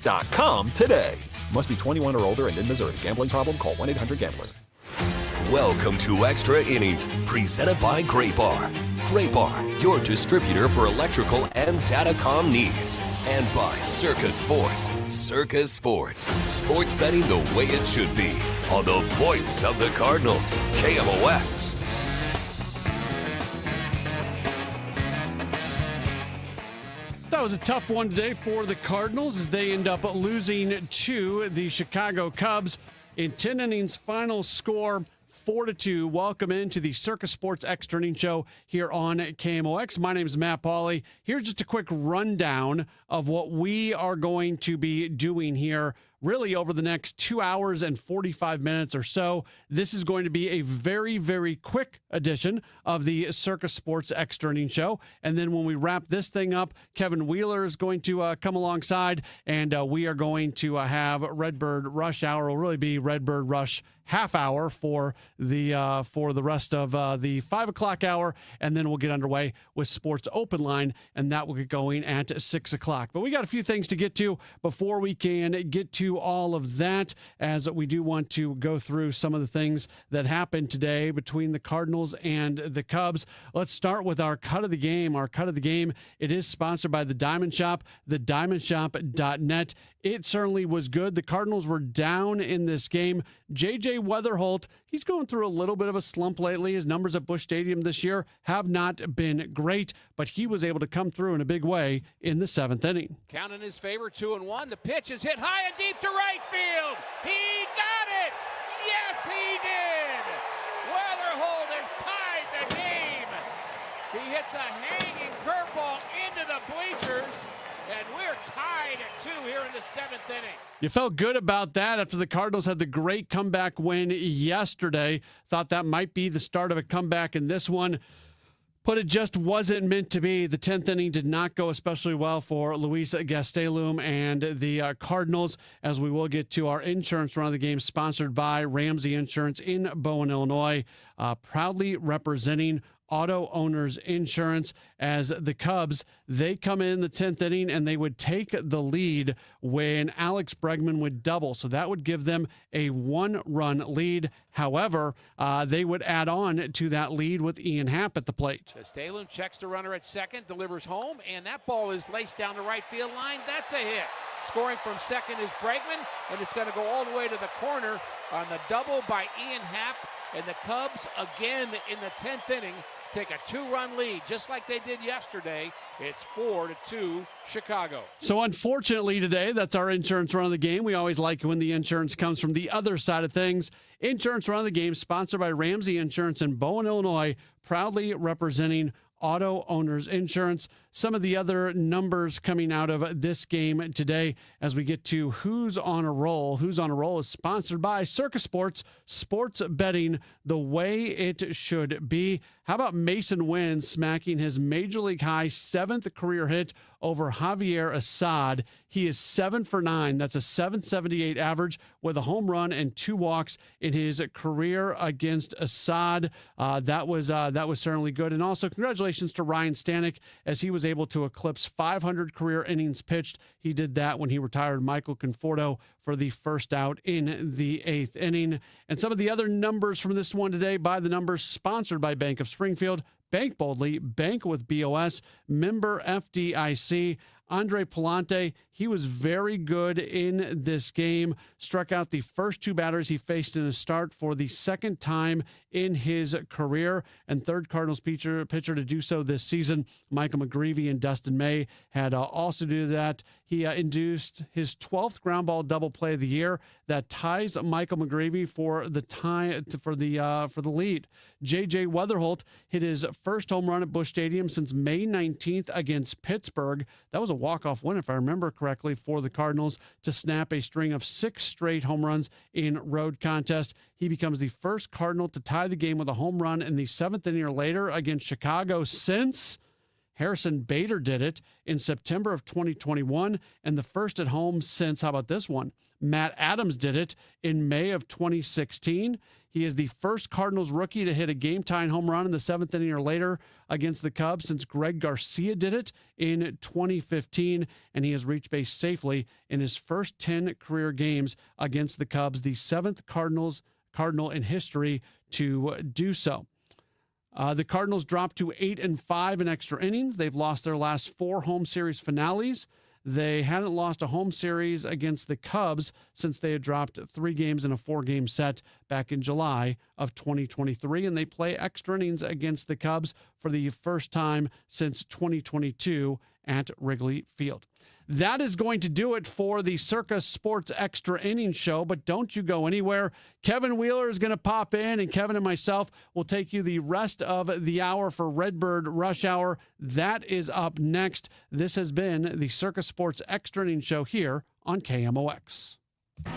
DraftKings.com today. Must be 21 or older and in Missouri. Gambling problem? Call 1-800-GAMBLER. Welcome to Extra Innings, presented by Great Bar. Great Bar, your distributor for electrical and datacom needs. And by Circa Sports. Circa Sports. Sports betting the way it should be. On the voice of the Cardinals, KMOX. That was a tough one today for the Cardinals as they end up losing to the Chicago Cubs in 10 innings. Final score 4-2. Welcome into the Circa Sports Extra Inning Show here on KMOX. My name is Matt Pauley. Here's just a quick rundown of what we are going to be doing here really over the next 2 hours and 45 minutes or so. This is going to be a very, very quick edition of the Circa Sports Extra Inning Show. And then when we wrap this thing up, Kevin Wheeler is going to come alongside, and we are going to have Redbird Rush Hour. It will really be Redbird Rush half hour for the rest of the 5 o'clock hour, and then we'll get underway with Sports Open Line, and that will get going at 6 o'clock. But we got a few things to get to before we can get to all of that, as we do want to go through some of the things that happened today between the Cardinals and the Cubs. Let's start with our cut of the game. Our cut of the game, it is sponsored by the Diamond Shop, thediamondshop.net. It certainly was good. The Cardinals were down in this game. J.J. Weatherholt, he's going through a little bit of a slump lately. His numbers at Busch Stadium this year have not been great, but he was able to come through in a big way in the 7th inning. Count in his favor, 2-1. The pitch is hit high and deep to right field. He got it! Yes, he did! Weatherholt has tied the game. He hits a hanging curveball into the bleachers, and we're tied at 2 here in the 7th inning. You felt good about that after the Cardinals had the great comeback win yesterday. Thought that might be the start of a comeback in this one, but it just wasn't meant to be. The 10th inning did not go especially well for Luis Gastelum and the Cardinals, as we will get to our insurance run of the game, sponsored by Ramsey Insurance in Bowen, Illinois, proudly representing Auto Owners Insurance. As the Cubs, they come in the 10th inning and they would take the lead when Alex Bregman would double. So that would give them a 1-run lead. However, they would add on to that lead with Ian Happ at the plate. Gastelum checks the runner at second, delivers home, and that ball is laced down the right field line. That's a hit. Scoring from second is Bregman, and it's going to go all the way to the corner on the double by Ian Happ. And the Cubs, again in the 10th inning, take a 2-run lead, just like they did yesterday. It's 4-2 Chicago. So unfortunately today, that's our insurance run of the game. We always like when the insurance comes from the other side of things. Insurance run of the game, sponsored by Ramsey Insurance in Bowen, Illinois, proudly representing Auto Owners Insurance. Some of the other numbers coming out of this game today as we get to Who's on a Roll. Who's on a Roll is sponsored by Circa Sports, sports betting the way it should be. How about Mason Wynn smacking his Major League high 7th career hit over Javier Assad? He is 7 for 9. That's a 778 average with a home run and 2 walks in his career against Assad. That was certainly good. And also congratulations to Ryan Stanek as he was able to eclipse 500 career innings pitched. He did that when he retired Michael Conforto for the first out in the 8th inning. And some of the other numbers from this one today, by the numbers, sponsored by Bank of Springfield. Bank boldly, bank with BOS, member FDIC. Andre Palante, he was very good in this game. Struck out the first 2 batters he faced in a start for the second time in his career, and third Cardinals pitcher to do so this season. Michael McGreevy and Dustin May had also do that. He induced his 12th ground ball double play of the year that ties Michael McGreevy for the lead. J.J. Weatherholt hit his first home run at Busch Stadium since May 19th against Pittsburgh. That was a walk-off win, if I remember correctly, for the Cardinals to snap a string of 6 straight home runs in road contests. He becomes the first Cardinal to tie the game with a home run in the 7th inning or later against Chicago since Harrison Bader did it in September of 2021, and the first at home since, how about this one? Matt Adams did it in May of 2016. He is the first Cardinals rookie to hit a game-tying home run in the seventh inning or later against the Cubs since Greg Garcia did it in 2015, and he has reached base safely in his first 10 career games against the Cubs, the seventh Cardinal in history to do so. The Cardinals dropped to 8-5 in extra innings. They've lost their last 4 home series finales. They hadn't lost a home series against the Cubs since they had dropped 3 games in a 4-game set back in July of 2023, and they play extra innings against the Cubs for the first time since 2022 at Wrigley Field. That is going to do it for the Circa Sports Extra Innings show, but don't you go anywhere. Kevin Wheeler is going to pop in, and Kevin and myself will take you the rest of the hour for Redbird Rush Hour. That is up next. This has been the Circa Sports Extra Innings show here on KMOX.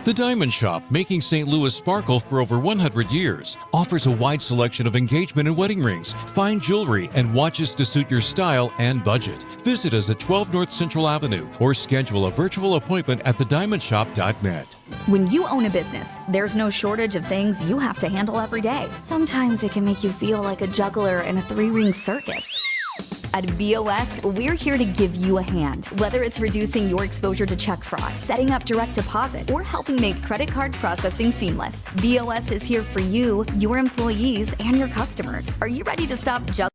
The Diamond Shop, making St. Louis sparkle for over 100 years, offers a wide selection of engagement and wedding rings, fine jewelry, and watches to suit your style and budget. Visit us at 12 North Central Avenue or schedule a virtual appointment at thediamondshop.net. When you own a business, there's no shortage of things you have to handle every day. Sometimes it can make you feel like a juggler in a 3-ring circus. At BOS, we're here to give you a hand. Whether it's reducing your exposure to check fraud, setting up direct deposit, or helping make credit card processing seamless, BOS is here for you, your employees, and your customers. Are you ready to stop juggling?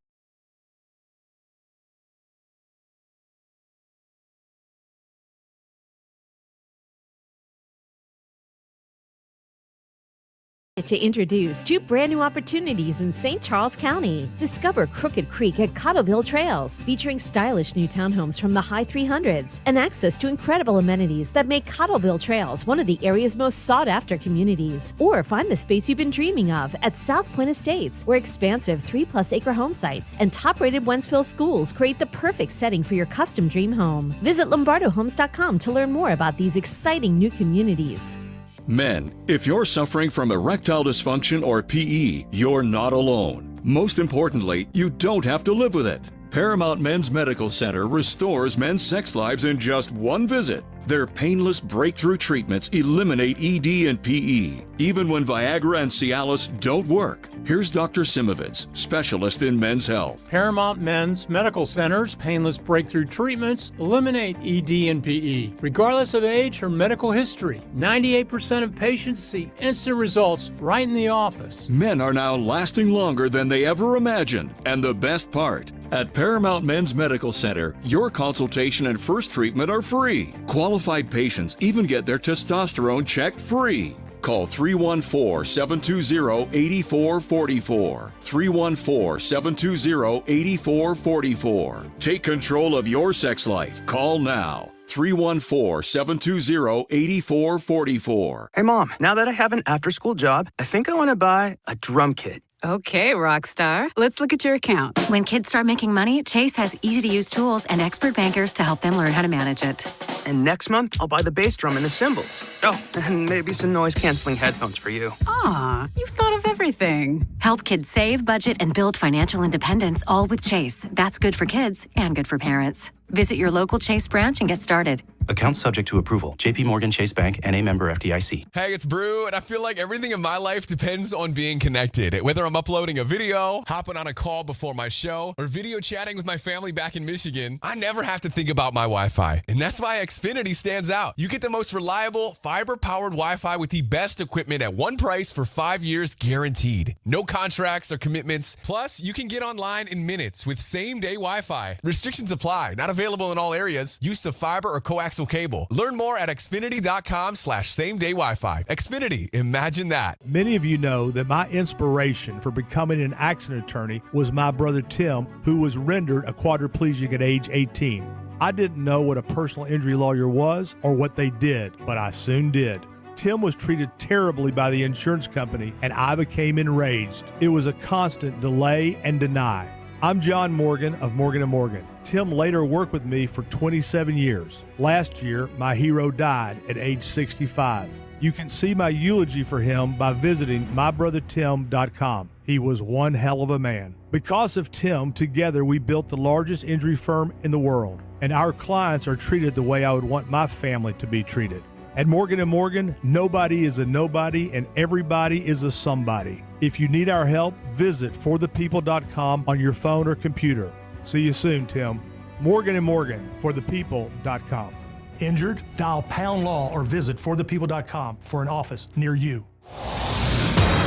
To introduce 2 brand new opportunities in St. Charles County. Discover Crooked Creek at Cottleville Trails, featuring stylish new townhomes from the high 300s and access to incredible amenities that make Cottleville Trails one of the area's most sought-after communities. Or find the space you've been dreaming of at South Point Estates, where expansive 3+ acre home sites and top-rated Wentzville schools create the perfect setting for your custom dream home. Visit LombardoHomes.com to learn more about these exciting new communities. Men, if you're suffering from erectile dysfunction or PE, you're not alone. Most importantly, you don't have to live with it. Paramount Men's Medical Center restores men's sex lives in just 1 visit. Their painless breakthrough treatments eliminate ED and PE, even when Viagra and Cialis don't work. Here's Dr. Simovitz, specialist in men's health. Paramount Men's Medical Center's painless breakthrough treatments eliminate ED and PE, regardless of age or medical history. 98% of patients see instant results right in the office. Men are now lasting longer than they ever imagined. And the best part, at Paramount Men's Medical Center, your consultation and first treatment are free. Qualified patients even get their testosterone checked free. Call 314-720-8444. 314-720-8444. Take control of your sex life. Call now. 314-720-8444. Hey, Mom, now that I have an after-school job, I think I want to buy a drum kit. Okay, Rockstar. Let's look at your account. When kids start making money, Chase has easy-to-use tools and expert bankers to help them learn how to manage it. And next month, I'll buy the bass drum and the cymbals. Oh, and maybe some noise-canceling headphones for you. Aw, you've thought of everything. Help kids save, budget, and build financial independence, all with Chase. That's good for kids and good for parents. Visit your local Chase branch and get started. Account subject to approval. J.P. Morgan Chase Bank, N.A. member FDIC. Hey, it's Brew, and I feel like everything in my life depends on being connected. Whether I'm uploading a video, hopping on a call before my show, or video chatting with my family back in Michigan, I never have to think about my Wi-Fi. And that's why Xfinity stands out. You get the most reliable, fiber-powered Wi-Fi with the best equipment at one price for 5 years guaranteed. No contracts or commitments. Plus, you can get online in minutes with same-day Wi-Fi. Restrictions apply. Not available in all areas. Use of fiber or coaxial cable. Learn more at xfinity.com/same-day Wi-Fi. Xfinity, imagine that. Many of you know that my inspiration for becoming an accident attorney was my brother Tim, who was rendered a quadriplegic at age 18. I didn't know what a personal injury lawyer was or what they did, but I soon did. Tim was treated terribly by the insurance company, and I became enraged. It was a constant delay and deny. I'm John Morgan of Morgan & Morgan. Tim later worked with me for 27 years. Last year, my hero died at age 65. You can see my eulogy for him by visiting mybrothertim.com. He was one hell of a man. Because of Tim, together we built the largest injury firm in the world, and our clients are treated the way I would want my family to be treated. At Morgan & Morgan, nobody is a nobody and everybody is a somebody. If you need our help, visit forthepeople.com on your phone or computer. See you soon, Tim. Morgan & Morgan, forthepeople.com. Injured? Dial pound law or visit forthepeople.com for an office near you.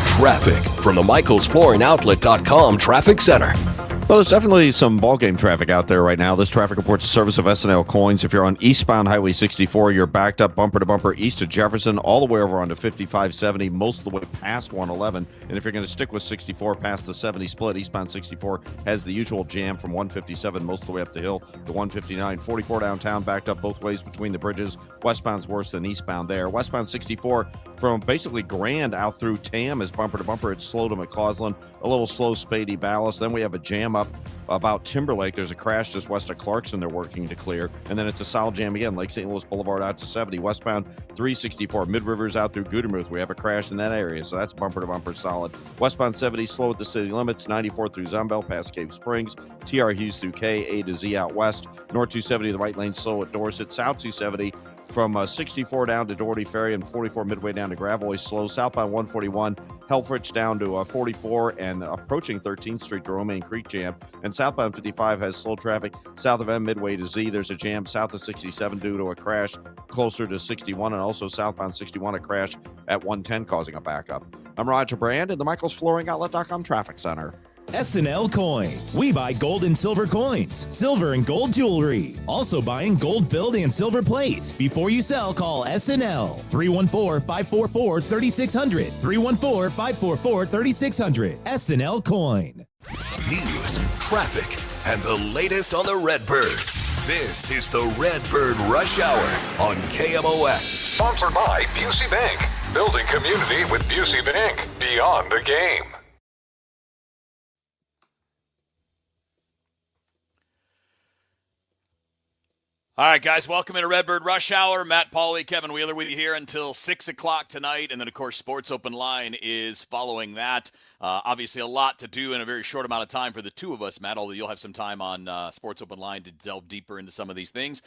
Traffic from the michaelsflooringoutlet.com traffic center. Well, there's definitely some ballgame traffic out there right now. This traffic reports a service of S&L Coins. If you're on eastbound Highway 64, you're backed up bumper to bumper east of Jefferson, all the way over onto 5570, most of the way past 111. And if you're going to stick with 64 past the 70 split, eastbound 64 has the usual jam from 157 most of the way up the hill to 159. 44 downtown, backed up both ways between the bridges. Westbound's worse than eastbound there. Westbound 64 from basically Grand out through Tam is bumper to bumper. It's slow to McCausland, a little slow Spady Ballas. Then we have a jam up about Timberlake. There's a crash just west of Clarkson they're working to clear. And then it's a solid jam again, Lake St. Louis Boulevard out to 70. Westbound 364, Mid-Rivers out through Gudermouth. We have a crash in that area, so that's bumper to bumper solid. Westbound 70, slow at the city limits. 94 through Zumbel past Cave Springs. TR Hughes through K, A to Z out west. North 270, the right lane slow at Dorset. South 270, from 64 down to Doherty Ferry and 44 midway down to Gravois slow. Southbound 141, Helfrich down to 44 and approaching 13th Street to Romaine Creek jam. And southbound 55 has slow traffic south of M midway to Z. There's a jam south of 67 due to a crash closer to 61, and also southbound 61 a crash at 110 causing a backup. I'm Roger Brand in the michaelsflooringoutlet.com traffic center. S&L Coin. We buy gold and silver coins, silver and gold jewelry. Also buying gold-filled and silver plate. Before you sell, call S&L. 314-544-3600. 314-544-3600. S&L Coin. News, traffic, and the latest on the Redbirds. This is the Redbird Rush Hour on KMOX. Sponsored by Busey Bank. Building community with Busey Bank. Beyond the game. All right, guys, welcome into Redbird Rush Hour. Matt Pauley, Kevin Wheeler with you here until 6 o'clock tonight. And then, of course, Sports Open Line is following that. Obviously, a lot to do in a very short amount of time for the two of us, Matt, although you'll have some time on Sports Open Line to delve deeper into some of these things.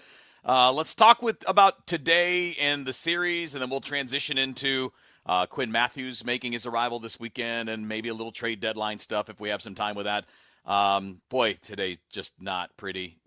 Let's talk about today and the series, and then we'll transition into Quinn Matthews making his arrival this weekend and maybe a little trade deadline stuff if we have some time with that. Boy, today just not pretty.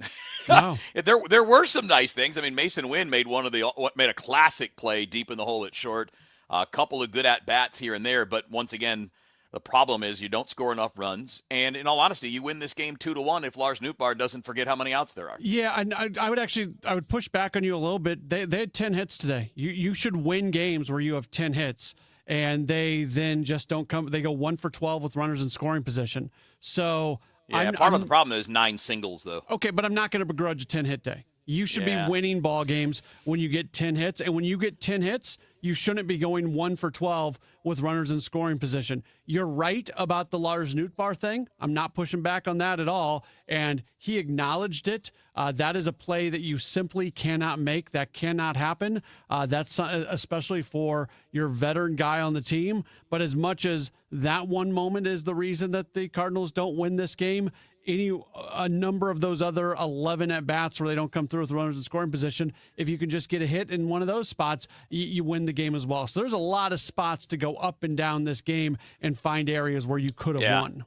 Wow. There were some nice things. I mean, Mason Wynn made made a classic play deep in the hole at short. A couple of good at bats here and there, but once again, the problem is you don't score enough runs. And in all honesty, you win this game 2-1 if Lars Nootbaar doesn't forget how many outs there are. Yeah, and I would push back on you a little bit. They had 10 hits today. You should win games where you have 10 hits. And they then just don't come. They go 1 for 12 with runners in scoring position. So yeah, part of the problem is 9 singles, though. Okay, but I'm not going to begrudge a 10-hit day. You should be winning ball games when you get 10 hits. And when you get 10 hits, you shouldn't be going 1 for 12 with runners in scoring position. You're right about the Lars Nootbaar thing. I'm not pushing back on that at all. And he acknowledged it. That is a play that you simply cannot make. That cannot happen. That's especially for your veteran guy on the team. But as much as that one moment is the reason that the Cardinals don't win this game, a number of those other 11 at-bats where they don't come through with runners in scoring position, if you can just get a hit in one of those spots, you win the game as well. So there's a lot of spots to go up and down this game and find areas where you could have won.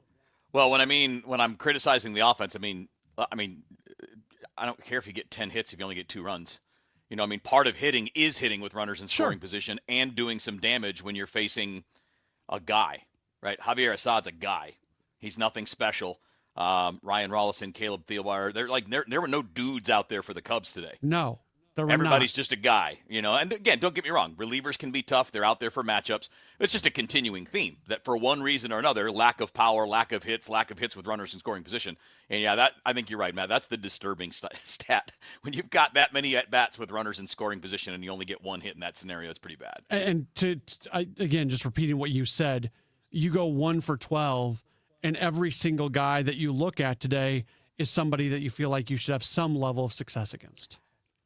Well, when I'm criticizing the offense, I mean, I don't care if you get 10 hits if you only get 2 runs. Part of hitting is hitting with runners in scoring position and doing some damage when you're facing a guy, right? Javier Assad's a guy. He's nothing special. Ryan Rollison, Caleb Thielbar, there were no dudes out there for the Cubs today. No, everybody's just a guy, And again, don't get me wrong, relievers can be tough. They're out there for matchups. It's just a continuing theme that for one reason or another, lack of power, lack of hits with runners in scoring position. And I think you're right, Matt. That's the disturbing stat. When you've got that many at bats with runners in scoring position and you only get 1 hit in that scenario, it's pretty bad. And again, just repeating what you said, you go 1 for 12. And every single guy that you look at today is somebody that you feel like you should have some level of success against.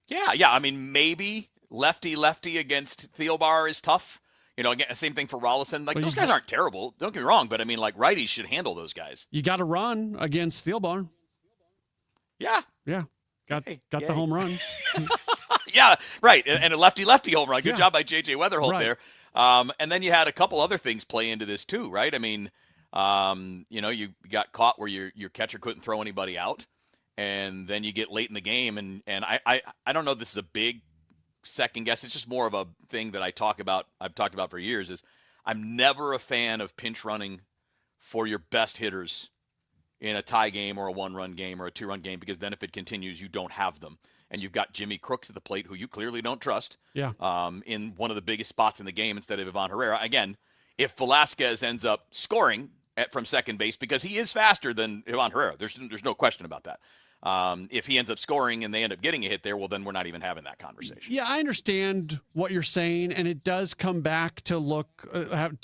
Yeah. I mean, maybe lefty against Thielbar is tough. Again, same thing for Rollison. Like, those guys aren't terrible. Don't get me wrong, but I mean, like, righties should handle those guys. You got to run against Thielbar. Yeah. Got the home run. Yeah, right. And a lefty home run. Good job by J.J. Weatherholt there. And then you had a couple other things play into this too, right? I mean, you got caught where your catcher couldn't throw anybody out, and then you get late in the game, and I don't know if this is a big second guess. It's just more of a thing that I've talked about for years, is I'm never a fan of pinch running for your best hitters in a tie game or a one-run game or a two-run game, because then if it continues, you don't have them. And you've got Jimmy Crooks at the plate, who you clearly don't trust, in one of the biggest spots in the game instead of Ivan Herrera. Again, if Velasquez ends up scoring from second base, because he is faster than Ivan Herrera, there's no question about that. If he ends up scoring and they end up getting a hit there, well, then we're not even having that conversation. Yeah, I understand what you're saying, and it does come back to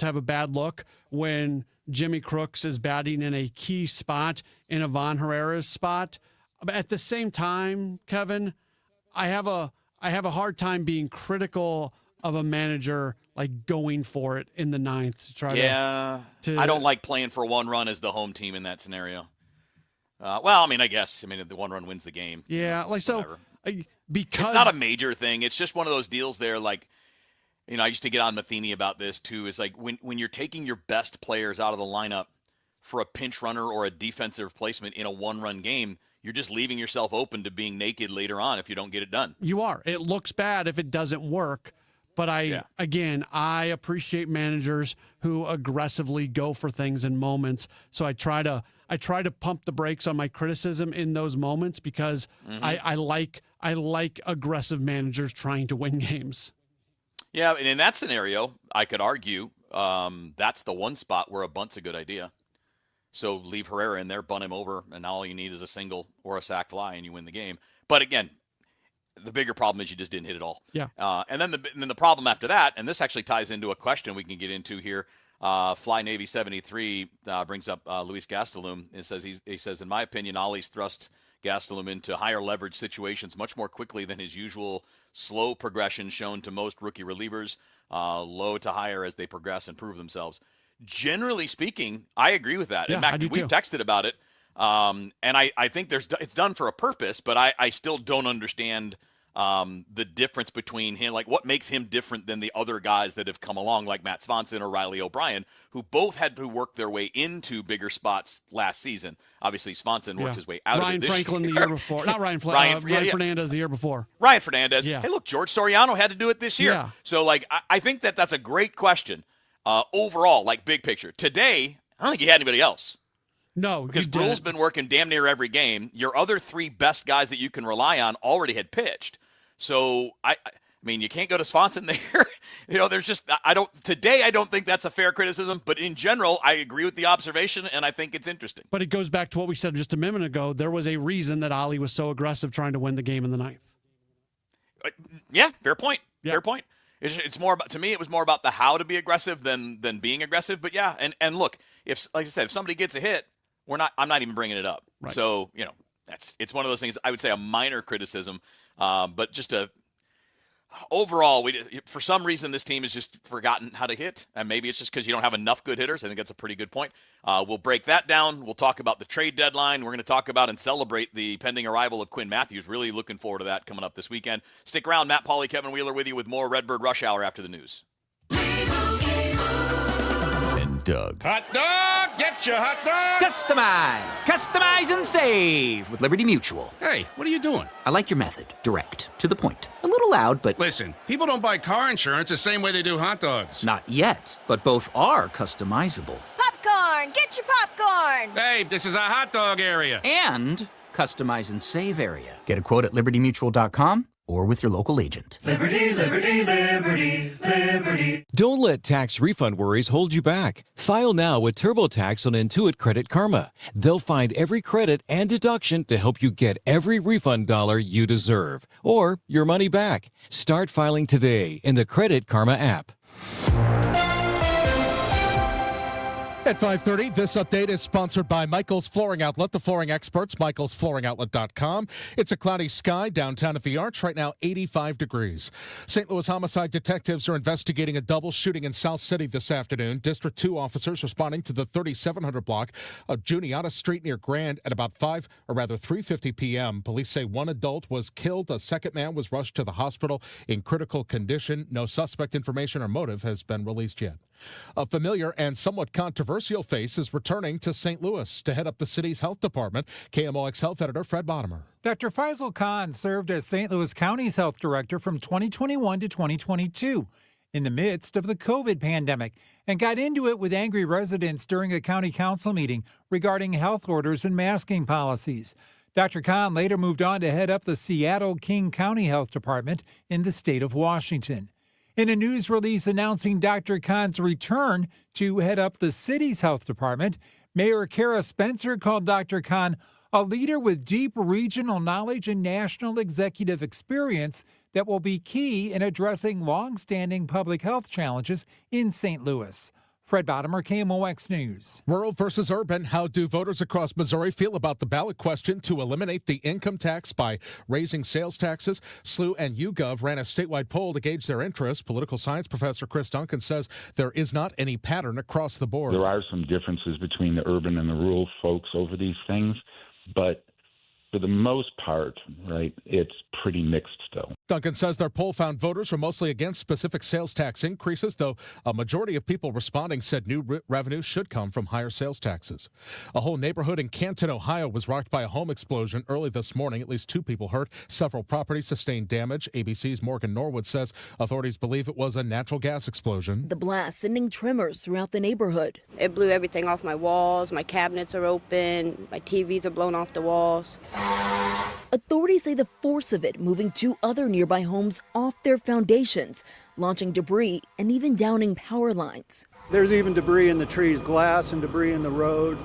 have a bad look when Jimmy Crooks is batting in a key spot in Ivan Herrera's spot. But at the same time, Kevin, I have a hard time being critical of a manager like going for it in the ninth to try to. I don't like playing for one run as the home team in that scenario. I guess the one run wins the game. Yeah, because it's not a major thing. It's just one of those deals there. Like, I used to get on Matheny about this too. Is like when you're taking your best players out of the lineup for a pinch runner or a defensive replacement in a one-run game, you're just leaving yourself open to being naked later on if you don't get it done. You are. It looks bad if it doesn't work. But I appreciate managers who aggressively go for things in moments. So I try to pump the brakes on my criticism in those moments, because I like aggressive managers trying to win games. Yeah, and in that scenario, I could argue that's the one spot where a bunt's a good idea. So leave Herrera in there, bunt him over, and all you need is a single or a sac fly, and you win the game. But again, the bigger problem is you just didn't hit it all. Yeah. And then the problem after that, and this actually ties into a question we can get into here. Fly Navy 73 brings up Luis Gastelum. He says, in my opinion, Ollie's thrust Gastelum into higher leverage situations much more quickly than his usual slow progression shown to most rookie relievers, low to higher as they progress and prove themselves. Generally speaking, I agree with that. Yeah, in fact, we've texted about it, and I think it's done for a purpose, but I still don't understand the difference between him, like what makes him different than the other guys that have come along, like Matt Swanson or Riley O'Brien, who both had to work their way into bigger spots last season. Obviously, Swanson worked his way out of it this Franklin year. the year before. Not Ryan Fernandez the year before. Ryan Fernandez. Yeah. Hey, look, George Soriano had to do it this year. Yeah. So, I think that's a great question. Overall, big picture. Today, I don't think you had anybody else. No, because Brewell's been working damn near every game. Your other three best guys that you can rely on already had pitched. So I mean, you can't go to Swanson there. There's just I don't think that's a fair criticism. But in general, I agree with the observation, and I think it's interesting. But it goes back to what we said just a minute ago. There was a reason that Ollie was so aggressive trying to win the game in the ninth. Yeah, fair point. Yeah. Fair point. It's more about, to me, it was more about the how to be aggressive than being aggressive. But yeah, and look, if like I said, if somebody gets a hit, I'm not even bringing it up. Right. So it's one of those things. I would say a minor criticism, but just overall, for some reason this team has just forgotten how to hit, and maybe it's just because you don't have enough good hitters. I think that's a pretty good point. We'll break that down. We'll talk about the trade deadline. We're going to talk about and celebrate the pending arrival of Quinn Matthews. Really looking forward to that coming up this weekend. Stick around. Matt Pauley, Kevin Wheeler with you with more Redbird Rush Hour after the news. And Doug. Hot dog! Get your hot dog! Customize and save with Liberty Mutual. Hey, what are you doing? I like your method. Direct. To the point. A little loud, but... Listen, people don't buy car insurance the same way they do hot dogs. Not yet, but both are customizable. Popcorn! Get your popcorn! Hey, this is a hot dog area. And customize and save area. Get a quote at libertymutual.com or with your local agent. Liberty, liberty, liberty, liberty. Don't let tax refund worries hold you back. File now with TurboTax on Intuit Credit Karma. They'll find every credit and deduction to help you get every refund dollar you deserve, or your money back. Start filing today in the Credit Karma app. At 5:30, this update is sponsored by Michael's Flooring Outlet, the flooring experts, michaelsflooringoutlet.com. It's a cloudy sky downtown at the Arch, right now 85 degrees. St. Louis homicide detectives are investigating a double shooting in South City this afternoon. District 2 officers responding to the 3700 block of Juniata Street near Grand at about 3:50 p.m. Police say one adult was killed. A second man was rushed to the hospital in critical condition. No suspect information or motive has been released yet. A familiar and somewhat controversial face is returning to St. Louis to head up the city's health department. KMOX health editor Fred Bottomer. Dr. Faisal Khan served as St. Louis County's health director from 2021 to 2022 in the midst of the COVID pandemic and got into it with angry residents during a county council meeting regarding health orders and masking policies. Dr. Khan later moved on to head up the Seattle-King County Health Department in the state of Washington. In a news release announcing Dr. Khan's return to head up the city's health department, Mayor Kara Spencer called Dr. Khan a leader with deep regional knowledge and national executive experience that will be key in addressing long-standing public health challenges in St. Louis. Fred Bottomer, KMOX News. Rural versus urban. How do voters across Missouri feel about the ballot question to eliminate the income tax by raising sales taxes? SLU and YouGov ran a statewide poll to gauge their interest. Political science professor Chris Duncan says there is not any pattern across the board. There are some differences between the urban and the rural folks over these things, but for the most part, right, it's pretty mixed still. Duncan says their poll found voters were mostly against specific sales tax increases, though a majority of people responding said new revenue should come from higher sales taxes. A whole neighborhood in Canton, Ohio was rocked by a home explosion early this morning. At least 2 people hurt. Several properties sustained damage. ABC's Morgan Norwood says authorities believe it was a natural gas explosion. The blast sending tremors throughout the neighborhood. It blew everything off my walls. My cabinets are open. My TVs are blown off the walls. Authorities say the force of it moving 2 other nearby homes off their foundations, launching debris and even downing power lines. There's even debris in the trees, glass and debris in the road,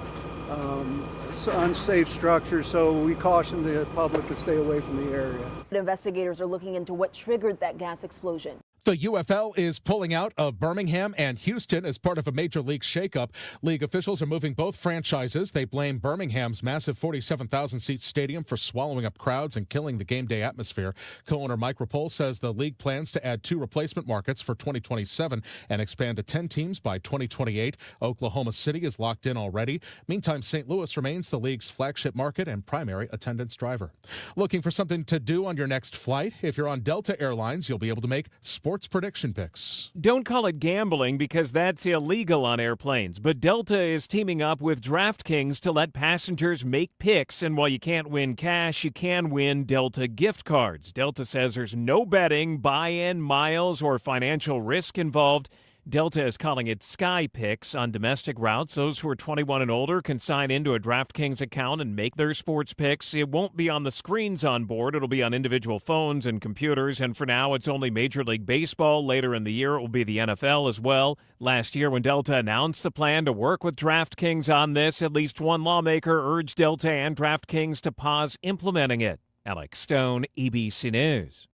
unsafe structures, so we caution the public to stay away from the area. Investigators are looking into what triggered that gas explosion. The UFL is pulling out of Birmingham and Houston as part of a major league shakeup. League officials are moving both franchises. They blame Birmingham's massive 47,000-seat stadium for swallowing up crowds and killing the game day atmosphere. Co-owner Mike Rapole says the league plans to add 2 replacement markets for 2027 and expand to 10 teams by 2028. Oklahoma City is locked in already. Meantime, St. Louis remains the league's flagship market and primary attendance driver. Looking for something to do on your next flight? If you're on Delta Airlines, you'll be able to make sports prediction picks. Don't call it gambling because that's illegal on airplanes, but Delta is teaming up with DraftKings to let passengers make picks, and while you can't win cash, you can win Delta gift cards. Delta says there's no betting, buy-in, miles, or financial risk involved. Delta is calling it Sky Picks on domestic routes. Those who are 21 and older can sign into a DraftKings account and make their sports picks. It won't be on the screens on board. It'll be on individual phones and computers. And for now, it's only Major League Baseball. Later in the year, it will be the NFL as well. Last year, when Delta announced the plan to work with DraftKings on this, at least one lawmaker urged Delta and DraftKings to pause implementing it. Alex Stone, ABC News.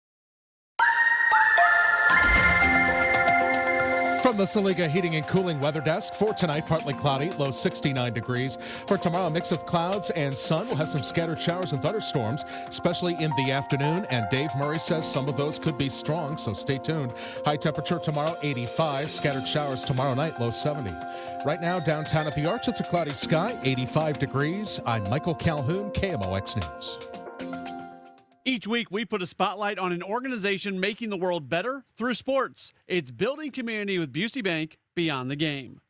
From the Saliga Heating and Cooling Weather Desk, for tonight, partly cloudy, low 69 degrees. For tomorrow, a mix of clouds and sun. We'll have some scattered showers and thunderstorms, especially in the afternoon. And Dave Murray says some of those could be strong, so stay tuned. High temperature tomorrow, 85. Scattered showers tomorrow night, low 70. Right now, downtown at the Arch, it's a cloudy sky, 85 degrees. I'm Michael Calhoun, KMOX News. Each week, we put a spotlight on an organization making the world better through sports. It's building community with Busey Bank beyond the game.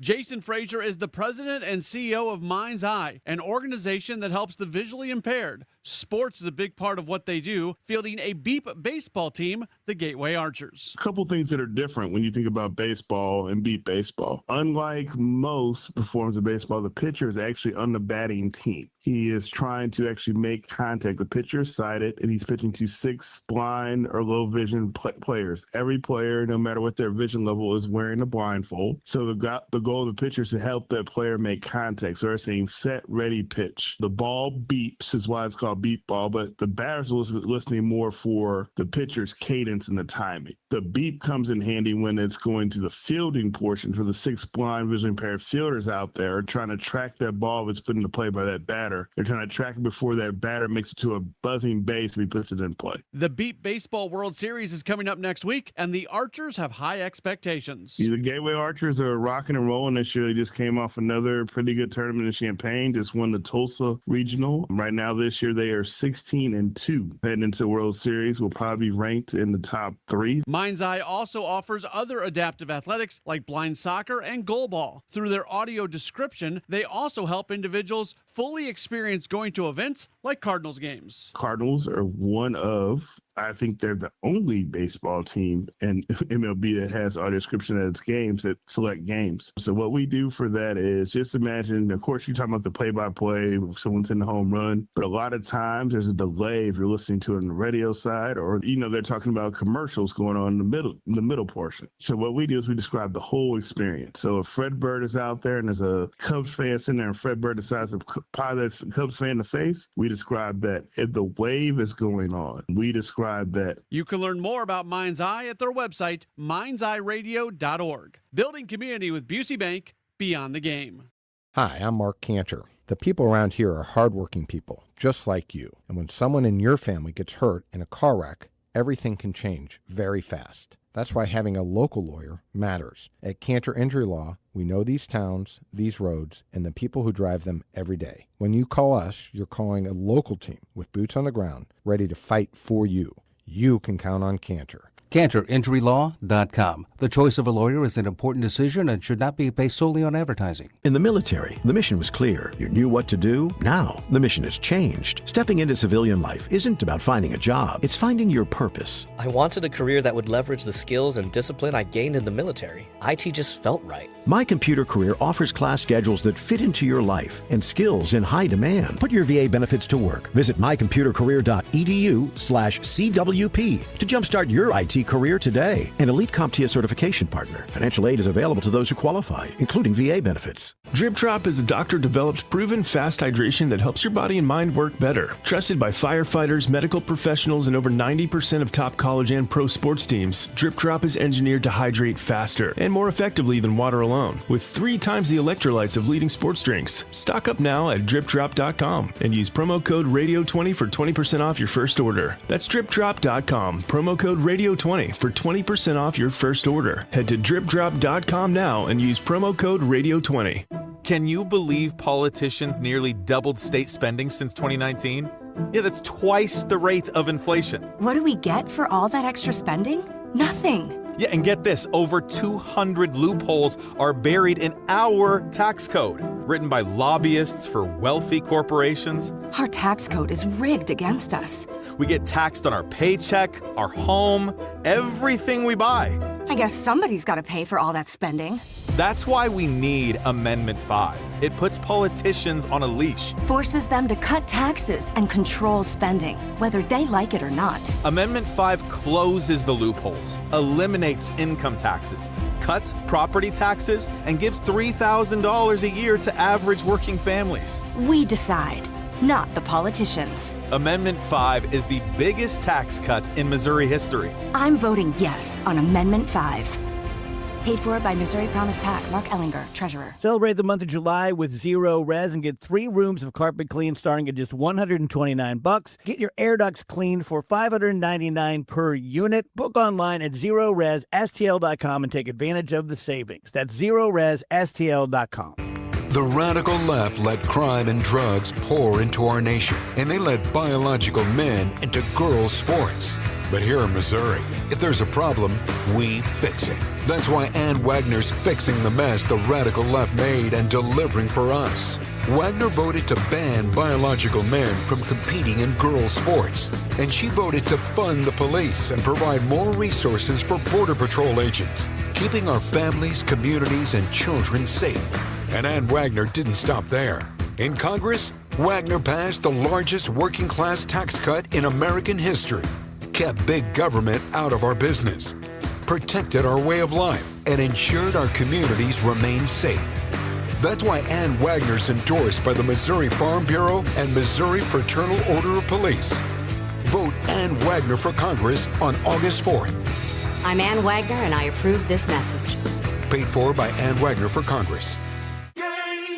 Jason Frazier is the president and CEO of Mind's Eye, an organization that helps the visually impaired. Sports is a big part of what they do, fielding a Beep baseball team, the Gateway Archers. A couple things that are different when you think about baseball and Beep baseball. Unlike most forms of baseball, the pitcher is actually on the batting team. He is trying to actually make contact. The pitcher is sighted, and he's pitching to 6 blind or low vision players. Every player, no matter what their vision level, is wearing a blindfold. So the goal of the pitcher is to help that player make contact. So they're saying set, ready, pitch. The ball beeps is why it's called beat ball, but the batters was listening more for the pitcher's cadence and the timing. The beep comes in handy when it's going to the fielding portion for the 6 blind visually impaired fielders out there trying to track that ball if it's put into play by that batter. They're trying to track it before that batter makes it to a buzzing base if he puts it in play. The Beep Baseball World Series is coming up next week, and the Archers have high expectations. The Gateway Archers are rocking and rolling this year. They just came off another pretty good tournament in Champaign, just won the Tulsa Regional. Right now this year they are 16-2. Heading into the World Series, will probably be ranked in the top 3. Mind's Eye also offers other adaptive athletics like blind soccer and goalball. Through their audio description, they also help individuals fully experience going to events like Cardinals games. Cardinals are one of, I think they're the only baseball team in MLB that has audio description at its games, at select games. So what we do for that is just imagine, of course, you're talking about the play-by-play, if someone's in the home run, but a lot of times there's a delay if you're listening to it on the radio side, or, they're talking about commercials going on in the middle portion. So what we do is we describe the whole experience. So if Redbird is out there and there's a Cubs fan sitting there and Redbird decides to pie that Cubs fan in the face, we describe that. If the wave is going on, we describe that. You can learn more about Mind's Eye at their website, mindseyeradio.org. Building community with Busey Bank, beyond the game. Hi, I'm Mark Cantor. The people around here are hardworking people, just like you. And when someone in your family gets hurt in a car wreck, everything can change very fast. That's why having a local lawyer matters. At Cantor Injury Law, we know these towns, these roads, and the people who drive them every day. When you call us, you're calling a local team with boots on the ground, ready to fight for you. You can count on Cantor. CantorInjuryLaw.com. The choice of a lawyer is an important decision and should not be based solely on advertising. In the military, the mission was clear. You knew what to do. Now, the mission has changed. Stepping into civilian life isn't about finding a job. It's finding your purpose. I wanted a career that would leverage the skills and discipline I gained in the military. IT just felt right. My Computer Career offers class schedules that fit into your life and skills in high demand. Put your VA benefits to work. Visit mycomputercareer.edu/CWP to jumpstart your IT career today. An elite CompTIA certification partner. Financial aid is available to those who qualify, including VA benefits. Drip Drop is a doctor-developed, proven fast hydration that helps your body and mind work better. Trusted by firefighters, medical professionals, and over 90% of top college and pro sports teams, Drip Drop is engineered to hydrate faster and more effectively than water alone, with 3 times the electrolytes of leading sports drinks. Stock up now at dripdrop.com and use promo code RADIO20 for 20% off your first order. That's dripdrop.com, promo code RADIO20 for 20% off your first order. Head to dripdrop.com now and use promo code RADIO20. Can you believe politicians nearly doubled state spending since 2019? Yeah, that's twice the rate of inflation. What do we get for all that extra spending? Nothing. Yeah, and get this, over 200 loopholes are buried in our tax code, written by lobbyists for wealthy corporations. Our tax code is rigged against us. We get taxed on our paycheck, our home, everything we buy. I guess somebody's got to pay for all that spending. That's why we need Amendment 5. It puts politicians on a leash. Forces them to cut taxes and control spending, whether they like it or not. Amendment 5 closes the loopholes, eliminates income taxes, cuts property taxes, and gives $3,000 a year to average working families. We decide, not the politicians. Amendment 5 is the biggest tax cut in Missouri history. I'm voting yes on Amendment 5. Paid for by Missouri Promise PAC. Mark Ellinger, Treasurer. Celebrate the month of July with Zero Res and get 3 rooms of carpet clean starting at just $129. Get your air ducts cleaned for $599 per unit. Book online at ZeroResSTL.com and take advantage of the savings. That's ZeroResSTL.com. The radical left let crime and drugs pour into our nation, and they let biological men into girls' sports. But here in Missouri, if there's a problem, we fix it. That's why Ann Wagner's fixing the mess the radical left made and delivering for us. Wagner voted to ban biological men from competing in girls' sports, and she voted to fund the police and provide more resources for Border Patrol agents, keeping our families, communities, and children safe. And Ann Wagner didn't stop there. In Congress, Wagner passed the largest working-class tax cut in American history, kept big government out of our business, protected our way of life, and ensured our communities remain safe. That's why Ann Wagner's endorsed by the Missouri Farm Bureau and Missouri Fraternal Order of Police. Vote Ann Wagner for Congress on August 4th. I'm Ann Wagner, and I approve this message. Paid for by Ann Wagner for Congress.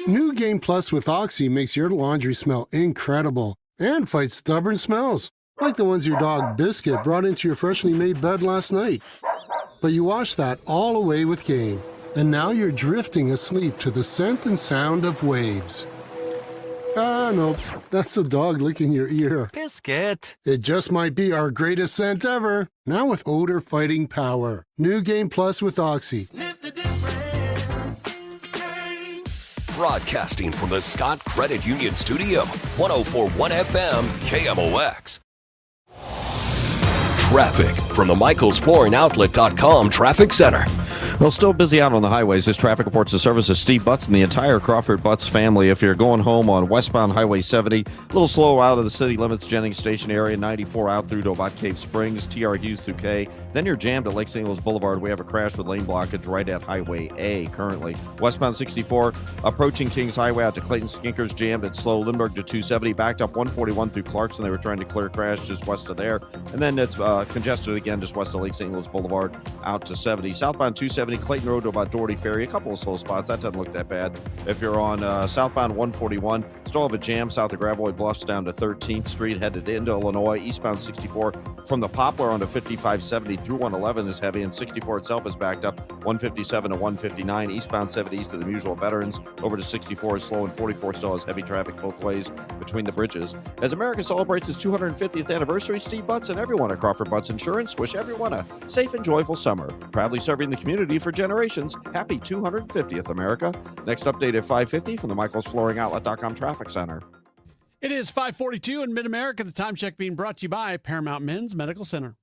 New Game Plus with Oxy makes your laundry smell incredible and fights stubborn smells, like the ones your dog Biscuit brought into your freshly made bed last night. But you wash that all away with Game, and now you're drifting asleep to the scent and sound of waves. Ah, no, that's the dog licking your ear. Biscuit. It just might be our greatest scent ever, now with odor-fighting power. New Game Plus with Oxy. Broadcasting from the Scott Credit Union Studio, 104.1 FM KMOX. Traffic from the MichaelsFlooringOutlet.com Traffic Center. Well, still busy out on the highways. This traffic reports the service of Steve Butts and the entire Crawford Butts family. If you're going home on westbound Highway 70, a little slow out of the city limits, Jennings Station area, 94 out through to about Cave Springs, TR Hughes through K. Then you're jammed at Lake St. Louis Boulevard. We have a crash with lane blockage right at Highway A currently. Westbound 64, approaching Kings Highway out to Clayton Skinkers, jammed at Slow Lindbergh to 270, backed up 141 through Clarkson. They were trying to clear a crash just west of there. And then it's congested again just west of Lake St. Louis Boulevard out to 70. Southbound 270, Clayton Road to about Doherty Ferry. A couple of slow spots. That doesn't look that bad. If you're on southbound 141, still have a jam south of Gravois Bluffs down to 13th Street, headed into Illinois. Eastbound 64 from the Poplar onto 5570 through 111 is heavy, and 64 itself is backed up 157 to 159. Eastbound 70 east of the Musial Veterans over to 64 is slow, and 44 still has heavy traffic both ways between the bridges. As America celebrates its 250th anniversary, Steve Butts and everyone at Crawford Butts Insurance wish everyone a safe and joyful summer. Proudly serving the community for generations. Happy 250th, America. Next update at 5:50 from the MichaelsFlooringOutlet.com Traffic Center. It is 5:42 in Mid-America. The time check being brought to you by Paramount Men's Medical Center.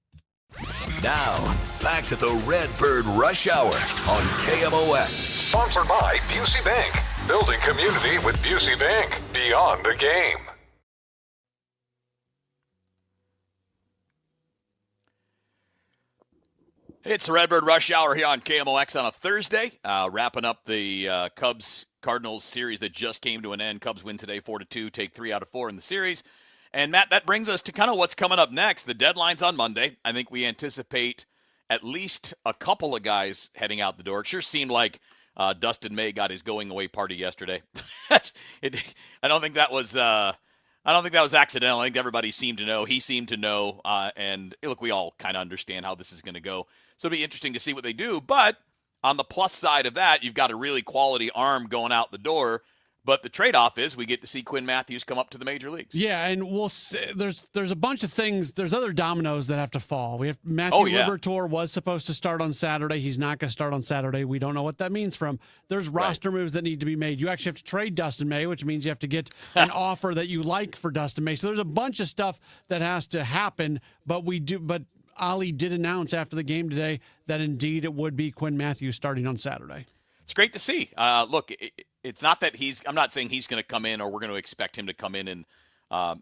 Now, back to the Redbird Rush Hour on KMOX. Sponsored by Busey Bank. Building community with Busey Bank. Beyond the game. It's the Redbird Rush Hour here on KMOX on a Thursday, wrapping up the Cubs-Cardinals series that just came to an end. Cubs win today 4-2, take 3 out of 4 in the series. And, Matt, that brings us to kind of what's coming up next. The deadline's on Monday. I think we anticipate at least a couple of guys heading out the door. It sure seemed like Dustin May got his going-away party yesterday. I don't think that was accidental. I think everybody seemed to know. He seemed to know. And, look, we all kind of understand how this is going to go. So it'll be interesting to see what they do. But on the plus side of that, you've got a really quality arm going out the door. But the trade-off is we get to see Quinn Matthews come up to the major leagues. Yeah, and we'll see, there's a bunch of things. There's other dominoes that have to fall. We have Matthew Liberatore was supposed to start on Saturday. He's not going to start on Saturday. We don't know what that means for him. There's roster moves that need to be made. You actually have to trade Dustin May, which means you have to get an offer that you like for Dustin May. So there's a bunch of stuff that has to happen. But Ali did announce after the game today that indeed it would be Quinn Matthews starting on Saturday. It's great to see. Look, it's not that I'm not saying he's going to come in or we're going to expect him to come in and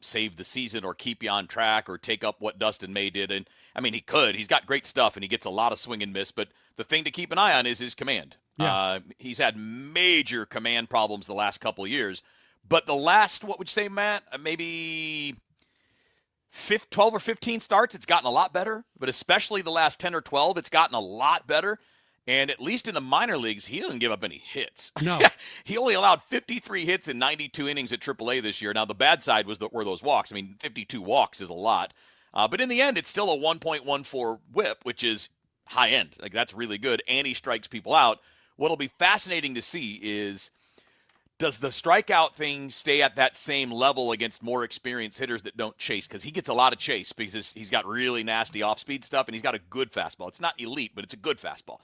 save the season or keep you on track or take up what Dustin May did. And I mean, he could. He's got great stuff and he gets a lot of swing and miss. But the thing to keep an eye on is his command. Yeah. He's had major command problems the last couple of years. But the last, what would you say, Matt? Maybe 12 or 15 starts, it's gotten a lot better. But especially the last 10 or 12, it's gotten a lot better. And at least in the minor leagues, he doesn't give up any hits. No. He only allowed 53 hits in 92 innings at AAA this year. Now, the bad side were those walks. I mean, 52 walks is a lot. But in the end, it's still a 1.14 whip, which is high end. Like, that's really good. And he strikes people out. What'll be fascinating to see is, does the strikeout thing stay at that same level against more experienced hitters that don't chase? Because he gets a lot of chase because he's got really nasty off-speed stuff, and he's got a good fastball. It's not elite, but it's a good fastball.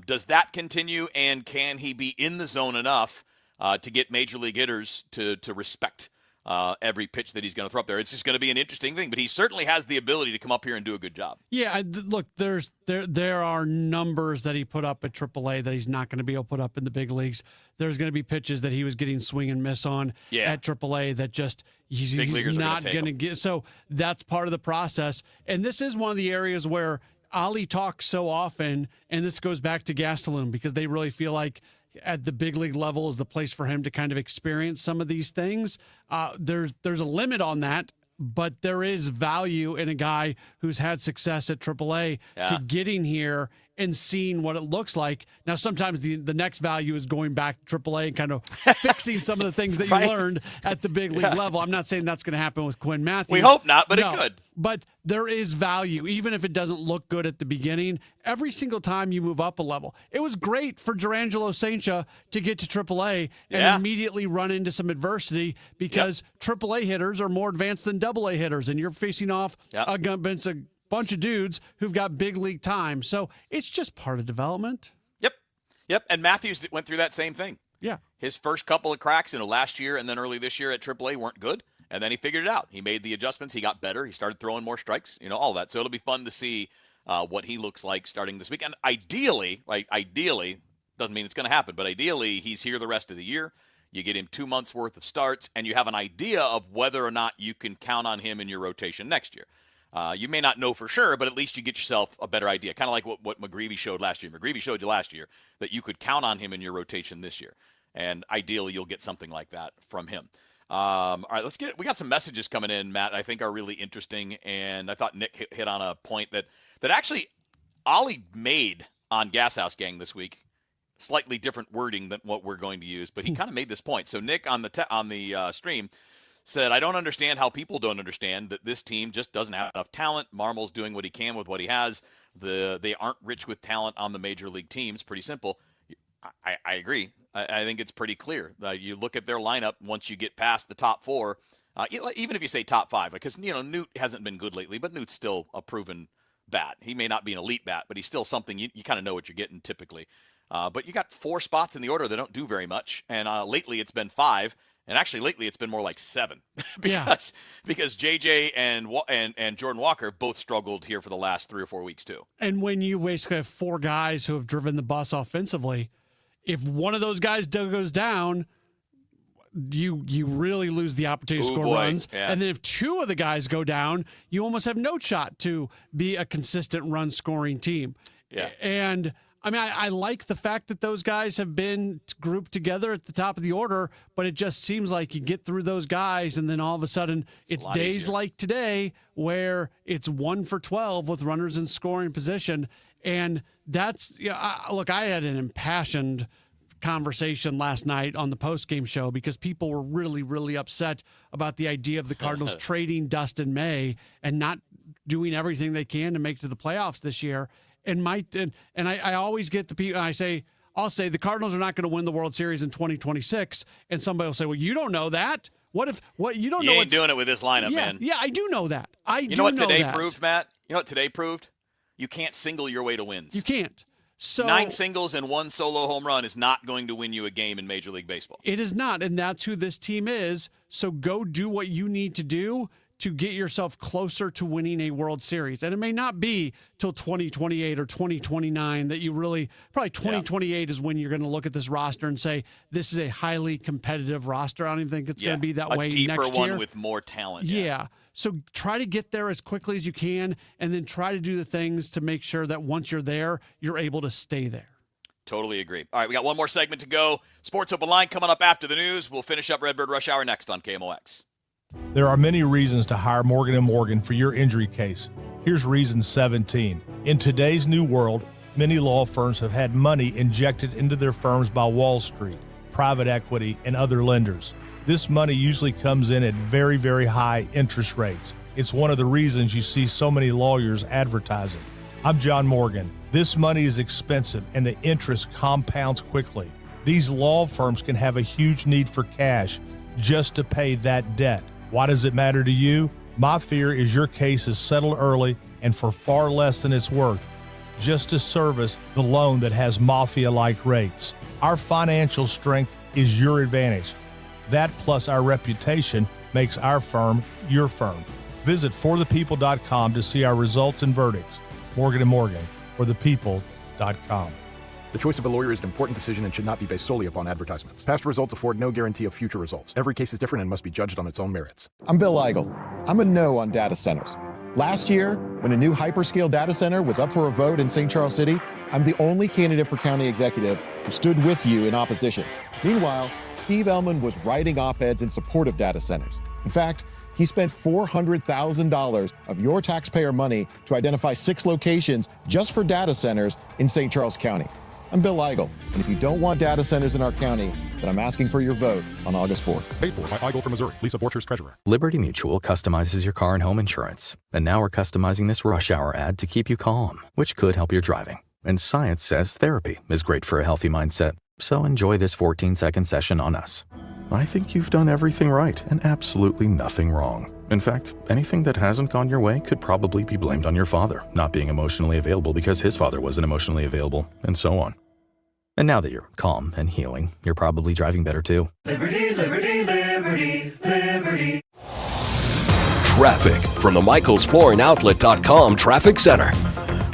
Does that continue, and can he be in the zone enough to get major league hitters to respect every pitch that he's going to throw up there? It's just going to be an interesting thing, but he certainly has the ability to come up here and do a good job. Yeah, look, there are numbers that he put up at AAA that he's not going to be able to put up in the big leagues. There's going to be pitches that he was getting swing and miss on at AAA that just he's not going to get. So that's part of the process. And this is one of the areas where Ali talks so often, and this goes back to Gastelum, because they really feel like at the big league level is the place for him to kind of experience some of these things. There's a limit on that, but there is value in a guy who's had success at AAA to getting here and seeing what it looks like. Now, sometimes the next value is going back to AAA and kind of fixing some of the things that you learned at the big league level. I'm not saying that's going to happen with Quinn Matthews. We hope not, but it could. But there is value, even if it doesn't look good at the beginning. Every single time you move up a level. It was great for Durangelo Saincha to get to AAA and immediately run into some adversity because AAA hitters are more advanced than AA hitters, and you're facing off against a bunch of dudes who've got big league time. So it's just part of development. Yep. And Matthews went through that same thing. Yeah. His first couple of cracks, last year and then early this year at AAA weren't good. And then he figured it out. He made the adjustments. He got better. He started throwing more strikes, all that. So it'll be fun to see what he looks like starting this week. And ideally, doesn't mean it's going to happen, but ideally he's here the rest of the year. You get him 2 months worth of starts, and you have an idea of whether or not you can count on him in your rotation next year. You may not know for sure, but at least you get yourself a better idea. Kind of like what McGreevy showed last year. McGreevy showed you last year that you could count on him in your rotation this year. And ideally, you'll get something like that from him. All right, we got some messages coming in, Matt, I think are really interesting. And I thought Nick hit on a point that actually Ollie made on Gas House Gang this week. Slightly different wording than what we're going to use, but he kind of made this point. So Nick on the stream said, I don't understand how people don't understand that this team just doesn't have enough talent. Marmol's doing what he can with what he has. They aren't rich with talent on the major league teams. Pretty simple. I agree. I think it's pretty clear. You look at their lineup once you get past the top four, even if you say top five, because Newt hasn't been good lately, but Newt's still a proven bat. He may not be an elite bat, but he's still something you kind of know what you're getting typically. But you got 4 spots in the order that don't do very much, and lately it's been 5. And actually, lately it's been more like 7 because JJ and Jordan Walker both struggled here for the last 3 or 4 weeks too. And when you basically have 4 guys who have driven the bus offensively, if one of those guys goes down, you really lose the opportunity to score runs. Yeah. And then if 2 of the guys go down, you almost have no shot to be a consistent run scoring team. Yeah. And I mean, I like the fact that those guys have been grouped together at the top of the order, but it just seems like you get through those guys, and then all of a sudden it's days easier. like today where it's 1 for 12 with runners in scoring position. And that's, look, I had an impassioned conversation last night on the post-game show because people were really, really upset about the idea of the Cardinals trading Dustin May and not doing everything they can to make it to the playoffs this year. And I always get the people. I'll say the Cardinals are not going to win the World Series in 2026, and somebody will say, "Well, you don't know that. What you don't know? You ain't doing it with this lineup, man." Yeah, I do know that. You know what today proved, Matt? You know what today proved? You can't single your way to wins. You can't. So 9 singles and 1 solo home run is not going to win you a game in Major League Baseball. It is not, and that's who this team is. So go do what you need to do to get yourself closer to winning a World Series. And it may not be till 2028 or 2029 that you probably 2028 is when you're going to look at this roster and say, this is a highly competitive roster. I don't even think it's going to be that way next year. A deeper one with more talent. Yeah. So try to get there as quickly as you can, and then try to do the things to make sure that once you're there, you're able to stay there. Totally agree. All right, we got one more segment to go. Sports Open Line coming up after the news. We'll finish up Redbird Rush Hour next on KMOX. There are many reasons to hire Morgan & Morgan for your injury case. Here's reason 17. In today's new world, many law firms have had money injected into their firms by Wall Street, private equity, and other lenders. This money usually comes in at very, very high interest rates. It's one of the reasons you see so many lawyers advertising. I'm John Morgan. This money is expensive and the interest compounds quickly. These law firms can have a huge need for cash just to pay that debt. Why does it matter to you? My fear is your case is settled early and for far less than it's worth, just to service the loan that has mafia-like rates. Our financial strength is your advantage. That plus our reputation makes our firm your firm. Visit forthepeople.com to see our results and verdicts. Morgan & Morgan, forthepeople.com. The choice of a lawyer is an important decision and should not be based solely upon advertisements. Past results afford no guarantee of future results. Every case is different and must be judged on its own merits. I'm Bill Eigel. I'm a no on data centers. Last year, when a new hyperscale data center was up for a vote in St. Charles City, I'm the only candidate for county executive who stood with you in opposition. Meanwhile, Steve Ellman was writing op-eds in support of data centers. In fact, he spent $400,000 of your taxpayer money to identify 6 locations just for data centers in St. Charles County. I'm Bill Eigel, and if you don't want data centers in our county, then I'm asking for your vote on August 4th. Paid for by Eigel from Missouri. Lisa Borchers, Treasurer. Liberty Mutual customizes your car and home insurance. And now we're customizing this rush hour ad to keep you calm, which could help your driving. And science says therapy is great for a healthy mindset. So enjoy this 14-second session on us. I think you've done everything right and absolutely nothing wrong. In fact, anything that hasn't gone your way could probably be blamed on your father not being emotionally available because his father wasn't emotionally available, and so on. And now that you're calm and healing, you're probably driving better too. Liberty, liberty, liberty, liberty. Traffic from the MichaelsFlooringOutlet.com Traffic Center.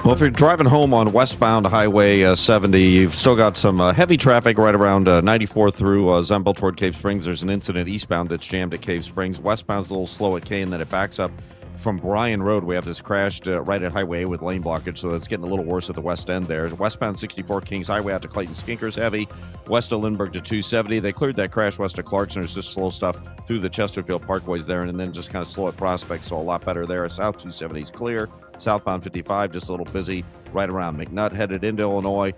Well, if you're driving home on westbound Highway 70, you've still got some heavy traffic right around 94 through Zembel toward Cave Springs. There's an incident eastbound that's jammed at Cave Springs. Westbound's a little slow at K, and then it backs up from Bryan Road. We have this crashed right at Highway A with lane blockage, so it's getting a little worse at the west end there. Westbound 64 Kings Highway out to Clayton Skinkers heavy. West of Lindbergh to 270. They cleared that crash west of Clarkson. There's just slow stuff through the Chesterfield Parkways there, and then just kind of slow at Prospect, so a lot better there. South 270 is clear. Southbound 55 just a little busy right around McNutt headed into Illinois.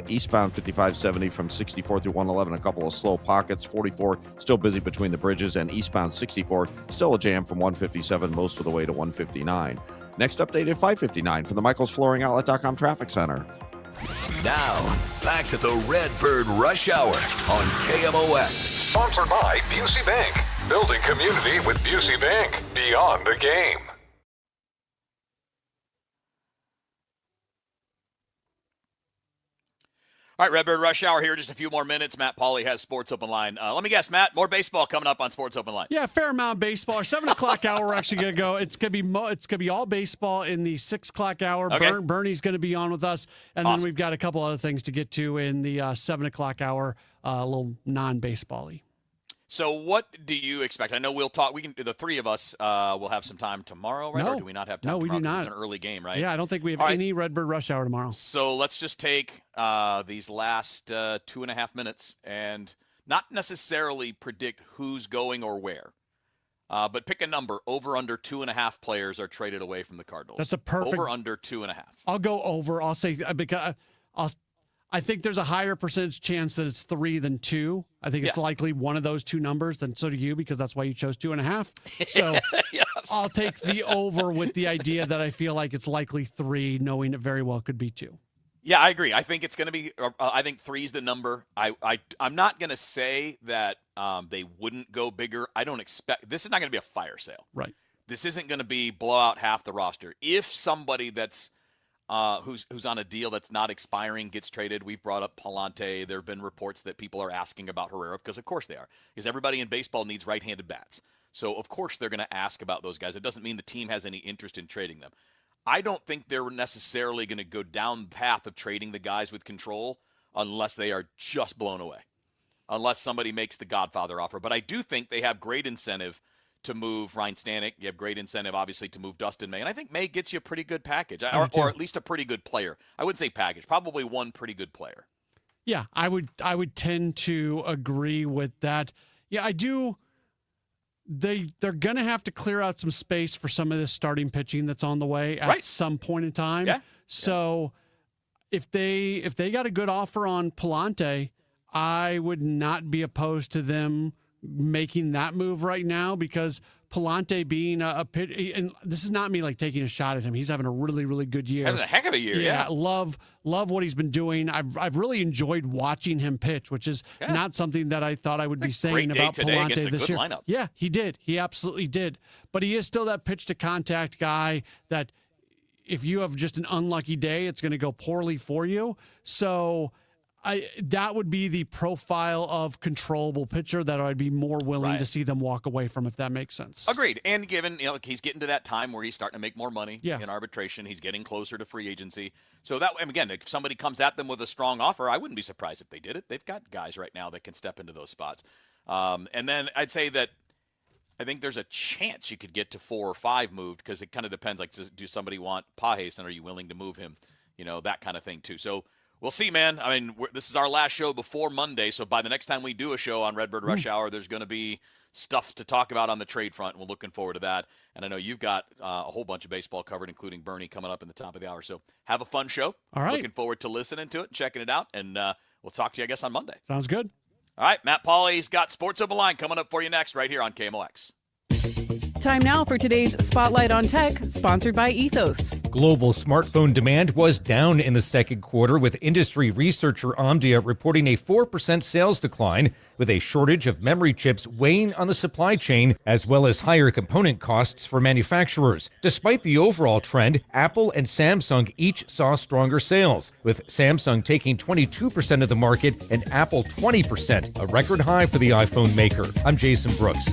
Eastbound 5570 from 64 through 111, a couple of slow pockets. 44 still busy between the bridges, and eastbound 64 still a jam from 157 most of the way to 159. Next update at 5:59 from the MichaelsFlooringOutlet.com Traffic Center. Now, back to the Redbird Rush Hour on KMOX. Sponsored by Busey Bank. Building community with Busey Bank. Beyond the game. All right, Redbird Rush Hour here. Just a few more minutes. Matt Pauley has Sports Open Line. Let me guess, Matt, more baseball coming up on Sports Open Line. Yeah, a fair amount of baseball. Our 7 o'clock hour, we're actually going to go. It's going to be all baseball in the 6 o'clock hour. Okay. Bernie's going to be on with us. And then we've got a couple other things to get to in the 7 o'clock hour, a little non-baseball-y. So what do you expect? I know we'll talk. We can. The three of us will have some time tomorrow, right? No. Or do we not have time? No, we tomorrow? do not. It's an early game, right? Yeah, I don't think we have any Redbird Rush Hour tomorrow. So let's just take these last 2.5 minutes and not necessarily predict who's going or where, but pick a number. Over under 2.5 players are traded away from the Cardinals. That's a perfect. Over under 2.5. I'll go over. I'll say because I think there's a higher percentage chance that it's 3 than 2. I think it's likely one of those two numbers. Then so do you, because that's why you chose 2.5. So yes. I'll take the over with the idea that I feel like it's likely 3, knowing it very well could be 2. Yeah, I agree. I think it's going to be. I think 3 is the number. I'm not going to say that they wouldn't go bigger. I don't expect. This is not going to be a fire sale. Right. This isn't going to be blow out half the roster. If somebody that's who's on a deal that's not expiring gets traded. We've brought up Palante. There have been reports that people are asking about Herrera, because of course they are, because everybody in baseball needs right-handed bats. So of course they're going to ask about those guys. It doesn't mean the team has any interest in trading them. I don't think they're necessarily going to go down the path of trading the guys with control unless they are just blown away, unless somebody makes the Godfather offer. But I do think they have great incentive to move Ryan Stanek. You have great incentive, obviously, to move Dustin May. And I think May gets you a pretty good package, or at least a pretty good player. I wouldn't say package, probably one pretty good player. Yeah, I would tend to agree with that. Yeah, I do. They're going to have to clear out some space for some of this starting pitching that's on the way at some point in time. Yeah. So if they got a good offer on Palante, I would not be opposed to them making that move right now, because Palante being a pitch, and this is not me like taking a shot at him. He's having a really, really good year. Having a heck of a year, yeah. Love what he's been doing. I've really enjoyed watching him pitch, which is not something that I thought I would be saying about Palante this year. Lineup. Yeah, he did. He absolutely did. But he is still that pitch to contact guy that if you have just an unlucky day, it's going to go poorly for you. So that would be the profile of controllable pitcher that I'd be more willing to see them walk away from, if that makes sense. Agreed. And given, he's getting to that time where he's starting to make more money in arbitration. He's getting closer to free agency. So that, and again, if somebody comes at them with a strong offer, I wouldn't be surprised if they did it. They've got guys right now that can step into those spots. And then I'd say that I think there's a chance you could get to 4 or 5 moved, because it kind of depends. Like, do somebody want Pajes, and are you willing to move him? That kind of thing too. So We'll see, man. I mean, this is our last show before Monday, so by the next time we do a show on Redbird Rush Hour, there's going to be stuff to talk about on the trade front, and we're looking forward to that. And I know you've got a whole bunch of baseball covered, including Bernie coming up in the top of the hour. So have a fun show. All right. Looking forward to listening to it, checking it out, and we'll talk to you, I guess, on Monday. Sounds good. All right, Matt Pauley's got Sports Open Line coming up for you next right here on KMOX. Time now for today's Spotlight on Tech, sponsored by Ethos. Global smartphone demand was down in the second quarter, with industry researcher Omdia reporting a 4% sales decline, with a shortage of memory chips weighing on the supply chain, as well as higher component costs for manufacturers. Despite the overall trend, Apple and Samsung each saw stronger sales, with Samsung taking 22% of the market and Apple 20%, a record high for the iPhone maker. I'm Jason Brooks.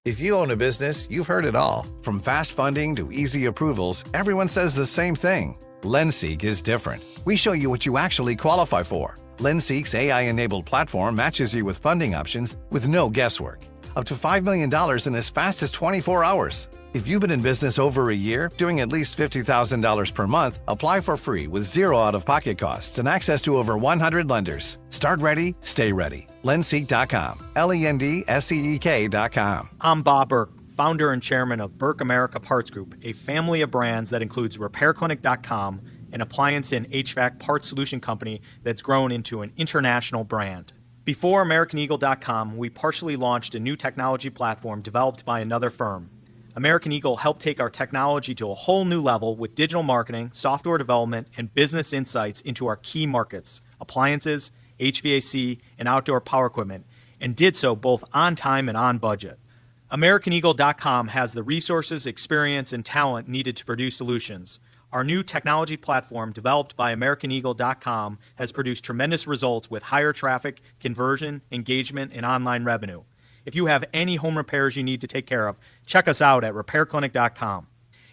If you own a business, you've heard it all. From fast funding to easy approvals, everyone says the same thing. LendSeek is different. We show you what you actually qualify for. LendSeek's AI-enabled platform matches you with funding options with no guesswork. Up to $5 million in as fast as 24 hours. If you've been in business over a year, doing at least $50,000 per month, apply for free with zero out-of-pocket costs and access to over 100 lenders. Start ready, stay ready. Lendseek.com. LENDSEEK.com. I'm Bob Burke, founder and chairman of Burke America Parts Group, a family of brands that includes RepairClinic.com, an appliance and HVAC parts solution company that's grown into an international brand. Before AmericanEagle.com, we partially launched a new technology platform developed by another firm. American Eagle helped take our technology to a whole new level with digital marketing, software development, and business insights into our key markets, appliances, HVAC, and outdoor power equipment, and did so both on time and on budget. AmericanEagle.com has the resources, experience, and talent needed to produce solutions. Our new technology platform, developed by AmericanEagle.com, has produced tremendous results with higher traffic, conversion, engagement, and online revenue. If you have any home repairs you need to take care of, check us out at RepairClinic.com.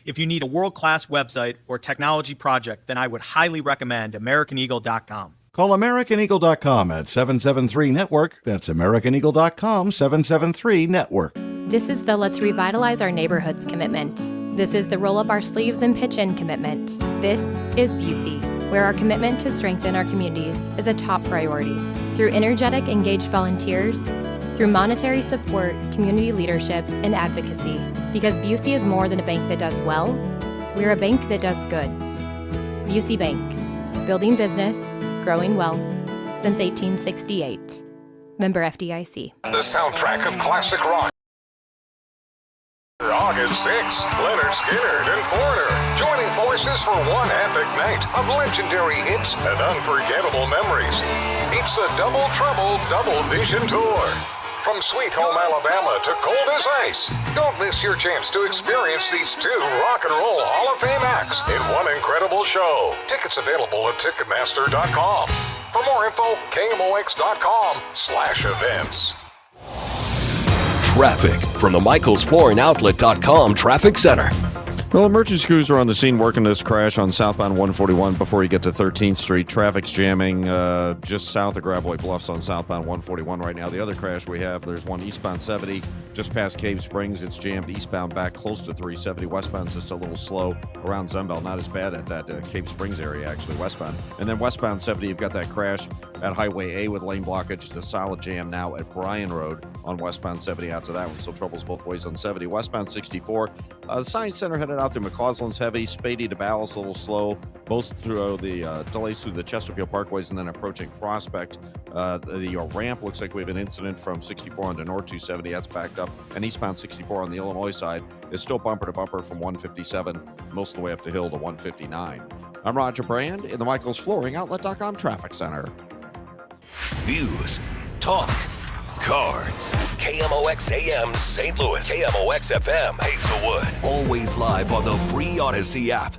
If you need a world-class website or technology project, then I would highly recommend AmericanEagle.com. Call AmericanEagle.com at 773-NETWORK. That's AmericanEagle.com, 773-NETWORK. This is the Let's Revitalize Our Neighborhoods commitment. This is the Roll Up Our Sleeves and Pitch In commitment. This is Busey, where our commitment to strengthen our communities is a top priority. Through energetic, engaged volunteers, through monetary support, community leadership, and advocacy. Because Busey is more than a bank that does well, we're a bank that does good. Busey Bank, building business, growing wealth, since 1868. Member FDIC. The soundtrack of classic rock. August 6th, Leonard Skinner and Foreigner joining forces for one epic night of legendary hits and unforgettable memories. It's the Double Trouble Double Vision Tour. From Sweet Home Alabama to Cold as Ice. Don't miss your chance to experience these two Rock and Roll Hall of Fame acts in one incredible show. Tickets available at Ticketmaster.com. For more info, KMOX.com/events. Traffic from the MichaelsFlooringOutlet.com Traffic Center. Well, emergency crews are on the scene working this crash on southbound 141 before you get to 13th Street. Traffic's jamming just south of Gravois Bluffs on southbound 141 right now. The other crash we have, there's one eastbound 70 just past Cave Springs. It's jammed eastbound back close to 370. Westbound's just a little slow around Zembel. Not as bad at that Cave Springs area, actually, westbound. And then westbound 70, you've got that crash at Highway A with lane blockage. It's a solid jam now at Bryan Road on westbound 70 out to that one. So trouble's both ways on 70. Westbound 64. The Science Center headed out through McCausland's heavy. Spady to Ballas a little slow. Both through the delays through the Chesterfield Parkways and then approaching Prospect. The ramp looks like we have an incident from 64 onto North 270. That's backed up. And eastbound 64 on the Illinois side is still bumper to bumper from 157 most of the way up the hill to 159. I'm Roger Brand in the MichaelsFlooringOutlet.com Traffic Center. News, talk, cards. KMOX AM St. Louis. KMOX FM Hazelwood. Always live on the free Odyssey app.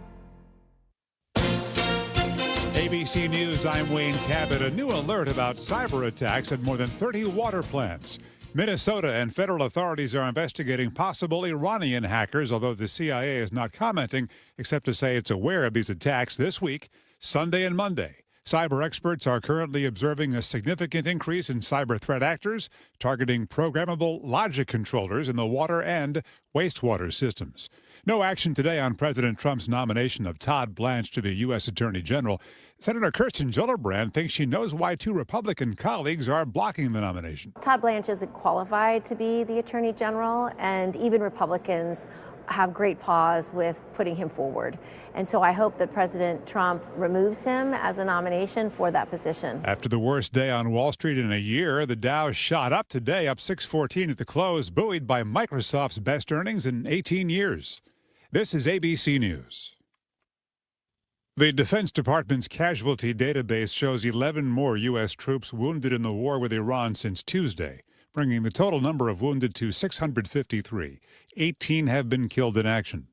ABC News, I'm Wayne Cabot. A new alert about cyber attacks at more than 30 water plants. Minnesota and federal authorities are investigating possible Iranian hackers, although the CIA is not commenting except to say it's aware of these attacks this week, Sunday and Monday. Cyber experts are currently observing a significant increase in cyber threat actors targeting programmable logic controllers in the water and wastewater systems. No action today on President Trump's nomination of Todd Blanche to be U.S. Attorney General. Senator Kirsten Gillibrand thinks she knows why two Republican colleagues are blocking the nomination. Todd Blanche isn't qualified to be the Attorney General, and even Republicans have great pause with putting him forward. And so I hope that President Trump removes him as a nomination for that position. After the worst day on Wall Street in a year, the Dow shot up today, up 614 at the close, buoyed by Microsoft's best earnings in 18 years. This is ABC News. The Defense Department's casualty database shows 11 more U.S. troops wounded in the war with Iran since Tuesday, bringing the total number of wounded to 653. 18 have been killed in action.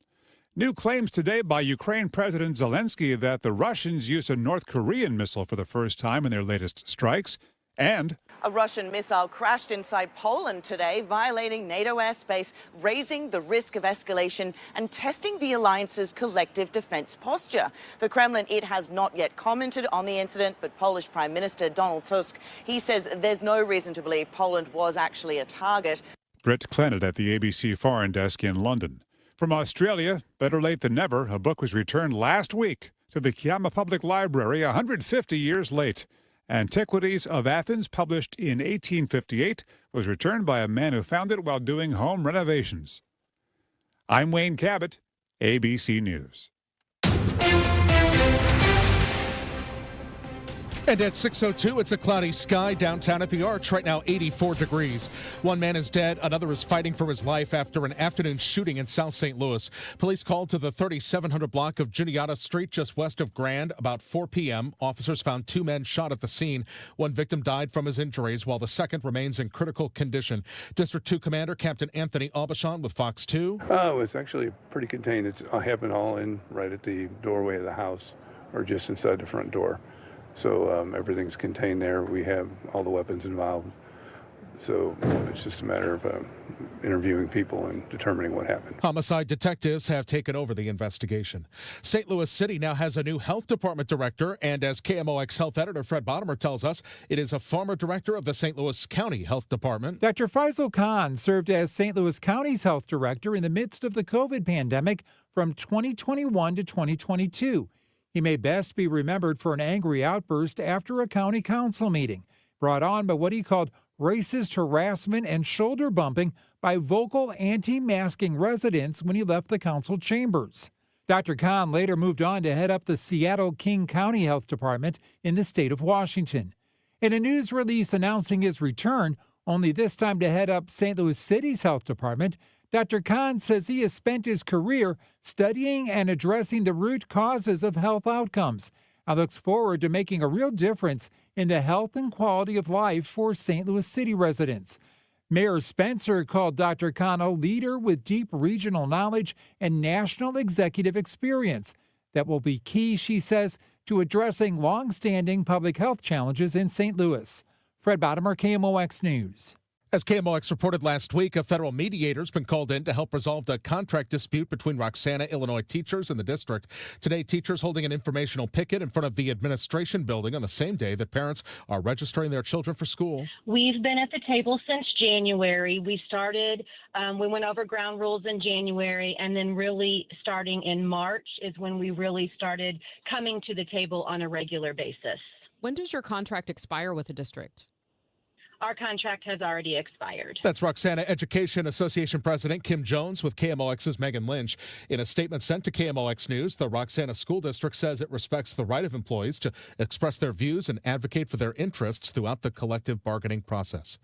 New claims today by Ukraine President Zelensky that the Russians used a North Korean missile for the first time in their latest strikes, and a Russian missile crashed inside Poland today, violating NATO airspace, raising the risk of escalation and testing the alliance's collective defense posture. The Kremlin, it has not yet commented on the incident, but Polish Prime Minister Donald Tusk, he says there's no reason to believe Poland was actually a target. Britt Clennett at the ABC Foreign Desk in London. From Australia, better late than never, a book was returned last week to the Kiama Public Library 150 years late. Antiquities of Athens, published in 1858, was returned by a man who found it while doing home renovations. I'm Wayne Cabot, ABC News. And at 6:02, it's a cloudy sky downtown at the Arch. Right now, 84 degrees. One man is dead. Another is fighting for his life after an afternoon shooting in South St. Louis. Police called to the 3700 block of Juniata Street, just west of Grand, about 4 p.m. Officers found two men shot at the scene. One victim died from his injuries, while the second remains in critical condition. District 2 Commander Captain Anthony Aubuchon with Fox 2. Oh, it's actually pretty contained. It's happened all in right at the doorway of the house, or just inside the front door. So everything's contained there. We have all the weapons involved. So it's just a matter of interviewing people and determining what happened. Homicide detectives have taken over the investigation. St. Louis City now has a new health department director, and as KMOX health editor Fred Bottomer tells us, it is a former director of the St. Louis County Health Department. Dr. Faisal Khan served as St. Louis County's health director in the midst of the COVID pandemic from 2021 to 2022. He may best be remembered for an angry outburst after a county council meeting, brought on by what he called racist harassment and shoulder bumping by vocal anti-masking residents when he left the council chambers. Dr. Khan later moved on to head up the Seattle King County Health Department in the state of Washington. In a news release announcing his return, only this time to head up St. Louis City's health department, Dr. Khan says he has spent his career studying and addressing the root causes of health outcomes and looks forward to making a real difference in the health and quality of life for St. Louis City residents. Mayor Spencer called Dr. Khan a leader with deep regional knowledge and national executive experience that will be key, she says, to addressing long-standing public health challenges in St. Louis. Fred Bottomer, KMOX News. As KMOX reported last week, a federal mediator has been called in to help resolve the contract dispute between Roxana, Illinois teachers and the district. Today, teachers holding an informational picket in front of the administration building on the same day that parents are registering their children for school. We've been at the table since January. We went over ground rules in January, and then really starting in March is when we really started coming to the table on a regular basis. When does your contract expire with the district? Our contract has already expired. That's Roxana Education Association President Kim Jones with KMOX's Megan Lynch. In a statement sent to KMOX News, the Roxana School District says it respects the right of employees to express their views and advocate for their interests throughout the collective bargaining process.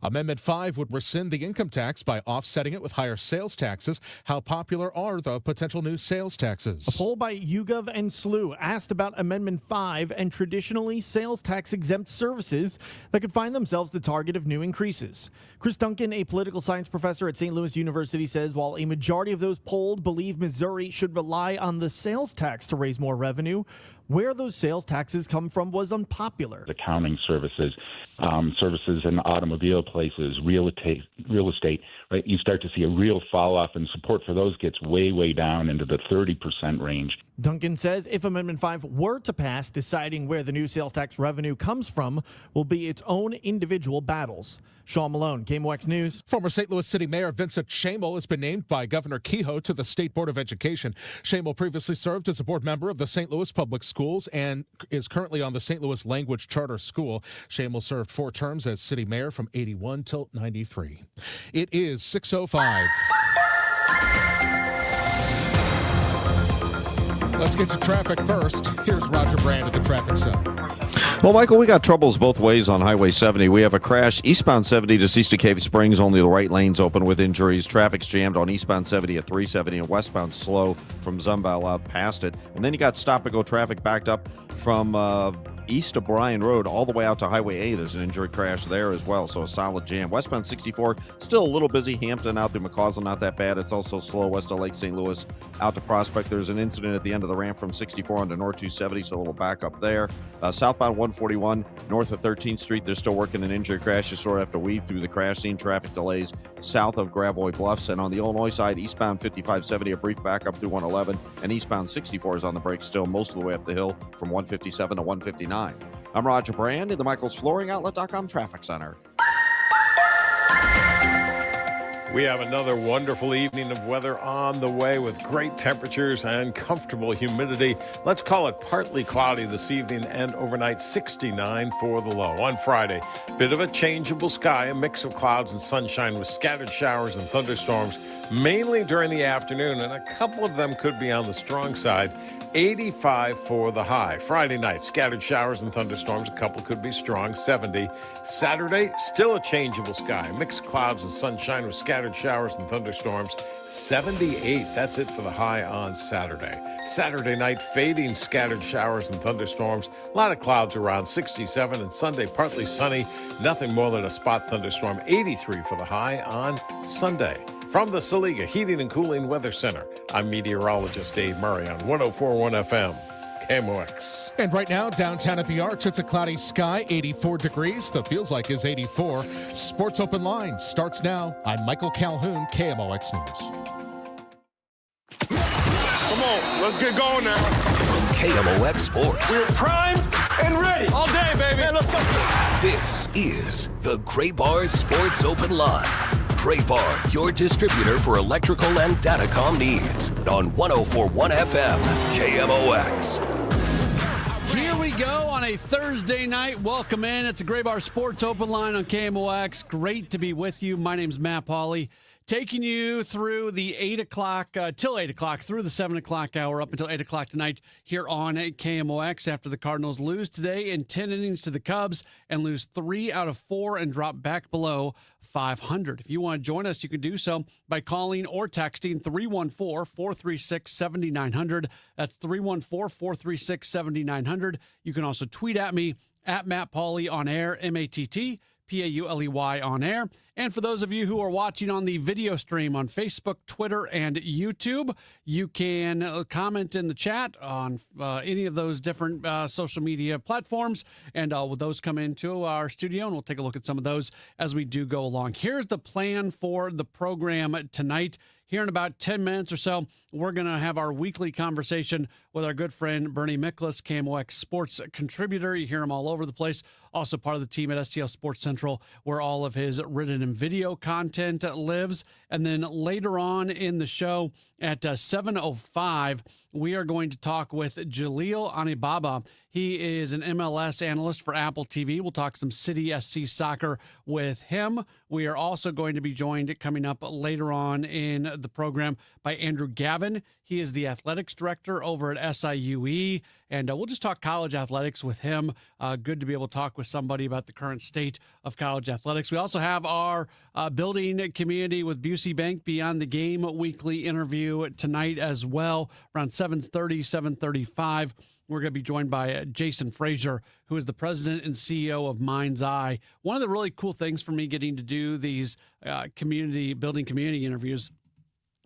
Amendment 5 would rescind the income tax by offsetting it with higher sales taxes. How popular are the potential new sales taxes? A poll by YouGov and SLU asked about Amendment 5 and traditionally sales tax exempt services that could find themselves the target of new increases. Chris Duncan, a political science professor at St. Louis University, says while a majority of those polled believe Missouri should rely on the sales tax to raise more revenue, where those sales taxes come from was unpopular. Accounting services, services in automobile places, real estate, right? You start to see a real fall off, and support for those gets way, way down into the 30% range. Duncan says if Amendment 5 were to pass, deciding where the new sales tax revenue comes from will be its own individual battles. Sean Malone, KMOX News. Former St. Louis City Mayor Vincent Shamel has been named by Governor Kehoe to the State Board of Education. Shamel previously served as a board member of the St. Louis Public Schools and is currently on the St. Louis Language Charter School. Shamel served 4 terms as city mayor from 81 till 93. It is 6:05. Let's get to traffic first. Here's Roger Brand at the Traffic Center. Well, Michael, we got troubles both ways on Highway 70. We have a crash eastbound 70 to Siesta Cave Springs. Only the right lane's open with injuries. Traffic's jammed on eastbound 70 at 370 and westbound slow from Zumbal out past it. And then you got stop-and-go traffic backed up from east of Bryan Road all the way out to Highway A. There's an injury crash there as well, so a solid jam. Westbound 64, still a little busy. Hampton out through McCausland, not that bad. It's also slow west of Lake St. Louis out to Prospect. There's an incident at the end of the ramp from 64 onto North 270, so a little backup there. Southbound 141, north of 13th Street, they're still working an injury crash. You sort of have to weave through the crash scene. Traffic delays south of Gravois Bluffs. And on the Illinois side, eastbound 5570, a brief backup through 111, and eastbound 64 is on the brakes still most of the way up the hill from 157 to 159. I'm Roger Brand in the Michaels Flooring Outlet.com Traffic Center. We have another wonderful evening of weather on the way with great temperatures and comfortable humidity. Let's call it partly cloudy this evening and overnight 69 for the low. On Friday, bit of a changeable sky, a mix of clouds and sunshine with scattered showers and thunderstorms, mainly during the afternoon, and a couple of them could be on the strong side. 85 for the high. Friday night, scattered showers and thunderstorms. A couple could be strong, 70. Saturday, still a changeable sky. Mixed clouds and sunshine with scattered showers and thunderstorms, 78. That's it for the high on Saturday. Saturday night, fading scattered showers and thunderstorms. A lot of clouds around, 67. And Sunday, partly sunny. Nothing more than a spot thunderstorm, 83 for the high on Sunday. From the Saliga Heating and Cooling Weather Center, I'm meteorologist Dave Murray on 104.1 FM, KMOX. And right now, downtown at the Arch, it's a cloudy sky, 84 degrees. The feels like is 84. Sports Open Line starts now. I'm Michael Calhoun, KMOX News. Come on, let's get going now. From KMOX Sports. We're primed and ready. All day, baby. Man, let's go. This is the Gray Bar Sports Open Live. Gray Bar, your distributor for electrical and datacom needs. On 104.1 FM, KMOX. Here we go on a Thursday night. Welcome in. It's a Gray Bar Sports Open Line on KMOX. Great to be with you. My name's Matt Pauley. Taking you through the 8 o'clock, till 8 o'clock, through the 7 o'clock hour, up until 8 o'clock tonight here on KMOX after the Cardinals lose today in 10 innings to the Cubs and lose 3 out of 4 and drop back below 500. If you want to join us, you can do so by calling or texting 314-436-7900. That's 314-436-7900. You can also tweet at me at Matt Pauley on air, MATT. Pauley on air. And for those of you who are watching on the video stream on Facebook, Twitter, and YouTube, you can comment in the chat on any of those different social media platforms, and those come into our studio, and we'll take a look at some of those as we do go along. Here's the plan for the program tonight. Here in about 10 minutes or so, we're going to have our weekly conversation with our good friend Bernie Miklas, KMOX sports contributor. You hear him all over the place. Also part of the team at STL Sports Central, where all of his written and video content lives. And then later on in the show at 7:05, we are going to talk with Jaleel Anibaba. He is an MLS analyst for Apple TV. We'll talk some City SC soccer with him. We are also going to be joined coming up later on in the program by Andrew Gavin. He is the athletics director over at SIUE, and we'll just talk college athletics with him. Good to be able to talk with somebody about the current state of college athletics. We also have our building community with Busey Bank Beyond the Game weekly interview tonight as well, around 7:30, 7:35. We're going to be joined by Jason Frazier, who is the president and CEO of Mind's Eye. One of the really cool things for me getting to do these community interviews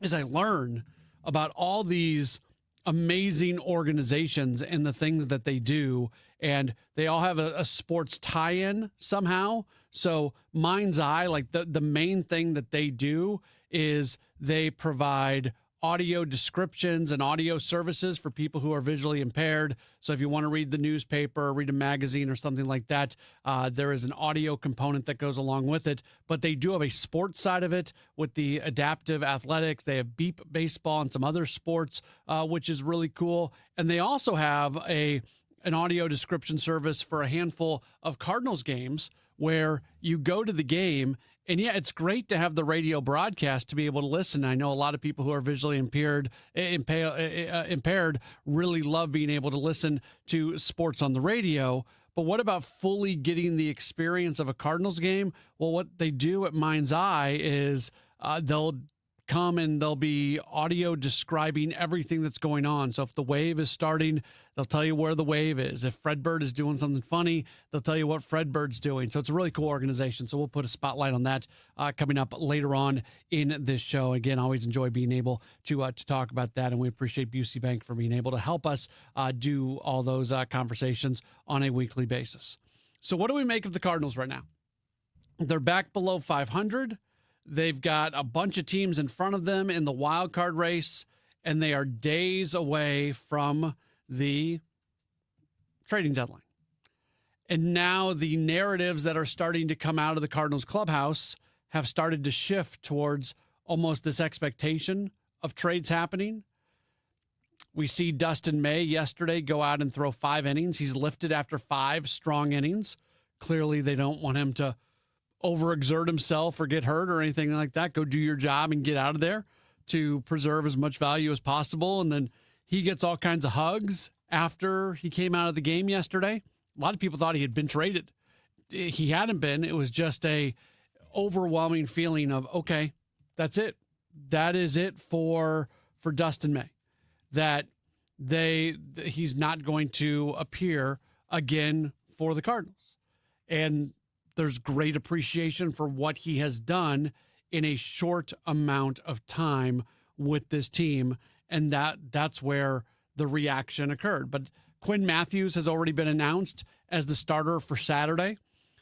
is I learn about all these amazing organizations and the things that they do, and they all have a sports tie-in somehow. So Mind's Eye, like the main thing that they do is they provide audio descriptions and audio services for people who are visually impaired. So if you want to read the newspaper, read a magazine or something like that, there is an audio component that goes along with it. But they do have a sports side of it with the adaptive athletics. They have beep baseball and some other sports, which is really cool. And they also have an audio description service for a handful of Cardinals games where you go to the game. And yeah, it's great to have the radio broadcast to be able to listen. I know a lot of people who are visually impaired really love being able to listen to sports on the radio. But what about fully getting the experience of a Cardinals game? Well, what they do at Mind's Eye is they'll come and they'll be audio describing everything that's going on. So if the wave is starting, they'll tell you where the wave is. If Redbird is doing something funny, they'll tell you what Redbird's doing. So it's a really cool organization. So we'll put a spotlight on that coming up later on in this show. Again, I always enjoy being able to talk about that, and we appreciate Busey Bank for being able to help us do all those conversations on a weekly basis. So what do we make of the Cardinals right now? They're back below 500. They've got a bunch of teams in front of them in the wild card race, and they are days away from the trading deadline. And now the narratives that are starting to come out of the Cardinals clubhouse have started to shift towards almost this expectation of trades happening. We see Dustin May yesterday go out and throw 5 innings. He's lifted after 5 strong innings. Clearly, they don't want him to overexert himself or get hurt or anything like that. Go do your job and get out of there to preserve as much value as possible. And then he gets all kinds of hugs after he came out of the game yesterday. A lot of people thought he had been traded. He hadn't been. It was just a overwhelming feeling of, okay, that's it. That is it for Dustin May. That he's not going to appear again for the Cardinals. And there's great appreciation for what he has done in a short amount of time with this team. And that's where the reaction occurred. But Quinn Matthews has already been announced as the starter for Saturday.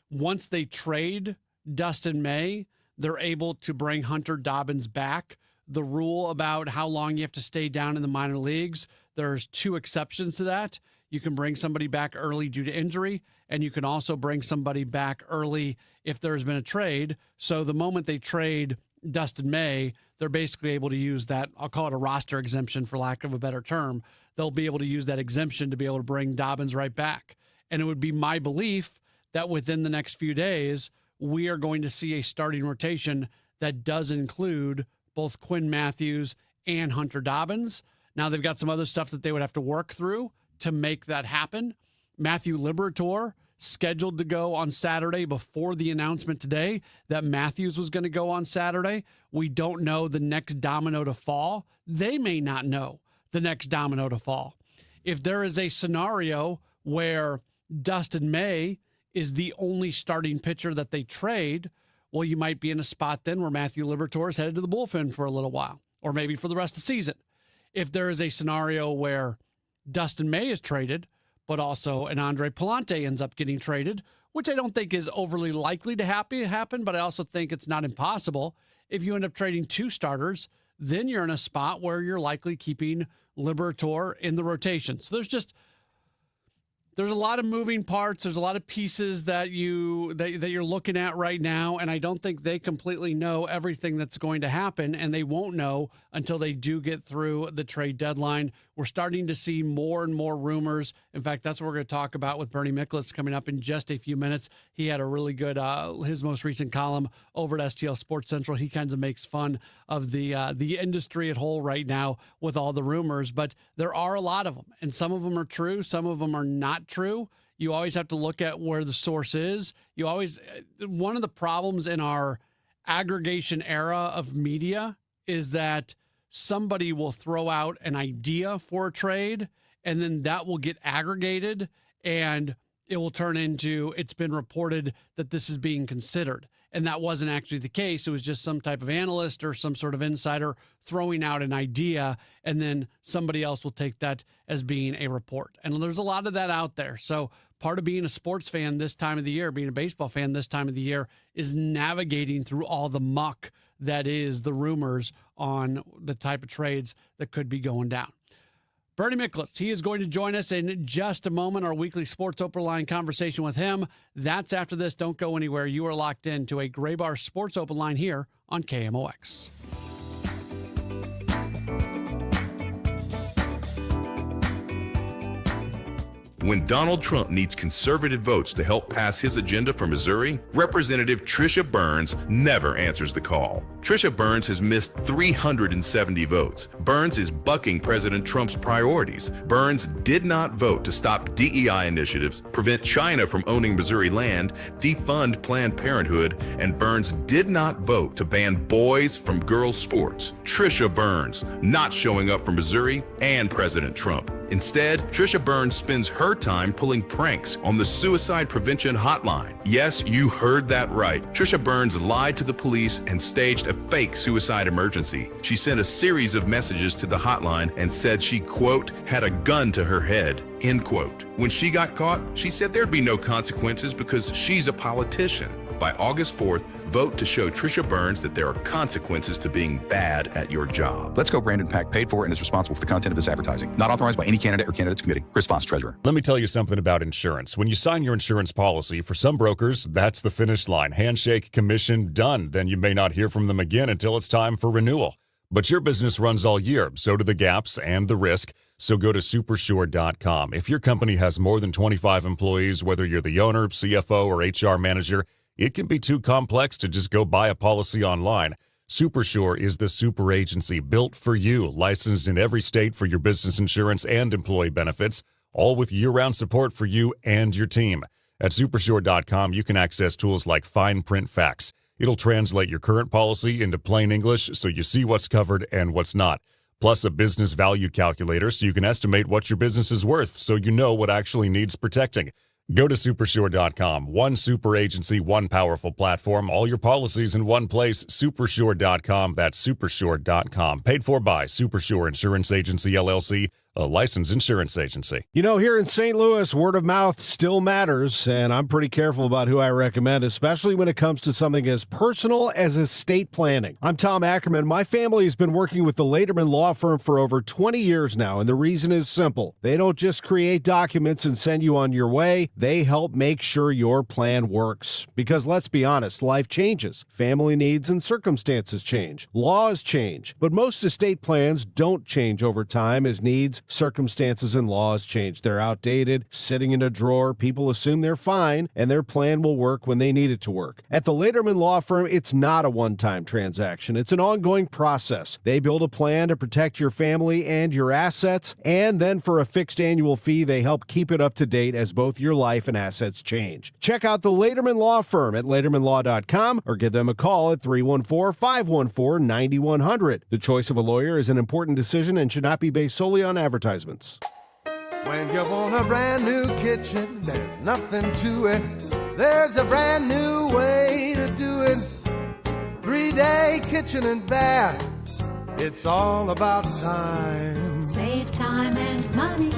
Once they trade Dustin May, they're able to bring Hunter Dobbins back. The rule about how long you have to stay down in the minor leagues, there's 2 exceptions to that. You can bring somebody back early due to injury, and you can also bring somebody back early if there's been a trade. So the moment they trade Dustin May, they're basically able to use that, I'll call it a roster exemption for lack of a better term. They'll be able to use that exemption to be able to bring Dobbins right back. And it would be my belief that within the next few days, we are going to see a starting rotation that does include both Quinn Matthews and Hunter Dobbins. Now they've got some other stuff that they would have to work through to make that happen. Matthew Liberatore scheduled to go on Saturday before the announcement today that Matthews was going to go on Saturday. We don't know the next domino to fall. They may not know the next domino to fall. If there is a scenario where Dustin May is the only starting pitcher that they trade, well, you might be in a spot then where Matthew Liberatore is headed to the bullpen for a little while, or maybe for the rest of the season. If there is a scenario where Dustin May is traded, but also an Andre Palante ends up getting traded, which I don't think is overly likely to happen, but I also think it's not impossible. If you end up trading 2 starters, then you're in a spot where you're likely keeping Liberatore in the rotation. So there's a lot of moving parts. There's a lot of pieces that you're looking at right now, and I don't think they completely know everything that's going to happen, and they won't know until they do get through the trade deadline. We're starting to see more and more rumors. In fact, that's what we're going to talk about with Bernie Miklasz coming up in just a few minutes. He had a really good, his most recent column over at STL Sports Central. He kind of makes fun of the industry at whole right now with all the rumors, but there are a lot of them, and some of them are true. Some of them are not true. You always have to look at where the source is. One of the problems in our aggregation era of media is that somebody will throw out an idea for a trade, and then that will get aggregated, and it will turn into, it's been reported that this is being considered. and that wasn't actually the case. It was just some type of analyst or some sort of insider throwing out an idea, and then somebody else will take that as being a report. And there's a lot of that out there. So part of being a sports fan this time of the year, being a baseball fan this time of the year, is navigating through all the muck that is the rumors on the type of trades that could be going down. Bernie Miklasz, he is going to join us in just a moment, our weekly Sports Oprah Line conversation with him. That's after this. Don't go anywhere. You are locked into a Gray Bar Sports Open Line here on KMOX. When Donald Trump needs conservative votes to help pass his agenda for Missouri, Representative Tricia Burns never answers the call. Tricia Burns has missed 370 votes. Burns is bucking President Trump's priorities. Burns did not vote to stop DEI initiatives, prevent China from owning Missouri land, defund Planned Parenthood, and Burns did not vote to ban boys from girls' sports. Tricia Burns not showing up for Missouri and President Trump. Instead, Tricia Burns spends her time pulling pranks on the suicide prevention hotline. Yes, you heard that right. Tricia Burns lied to the police and staged a fake suicide emergency. She sent a series of messages to the hotline and said she, quote, had a gun to her head, end quote. When she got caught, she said there'd be no consequences because she's a politician. By August 4th, vote to show Tricia Burns that there are consequences to being bad at your job. Let's Go Brandon PAC paid for and is responsible for the content of this advertising. Not authorized by any candidate or candidates committee. Chris Foss, Treasurer. Let me tell you something about insurance. When you sign your insurance policy, for some brokers, that's the finish line. Handshake, commission, done. Then you may not hear from them again until it's time for renewal. But your business runs all year, so do the gaps and the risk. So go to supersure.com. If your company has more than 25 employees, whether you're the owner, CFO, or HR manager, it can be too complex to just go buy a policy online. Supersure is the super agency built for you, licensed in every state for your business insurance and employee benefits, all with year-round support for you and your team. At supersure.com, you can access tools like fine print facts. It'll translate your current policy into plain English so you see what's covered and what's not. Plus a business value calculator so you can estimate what your business is worth so you know what actually needs protecting. Go to supersure.com. One super agency, one powerful platform, all your policies in one place. Supersure.com. That's supersure.com. Paid for by Supersure Insurance Agency, LLC, a licensed insurance agency. You know, here in St. Louis, word of mouth still matters, and I'm pretty careful about who I recommend, especially when it comes to something as personal as estate planning. I'm Tom Ackerman. My family has been working with the Lederman Law Firm for over 20 years now, and the reason is simple. They don't just create documents and send you on your way. They help make sure your plan works. Because let's be honest, life changes. Family needs and circumstances change. Laws change. But most estate plans don't change over time as needs, circumstances, and laws change. They're outdated, sitting in a drawer. People assume they're fine, and their plan will work when they need it to work. At the Lederman Law Firm, it's not a one-time transaction. It's an ongoing process. They build a plan to protect your family and your assets, and then for a fixed annual fee, they help keep it up to date as both your life and assets change. Check out the Lederman Law Firm at LedermanLaw.com or give them a call at 314-514-9100. The choice of a lawyer is an important decision and should not be based solely on advertisements. When you want a brand new kitchen, there's nothing to it. There's a brand new way to do it. 3-day kitchen and bath. It's all about time. Save time and money.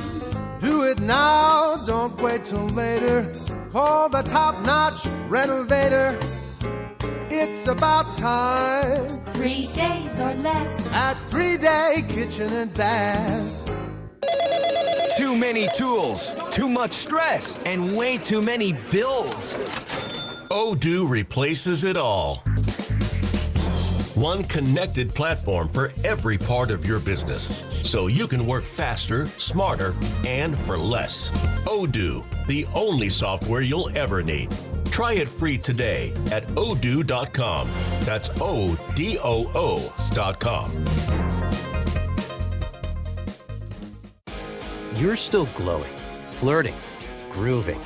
Do it now, don't wait till later. Call the top-notch renovator. It's about time. 3 days or less. At 3-day kitchen and bath. Too many tools, too much stress, and way too many bills. Odoo replaces it all. One connected platform for every part of your business, so you can work faster, smarter, and for less. Odoo, the only software you'll ever need. Try it free today at odoo.com. That's ODOO.com. You're still glowing, flirting, grooving.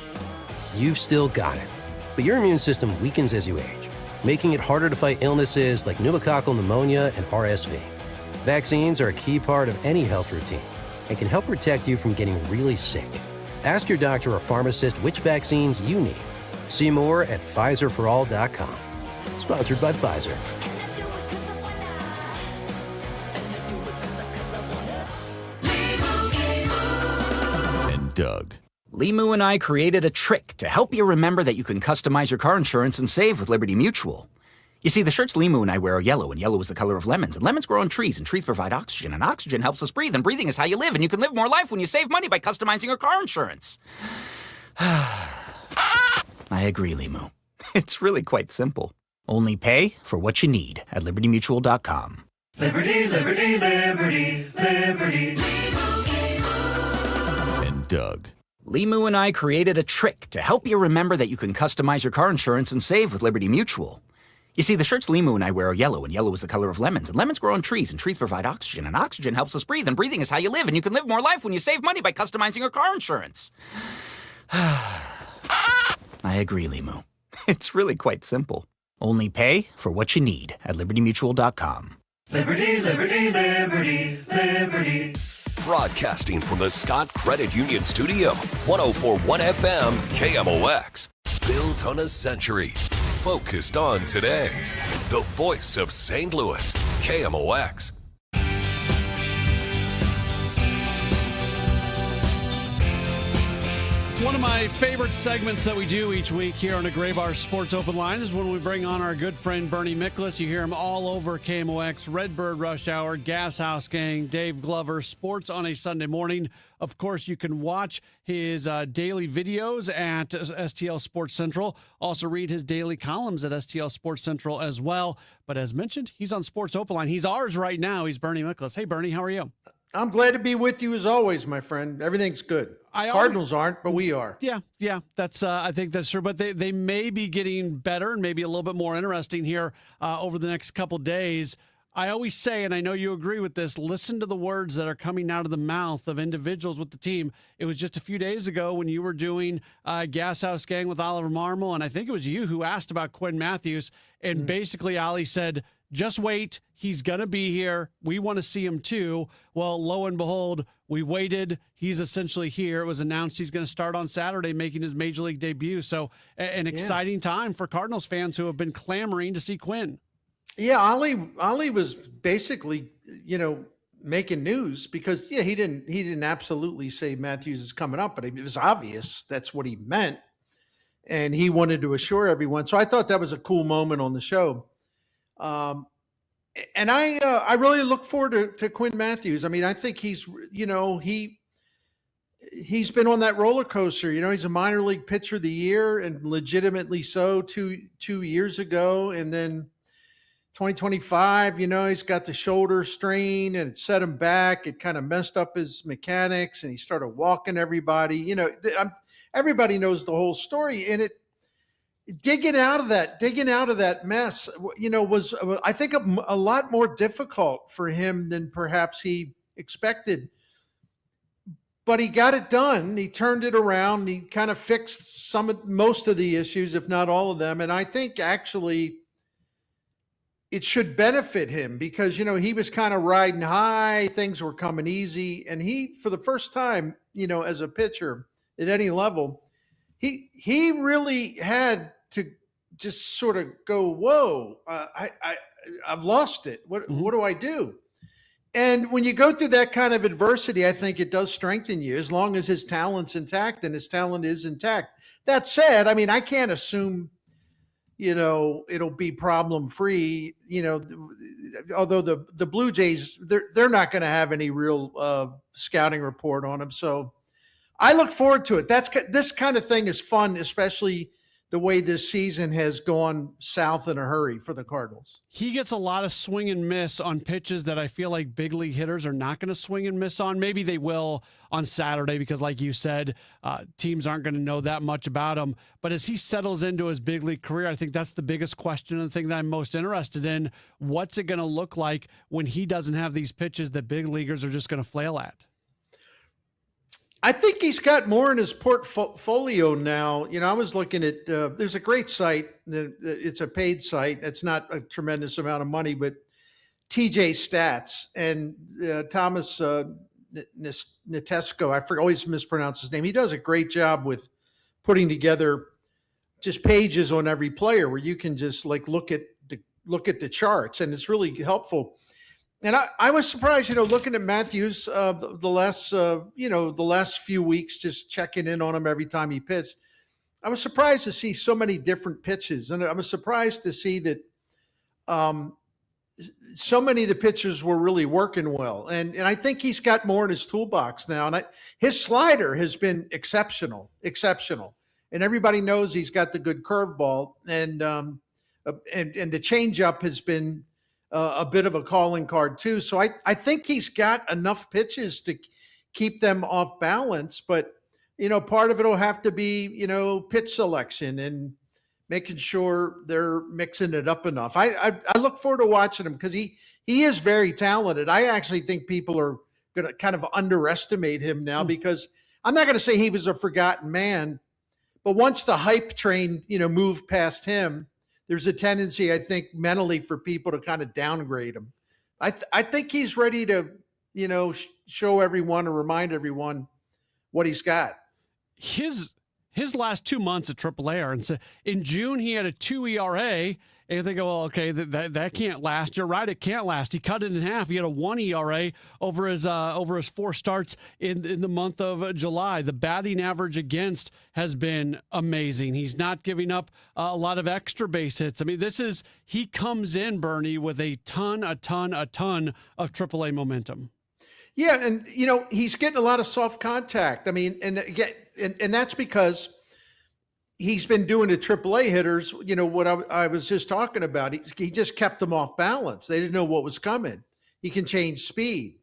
You've still got it. But your immune system weakens as you age, making it harder to fight illnesses like pneumococcal pneumonia and RSV. Vaccines are a key part of any health routine and can help protect you from getting really sick. Ask your doctor or pharmacist which vaccines you need. See more at PfizerForAll.com. Sponsored by Pfizer. And Doug. Limu and I created a trick to help you remember that you can customize your car insurance and save with Liberty Mutual. You see, the shirts Limu and I wear are yellow, and yellow is the color of lemons, and lemons grow on trees, and trees provide oxygen, and oxygen helps us breathe, and breathing is how you live, and you can live more life when you save money by customizing your car insurance. I agree, Limu. It's really quite simple. Only pay for what you need at libertymutual.com. Liberty, liberty, liberty, liberty. And Doug. Limu and I created a trick to help you remember that you can customize your car insurance and save with Liberty Mutual. You see, the shirts Limu and I wear are yellow, and yellow is the color of lemons, and lemons grow on trees, and trees provide oxygen, and oxygen helps us breathe, and breathing is how you live, and you can live more life when you save money by customizing your car insurance. I agree, Limu. It's really quite simple. Only pay for what you need at libertymutual.com. Liberty, liberty, liberty, liberty. Broadcasting from the Scott Credit Union Studio, 104.1 FM, KMOX. Built on a century, focused on today. The voice of St. Louis, KMOX. One of my favorite segments that we do each week here on the Gray Bar Sports Open Line is when we bring on our good friend Bernie Miklasz. You hear him all over KMOX, Redbird Rush Hour, Gas House Gang, Dave Glover, Sports on a Sunday morning. Of course, you can watch his daily videos at STL Sports Central. Also read his daily columns at STL Sports Central as well. But as mentioned, he's on Sports Open Line. He's ours right now. He's Bernie Miklasz. Hey, Bernie, how are you? I'm glad to be with you as always, my friend. Everything's good. Cardinals aren't, but we are. Yeah. That's I think that's true. But they may be getting better and maybe a little bit more interesting here over the next couple days. I always say, and I know you agree with this, listen to the words that are coming out of the mouth of individuals with the team. It was just a few days ago when you were doing Gas House Gang with Oliver Marmol, and I think it was you who asked about Quinn Matthews, and basically Ollie said, just wait. He's going to be here. We want to see him too. Well, lo and behold, we waited. He's essentially here. It was announced he's going to start on Saturday, making his Major League debut. So an exciting time for Cardinals fans who have been clamoring to see Quinn. Yeah, Ollie was basically, making news because, he didn't absolutely say Matthews is coming up, but it was obvious that's what he meant. And he wanted to assure everyone. So I thought that was a cool moment on the show. And I really look forward to Quinn Matthews. I mean, I think he's been on that roller coaster. He's a minor league pitcher of the year and legitimately so 2 years ago. And then 2025, he's got the shoulder strain and it set him back. It kind of messed up his mechanics and he started walking everybody. Everybody knows the whole story. And digging out of that mess, was, I think, a lot more difficult for him than perhaps he expected. But he got it done. He turned it around. He kind of fixed most of the issues, if not all of them. And I think actually it should benefit him because, he was kind of riding high. Things were coming easy. And he, for the first time, as a pitcher at any level, he really had to just sort of go, whoa, I've lost it. What do I do? And when you go through that kind of adversity, I think it does strengthen you as long as his talent's intact, and his talent is intact. That said, I mean, I can't assume, it'll be problem free, although the Blue Jays, they're not going to have any real scouting report on him. So I look forward to it. This kind of thing is fun, especially the way this season has gone south in a hurry for the Cardinals. He gets a lot of swing and miss on pitches that I feel like big league hitters are not going to swing and miss on. Maybe they will on Saturday because, like you said, teams aren't going to know that much about him. But as he settles into his big league career, I think that's the biggest question and the thing that I'm most interested in. What's it going to look like when he doesn't have these pitches that big leaguers are just going to flail at? I think he's got more in his portfolio now. I was looking at, there's a great site. It's a paid site. It's not a tremendous amount of money, but TJ Stats and Thomas Netesco, I always mispronounce his name. He does a great job with putting together just pages on every player where you can just like look at the charts, and it's really helpful. And I was surprised, looking at Matthews the last few weeks, just checking in on him every time he pitched. I was surprised to see so many different pitches, and I was surprised to see that so many of the pitchers were really working well. And I think he's got more in his toolbox now. And his slider has been exceptional. And everybody knows he's got the good curveball, and the changeup has been a bit of a calling card too. So I think he's got enough pitches to keep them off balance. But part of it will have to be pitch selection and making sure they're mixing it up enough. I look forward to watching him because he is very talented. I actually think people are going to kind of underestimate him now, because I'm not going to say he was a forgotten man, but once the hype train, moved past him, there's a tendency, I think, mentally for people to kind of downgrade him. I think he's ready to, show everyone or remind everyone what he's got. His last 2 months at AAA are, and so in June he had a 2 ERA, and you think, well, okay, that can't last. You're right, it can't last. He cut it in half. He had a 1 ERA over his 4 starts in the month of July. The batting average against has been amazing. He's not giving up a lot of extra base hits. I mean, he comes in, Bernie, with a ton of AAA momentum. Yeah, and he's getting a lot of soft contact. I mean, and again, and that's because he's been doing the AAA hitters. What I was just talking about. He just kept them off balance. They didn't know what was coming. He can change speed.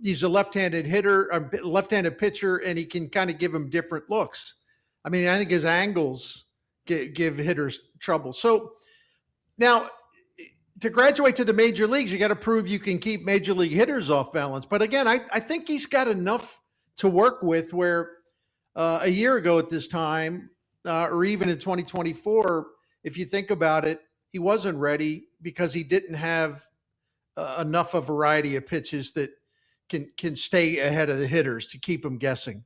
He's a left-handed hitter, a left-handed pitcher, and he can kind of give them different looks. I mean, I think his angles give hitters trouble. So now, to graduate to the major leagues, you got to prove you can keep major league hitters off balance. But again, I think he's got enough to work with where a year ago at this time, or even in 2024, if you think about it, he wasn't ready because he didn't have enough of a variety of pitches that can stay ahead of the hitters to keep them guessing.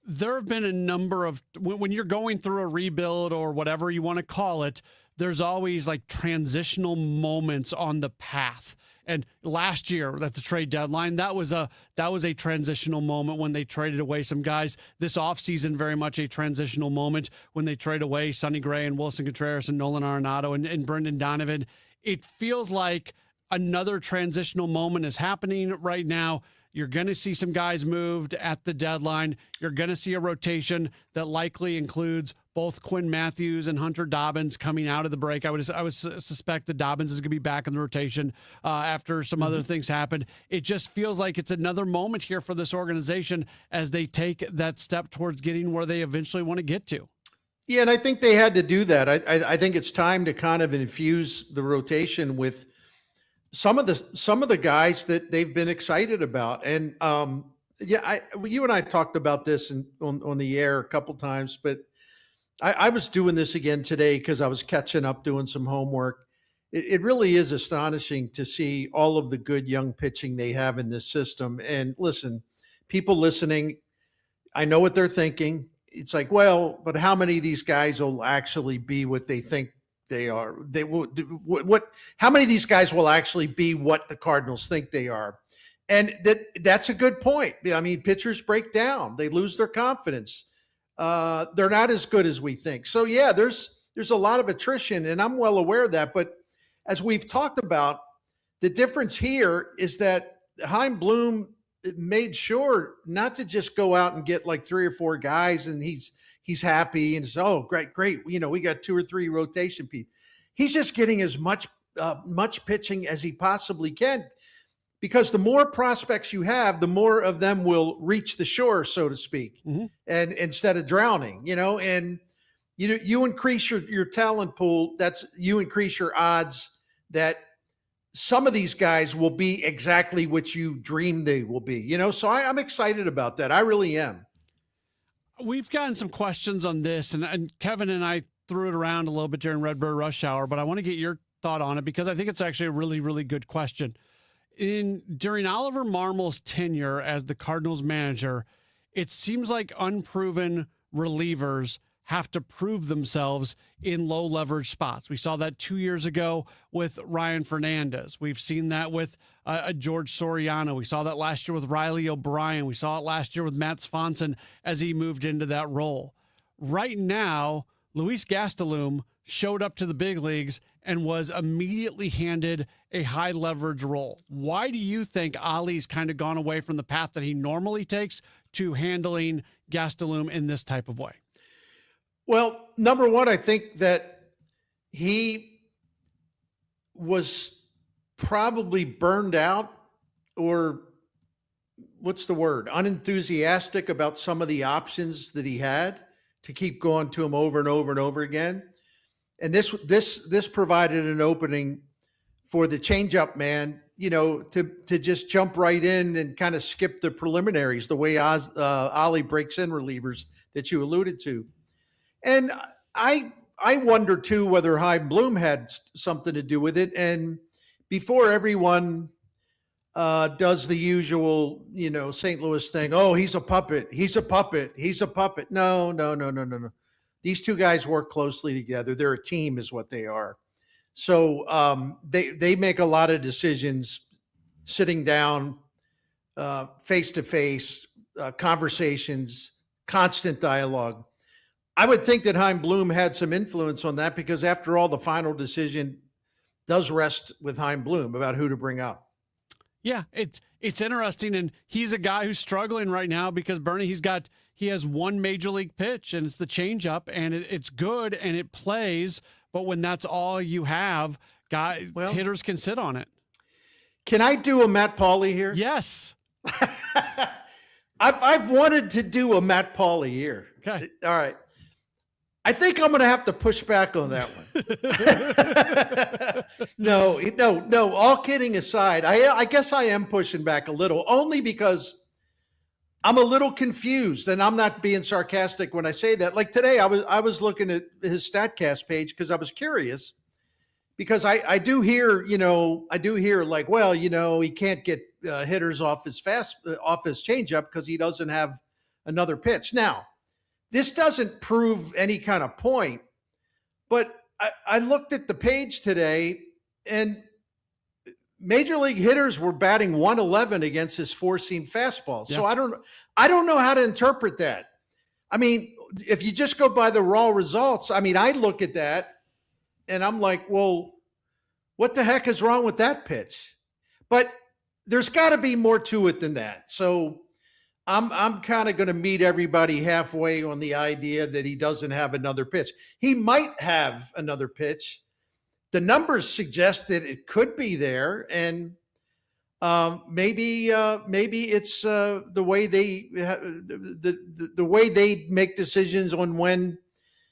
There have been a number of, when you're going through a rebuild or whatever you want to call it, there's always like transitional moments on the path. And last year at the trade deadline, that was a transitional moment when they traded away some guys. This offseason, very much a transitional moment when they trade away Sonny Gray and Wilson Contreras and Nolan Arenado and Brendan Donovan. It feels like another transitional moment is happening right now. You're going to see some guys moved at the deadline. You're going to see a rotation that likely includes both Quinn Matthews and Hunter Dobbins coming out of the break. I would suspect that Dobbins is going to be back in the rotation after some other things happen. It just feels like it's another moment here for this organization as they take that step towards getting where they eventually want to get to. Yeah, and I think they had to do that. I think it's time to kind of infuse the rotation with some of the guys that they've been excited about. And you and I talked about this on the air a couple times, but I was doing this again today because I was catching up doing some homework. It really is astonishing to see all of the good young pitching they have in this system. And listen, people listening, I know what they're thinking. It's like, well, but how many of these guys will actually be what they think they are? They will. How many of these guys will actually be what the Cardinals think they are? And that's a good point. I mean, pitchers break down; they lose their confidence. They're not as good as we think. So yeah, there's a lot of attrition, and I'm well aware of that. But as we've talked about, the difference here is that Chaim Bloom made sure not to just go out and get like 3 or 4 guys and he's happy and says, oh, great. We got 2 or 3 rotation people. He's just getting as much pitching as he possibly can, because the more prospects you have, the more of them will reach the shore, so to speak, and instead of drowning, and you increase your talent pool. You increase your odds that some of these guys will be exactly what you dream they will be, so I'm excited about that. I really am. We've gotten some questions on this, and Kevin and I threw it around a little bit during Redbird Rush Hour, but I want to get your thought on it because I think it's actually a really, really good question. During Oliver Marmol's tenure as the Cardinals manager, it seems like unproven relievers have to prove themselves in low leverage spots. We saw that 2 years ago with Ryan Fernandez. We've seen that with George Soriano. We saw that last year with Riley O'Brien. We saw it last year with Matt Swanson as he moved into that role. Right now, Luis Gastelum showed up to the big leagues and was immediately handed a high leverage role. Why do you think Ali's kind of gone away from the path that he normally takes to handling Gastelum in this type of way? Well, number one, I think that he was probably burned out, or what's the word, unenthusiastic about some of the options that he had to keep going to him over and over and over again. And this provided an opening for the changeup man, to just jump right in and kind of skip the preliminaries, the way Ali breaks in relievers that you alluded to. And I wonder too whether Chaim Bloom had something to do with it. And before everyone does the usual, St. Louis thing, oh, he's a puppet. No. These two guys work closely together. They're a team is what they are. So they make a lot of decisions sitting down, face-to-face, conversations, constant dialogue. I would think that Chaim Bloom had some influence on that because, after all, the final decision does rest with Chaim Bloom about who to bring up. Yeah, it's interesting, and he's a guy who's struggling right now because, Bernie, he has one major league pitch, and it's the changeup, and it's good and it plays, but when that's all you have, hitters can sit on it. Can I do a Matt Pauley here? Yes. I've wanted to do a Matt Pauley here. Okay. All right. I think I'm going to have to push back on that one. No. All kidding aside, I guess I am pushing back a little, only because I'm a little confused, and I'm not being sarcastic when I say that. Like today, I was looking at his StatCast page because I was curious, because I do hear like, well, he can't get hitters off his changeup because he doesn't have another pitch. Now, this doesn't prove any kind of point, but I looked at the page today, and major league hitters were batting 111 against his four-seam fastball. Yeah. So I don't know how to interpret that. I mean, if you just go by the raw results, I look at that and I'm like, well, what the heck is wrong with that pitch? But there's got to be more to it than that. So I'm kind of going to meet everybody halfway on the idea that he doesn't have another pitch. He might have another pitch. The numbers suggest that it could be there, and maybe it's the way they make decisions on when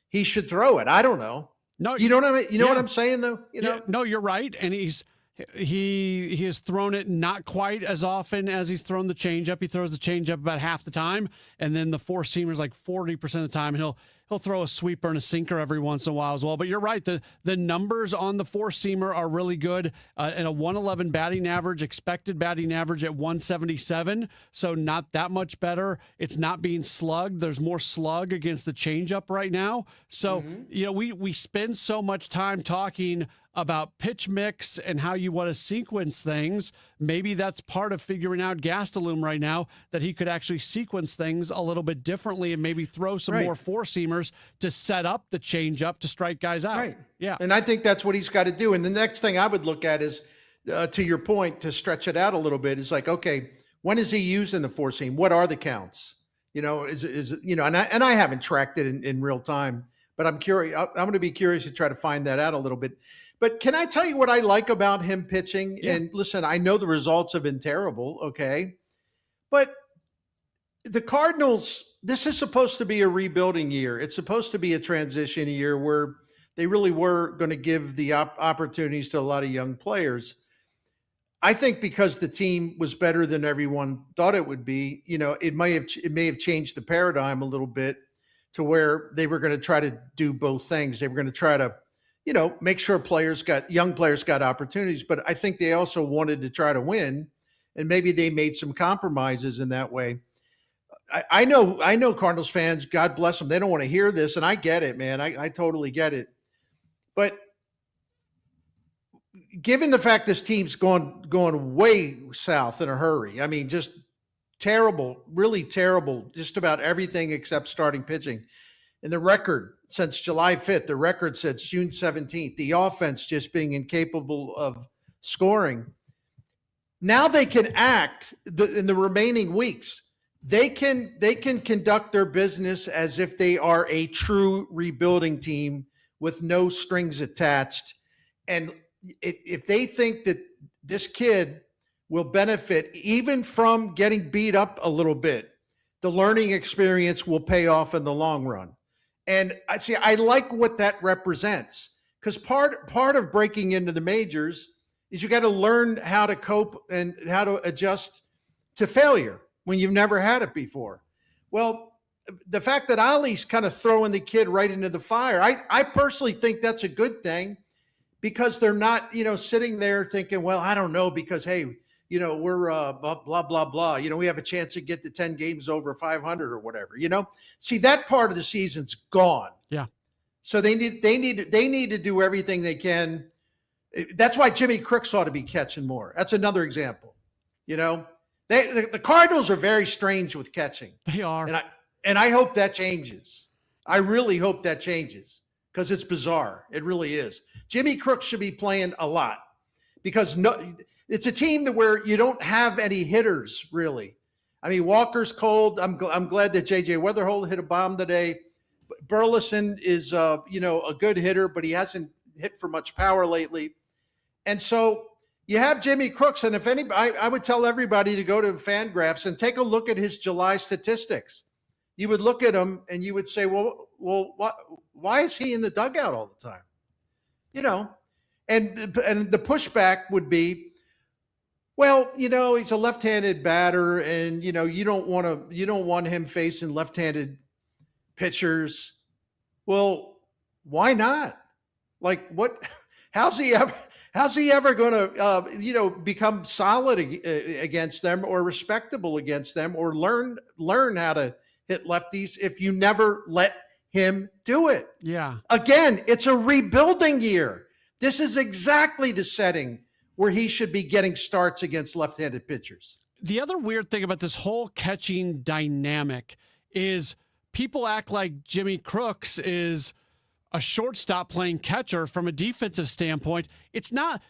he should throw it. I don't know. No, you know what I mean? You know what I'm saying, though. No, you're right, and he has thrown it not quite as often as he's thrown the changeup. He throws the changeup about half the time, and then the four seamers like 40% of the time. And he'll throw a sweeper and a sinker every once in a while as well. But you're right, the numbers on the four seamer are really good. And a 111 batting average, expected batting average at 177, so not that much better. It's not being slugged. There's more slug against the changeup right now. So we spend so much time talking about pitch mix and how you want to sequence things. Maybe that's part of figuring out Gastelum right now, that he could actually sequence things a little bit differently and maybe throw some more four-seamers to set up the changeup to strike guys out. Right. Yeah. And I think that's what he's got to do. And the next thing I would look at is, to your point, to stretch it out a little bit, is like, okay, when is he using the four-seam? What are the counts? And I haven't tracked it in real time, but I'm curious. I'm going to be curious to try to find that out a little bit. But can I tell you what I like about him pitching? Yeah. And listen, I know the results have been terrible, okay? But the Cardinals, this is supposed to be a rebuilding year. It's supposed to be a transition year where they really were going to give the opportunities to a lot of young players. I think because the team was better than everyone thought it would be, it may have changed the paradigm a little bit to where they were going to try to do both things. They were going to try to make sure young players got opportunities, but I think they also wanted to try to win, and maybe they made some compromises in that way. I know Cardinals fans, God bless them, they don't want to hear this, and I get it, man. I totally get it. But given the fact this team's going way south in a hurry, I mean, just terrible, really terrible, just about everything except starting pitching. And the record since July 5th, the record since June 17th, the offense just being incapable of scoring. Now they can act in the remaining weeks. They can conduct their business as if they are a true rebuilding team with no strings attached. And if they think that this kid will benefit even from getting beat up a little bit, the learning experience will pay off in the long run. And I like what that represents, because part of breaking into the majors is you got to learn how to cope and how to adjust to failure when you've never had it before. Well, the fact that Ali's kind of throwing the kid right into the fire, I personally think that's a good thing, because they're not, sitting there thinking, well, I don't know, because, hey, we're blah, blah, blah. We have a chance to get the 10 games over 500 or whatever, See, that part of the season's gone. Yeah. So they need to do everything they can. That's why Jimmy Crooks ought to be catching more. That's another example. The Cardinals are very strange with catching. They are. And I hope that changes. I really hope that changes, because it's bizarre. It really is. Jimmy Crooks should be playing a lot, because it's a team where you don't have any hitters, really. I mean, Walker's cold. I'm glad that J.J. Weatherholt hit a bomb today. Burleson is, a good hitter, but he hasn't hit for much power lately. And so you have Jimmy Crooks, and if anybody, I would tell everybody to go to FanGraphs and take a look at his July statistics. You would look at him and you would say, well, why is he in the dugout all the time? And the pushback would be, well, he's a left-handed batter, and you don't want him facing left-handed pitchers. Well, why not? Like, what? How's he ever going to become solid against them, or respectable against them, or learn how to hit lefties if you never let him do it? Yeah. Again, it's a rebuilding year. This is exactly the setting where he should be getting starts against left-handed pitchers. The other weird thing about this whole catching dynamic is people act like Jimmy Crooks is a shortstop playing catcher from a defensive standpoint. It's not.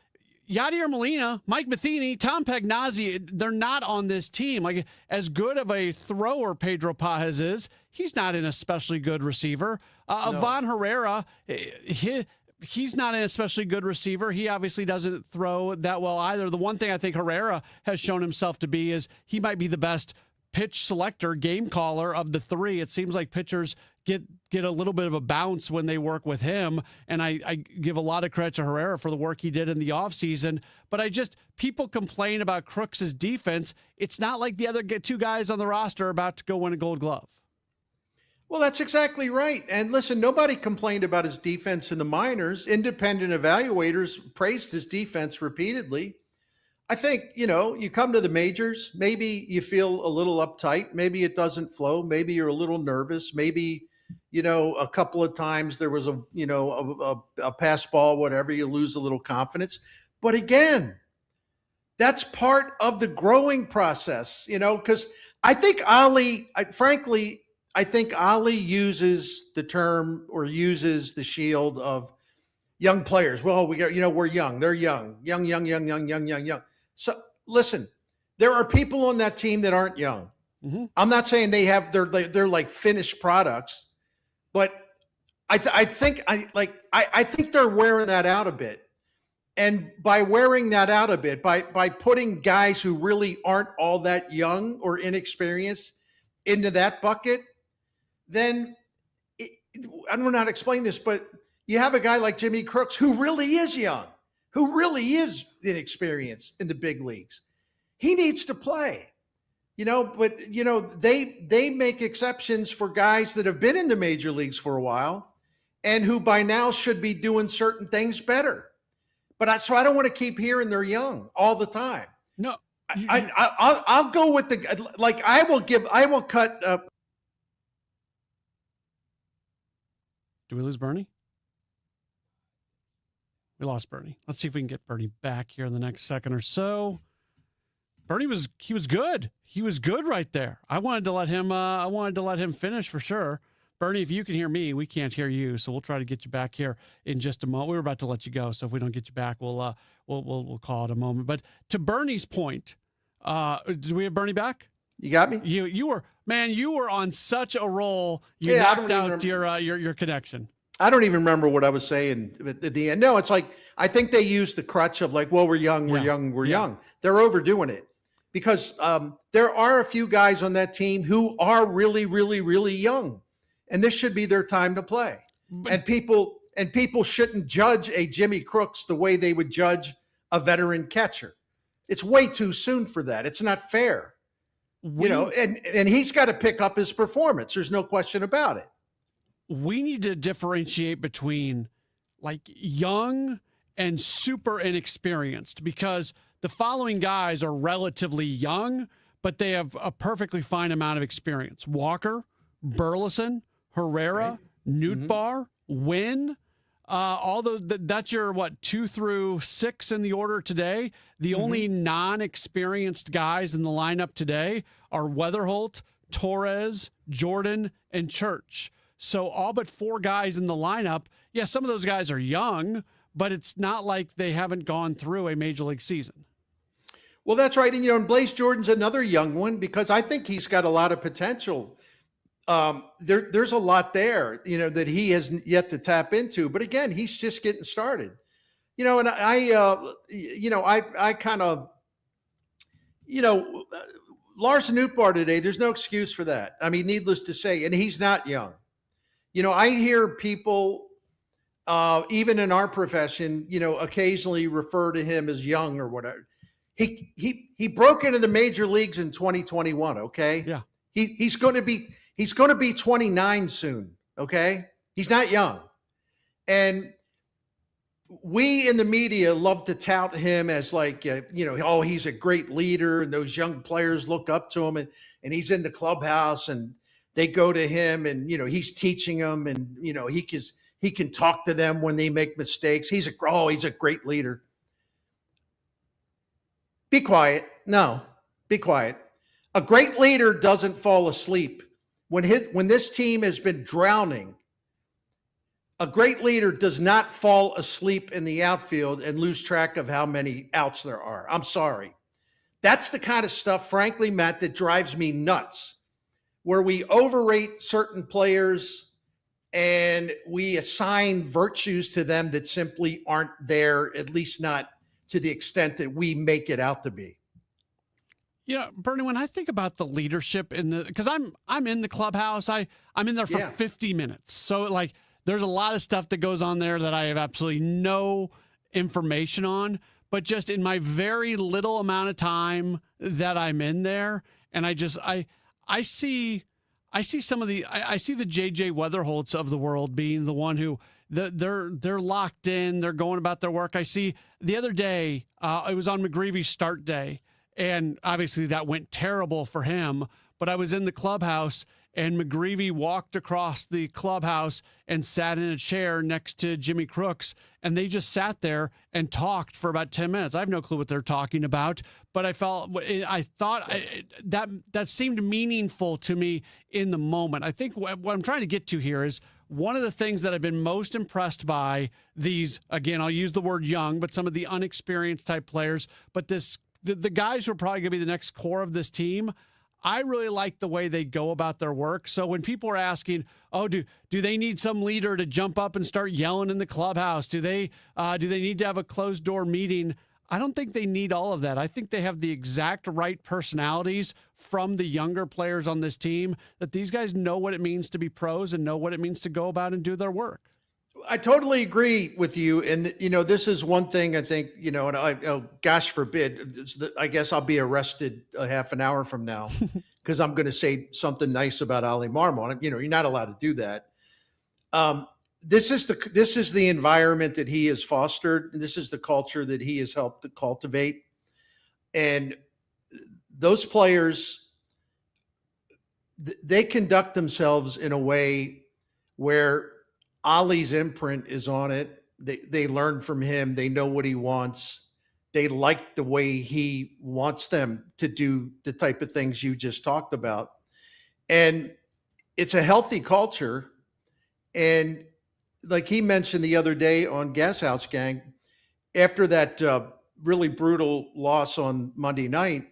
Yadier Molina, Mike Matheny, Tom Pagnazzi, they're not on this team. Like, as good of a thrower Pedro Pajes is, he's not an especially good receiver. Ivan Herrera, he's not an especially good receiver. He obviously doesn't throw that well either. The one thing I think Herrera has shown himself to be is he might be the best pitch selector, game caller of the three. It seems like pitchers get a little bit of a bounce when they work with him. And I give a lot of credit to Herrera for the work he did in the offseason. But people complain about Crooks' defense. It's not like the other two guys on the roster are about to go win a Gold Glove. Well, that's exactly right. And listen, nobody complained about his defense in the minors. Independent evaluators praised his defense repeatedly. I think, you come to the majors, maybe you feel a little uptight. Maybe it doesn't flow. Maybe you're a little nervous. Maybe, a couple of times there was a pass ball, whatever, you lose a little confidence. But again, that's part of the growing process, because I think I think Ali uses the term, or uses the shield of young players. Well, we're young. They're young. Young. So listen, there are people on that team that aren't young. Mm-hmm. I'm not saying they're like finished products, but I think they're wearing that out a bit. And by wearing that out a bit, by putting guys who really aren't all that young or inexperienced into that bucket, then I don't know how to explain this, but you have a guy like Jimmy Crooks who really is young, who really is inexperienced in the big leagues. He needs to play, but they make exceptions for guys that have been in the major leagues for a while and who by now should be doing certain things better. But so I don't want to keep hearing they're young all the time. No, I'll go with the like. I will cut. Do we lose Bernie? We lost Bernie. Let's see if we can get Bernie back here in the next second or so. Bernie was good. He was good right there. I wanted to let him finish for sure. Bernie, if you can hear me, we can't hear you, so we'll try to get you back here in just a moment. We were about to let you go, so if we don't get you back, we'll call it a moment. But to Bernie's point, do we have Bernie back? You got me? You were on such a roll. You knocked out your connection. I don't even remember what I was saying at the end. No, it's like I think they use the crutch of like, well, we're young. They're overdoing it because there are a few guys on that team who are really, really, really young, and this should be their time to play. And people shouldn't judge a Jimmy Crooks the way they would judge a veteran catcher. It's way too soon for that. It's not fair. And he's got to pick up his performance. There's no question about it. We need to differentiate between like young and super inexperienced because the following guys are relatively young, but they have a perfectly fine amount of experience. Walker, Burleson, Herrera, Nootbaar, Wynn, all those, that's your 2 through 6 in the order today. The only non-experienced guys in the lineup today are Weatherholt, Torres, Jordan, and Church. So all but 4 guys in the lineup. Yeah, some of those guys are young, but it's not like they haven't gone through a major league season. Well, that's right. And, and Blaze Jordan's another young one because I think he's got a lot of potential. There's a lot there, that he has yet to tap into. But again, he's just getting started. And I kind of, Lars Nootbaar today, there's no excuse for that. I mean, needless to say, and he's not young. I hear people, even in our profession, occasionally refer to him as young or whatever. He broke into the major leagues in 2021. Okay. Yeah. He's going to be 29 soon. Okay. He's not young. And we in the media love to tout him as like, oh, he's a great leader. And those young players look up to him and he's in the clubhouse and they go to him and, he's teaching them and, he can talk to them when they make mistakes. He's a great leader. Be quiet. No, be quiet. A great leader doesn't fall asleep. When this team has been drowning, a great leader does not fall asleep in the outfield and lose track of how many outs there are. I'm sorry. That's the kind of stuff, frankly, Matt, that drives me nuts, where we overrate certain players and we assign virtues to them that simply aren't there, at least not to the extent that we make it out to be. Bernie, when I think about the leadership because I'm in the clubhouse, I'm in there for 50 minutes. So like there's a lot of stuff that goes on there that I have absolutely no information on, but just in my very little amount of time that I'm in there, and I see some of the I see the JJ Weatherholts of the world being the one who they're locked in, they're going about their work. I see the other day, it was on McGreevy's start day, and obviously that went terrible for him, but I was in the clubhouse and McGreevy walked across the clubhouse and sat in a chair next to Jimmy Crooks, and they just sat there and talked for about 10 minutes. I have no clue what they're talking about, but I thought that seemed meaningful to me in the moment. I think what I'm trying to get to here is one of the things that I've been most impressed by these, again, I'll use the word young, but some of the unexperienced type players, but the guys who are probably going to be the next core of this team, I really like the way they go about their work. So when people are asking, oh, do they need some leader to jump up and start yelling in the clubhouse? Do they need to have a closed door meeting? I don't think they need all of that. I think they have the exact right personalities from the younger players on this team, that these guys know what it means to be pros and know what it means to go about and do their work. I totally agree with you. And, this is one thing I think, and gosh forbid, I guess I'll be arrested a half an hour from now because I'm going to say something nice about Ali Marmol. You're not allowed to do that. This is the environment that he has fostered. This is the culture that he has helped to cultivate. And those players, they conduct themselves in a way where Ollie's imprint is on it. They learn from him. They know what he wants. They like the way he wants them to do the type of things you just talked about. And it's a healthy culture. And like he mentioned the other day on Gas House Gang, after that really brutal loss on Monday night,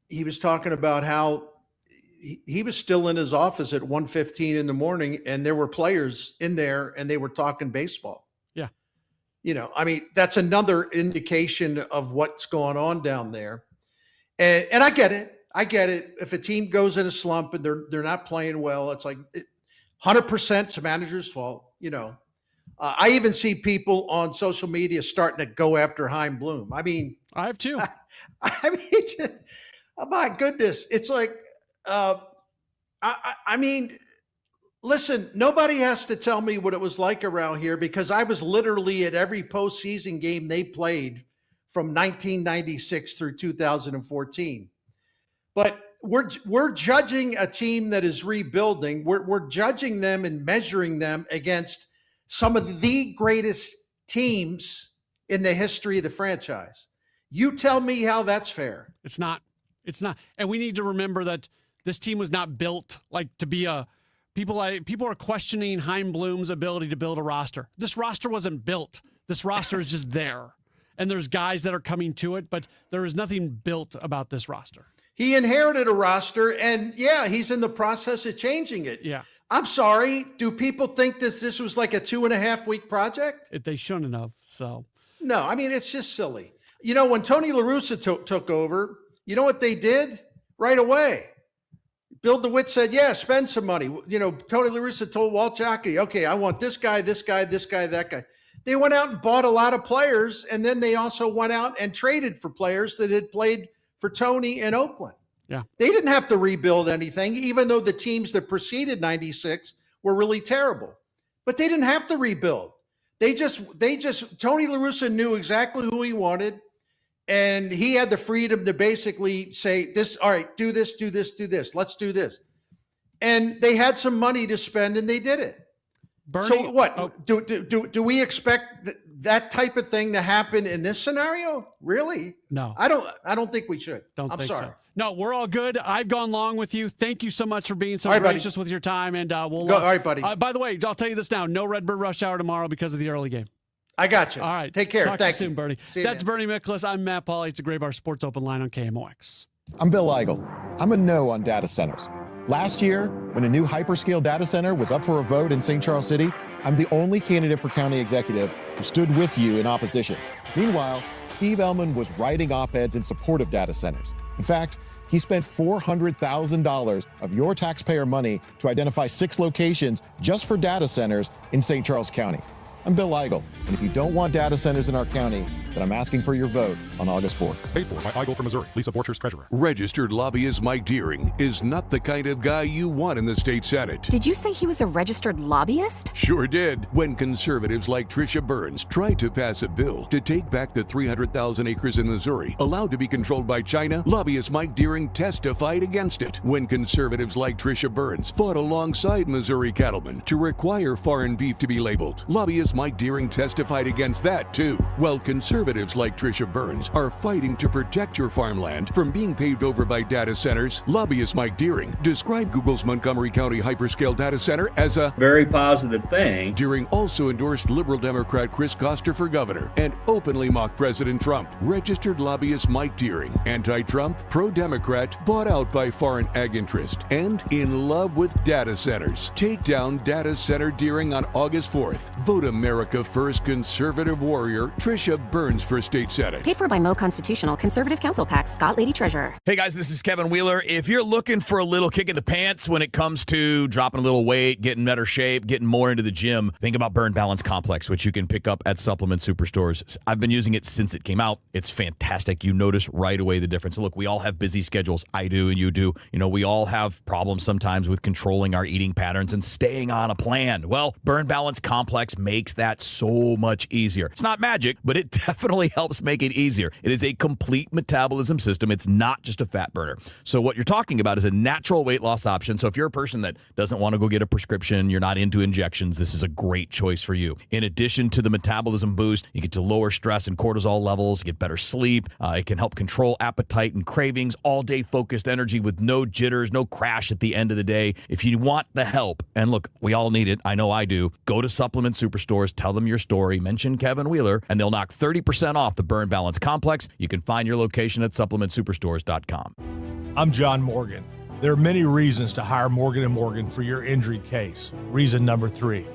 he was talking about how he was still in his office at 1:15 in the morning, and there were players in there, and they were talking baseball. Yeah. You know, I mean, that's another indication of what's going on down there. And I get it. I get it. If a team goes in a slump and they're not playing well, it's like 100% it's the manager's fault. You know, I even see people on social media starting to go after Chaim Bloom. I mean, I have too. I mean, oh my goodness, it's like, I mean, listen, nobody has to tell me what it was like around here because I was literally at every postseason game they played from 1996 through 2014. But we're judging a team that is rebuilding. We're judging them and measuring them against some of the greatest teams in the history of the franchise. You tell me how that's fair. It's not. It's not. And we need to remember that this team was not built like to be a people are questioning Chaim Bloom's ability to build a roster. This roster wasn't built. This roster is just there. And there's guys that are coming to it, but there is nothing built about this roster. He inherited a roster, and yeah, he's in the process of changing it. Yeah. I'm sorry. Do people think this was like a 2.5 week project? They shouldn't have. So no, I mean, it's just silly. You know, when Tony La Russa took over, you know what they did right away? Bill DeWitt said, yeah, spend some money. You know, Tony La Russa told Walt Jockey, okay, I want this guy, this guy, this guy, that guy. They went out and bought a lot of players, and then they also went out and traded for players that had played for Tony in Oakland. Yeah. They didn't have to rebuild anything, even though the teams that preceded 96 were really terrible. But they didn't have to rebuild. They just Tony La Russa knew exactly who he wanted, and he had the freedom to basically say, this, all right, do this, do this, do this. Let's do this. And they had some money to spend, and they did it. Bernie, so what? Do we expect that type of thing to happen in this scenario? Really? No. I don't think we should. I'm sorry. So. No, we're all good. I've gone long with you. Thank you so much for being so right, gracious buddy. with your time. And we'll go. All right, buddy. By the way, I'll tell you this now. No Redbird Rush Hour tomorrow because of the early game. I got you. All right. Take care. Talk Thank to you soon, Bernie. That's Bernie Miklasz. I'm Matt Pauley. It's a Gray Bar Sports Open Line on KMOX. I'm Bill Eigel. I'm a no on data centers. Last year, when a new hyperscale data center was up for a vote in St. Charles City, I'm the only candidate for county executive who stood with you in opposition. Meanwhile, Steve Ellman was writing op-eds in support of data centers. In fact, he spent $400,000 of your taxpayer money to identify 6 locations just for data centers in St. Charles County. I'm Bill Eigel, and if you don't want data centers in our county, then I'm asking for your vote on August 4th. Paid for by Eigel from Missouri. Lisa Borchers, treasurer. Registered lobbyist Mike Deering is not the kind of guy you want in the state Senate. Did you say he was a registered lobbyist? Sure did. When conservatives like Tricia Burns tried to pass a bill to take back the 300,000 acres in Missouri allowed to be controlled by China, lobbyist Mike Deering testified against it. When conservatives like Tricia Burns fought alongside Missouri cattlemen to require foreign beef to be labeled, lobbyist Mike Deering testified against that too. While conservatives like Tricia Burns are fighting to protect your farmland from being paved over by data centers, lobbyist Mike Deering described Google's Montgomery County hyperscale data center as a very positive thing. Deering also endorsed liberal Democrat Chris Koster for governor and openly mocked President Trump. Registered lobbyist Mike Deering, anti-Trump, pro-Democrat, bought out by foreign ag interest, and in love with data centers. Take down data center Deering on August 4th. Vote America First conservative warrior Tricia Burns for state senate. Paid for by Mo Constitutional Conservative Council PAC, Scott Lady Treasurer. Hey guys, this is Kevin Wheeler. If you're looking for a little kick in the pants when it comes to dropping a little weight, getting better shape, getting more into the gym, think about Burn Balance Complex, which you can pick up at supplement superstores. I've been using it since it came out. It's fantastic. You notice right away the difference. Look, we all have busy schedules. I do and you do. You know, we all have problems sometimes with controlling our eating patterns and staying on a plan. Well, Burn Balance Complex makes that so much easier. It's not magic, but it definitely helps make it easier. It is a complete metabolism system. It's not just a fat burner. So what you're talking about is a natural weight loss option. So if you're a person that doesn't want to go get a prescription, you're not into injections, this is a great choice for you. In addition to the metabolism boost, you get to lower stress and cortisol levels, you get better sleep. It can help control appetite and cravings, all-day focused energy with no jitters, no crash at the end of the day. If you want the help, and look, we all need it, I know I do, go to Supplement Superstores, tell them your story, mention Kevin Wheeler, and they'll knock 30% off the Burn Balance Complex. You can find your location at supplementsuperstores.com. I'm John Morgan. There are many reasons to hire Morgan & Morgan for your injury case. Reason number 3.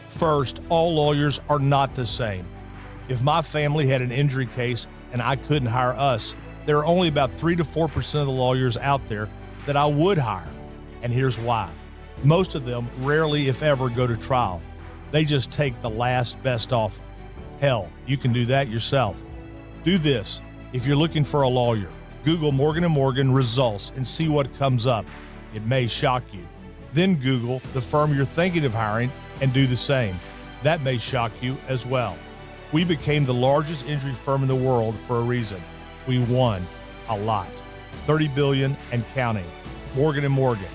First, all lawyers are not the same. If my family had an injury case and I couldn't hire us, there are only about 3 to 4% of the lawyers out there that I would hire. And here's why. Most of them rarely, if ever, go to trial. They just take the last best offer. Hell, you can do that yourself. Do this. If you're looking for a lawyer, Google Morgan & Morgan results and see what comes up. It may shock you. Then Google the firm you're thinking of hiring and do the same. That may shock you as well. We became the largest injury firm in the world for a reason. We won a lot. $30 billion and counting. Morgan & Morgan,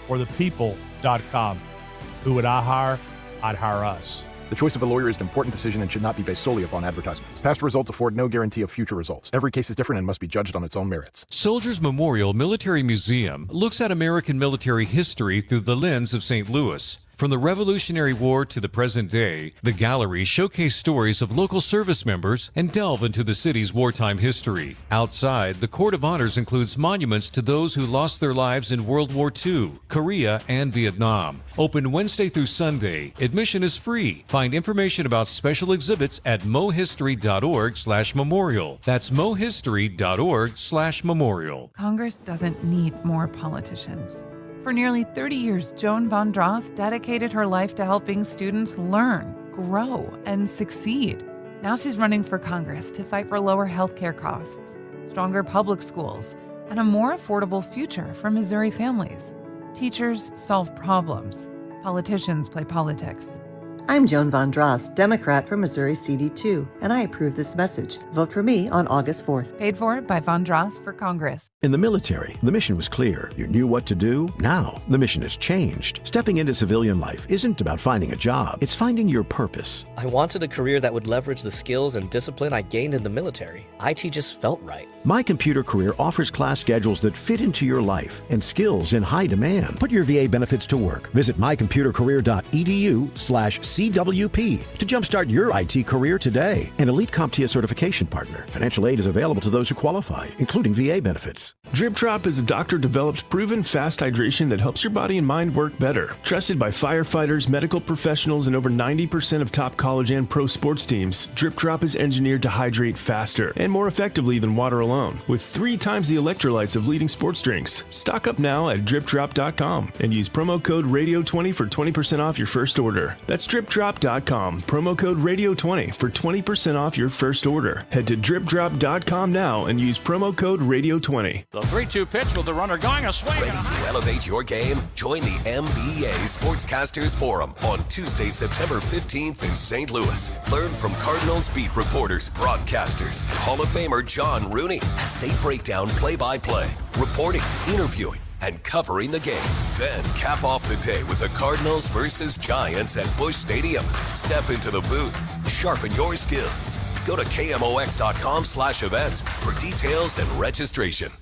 or thepeople.com. Who would I hire? I'd hire us. The choice of a lawyer is an important decision and should not be based solely upon advertisements. Past results afford no guarantee of future results. Every case is different and must be judged on its own merits. Soldiers Memorial Military Museum looks at American military history through the lens of St. Louis. From the Revolutionary War to the present day, the galleries showcase stories of local service members and delve into the city's wartime history. Outside, the Court of Honors includes monuments to those who lost their lives in World War II, Korea, and Vietnam. Open Wednesday through Sunday. Admission is free. Find information about special exhibits at mohistory.org/memorial. That's mohistory.org/memorial. Congress doesn't need more politicians. For nearly 30 years, Joan Von Dross dedicated her life to helping students learn, grow, and succeed. Now she's running for Congress to fight for lower healthcare costs, stronger public schools, and a more affordable future for Missouri families. Teachers solve problems. Politicians play politics. I'm Joan Von Dross, Democrat from Missouri CD2, and I approve this message. Vote for me on August 4th. Paid for by Von Dross for Congress. In the military, the mission was clear. You knew what to do. Now, the mission has changed. Stepping into civilian life isn't about finding a job. It's finding your purpose. I wanted a career that would leverage the skills and discipline I gained in the military. IT just felt right. My Computer Career offers class schedules that fit into your life and skills in high demand. Put your VA benefits to work. Visit mycomputercareer.edu/CWP to jumpstart your IT career today. An elite CompTIA certification partner. Financial aid is available to those who qualify, including VA benefits. Drip Drop is a doctor-developed, proven fast hydration that helps your body and mind work better. Trusted by firefighters, medical professionals, and over 90% of top college and pro sports teams, Drip Drop is engineered to hydrate faster and more effectively than water alone, with 3 times the electrolytes of leading sports drinks. Stock up now at dripdrop.com and use promo code RADIO20 for 20% off your first order. That's dripdrop.com, promo code RADIO20 for 20% off your first order. Head to dripdrop.com now and use promo code RADIO20. The 3-2 pitch with the runner going a swing. Ready to elevate your game? Join the MBA Sportscasters Forum on Tuesday, September 15th in St. Louis. Learn from Cardinals beat reporters, broadcasters, and Hall of Famer John Rooney as they break down play-by-play, reporting, interviewing, and covering the game. Then cap off the day with the Cardinals versus Giants at Busch Stadium. Step into the booth, sharpen your skills. Go to KMOX.com/events for details and registration.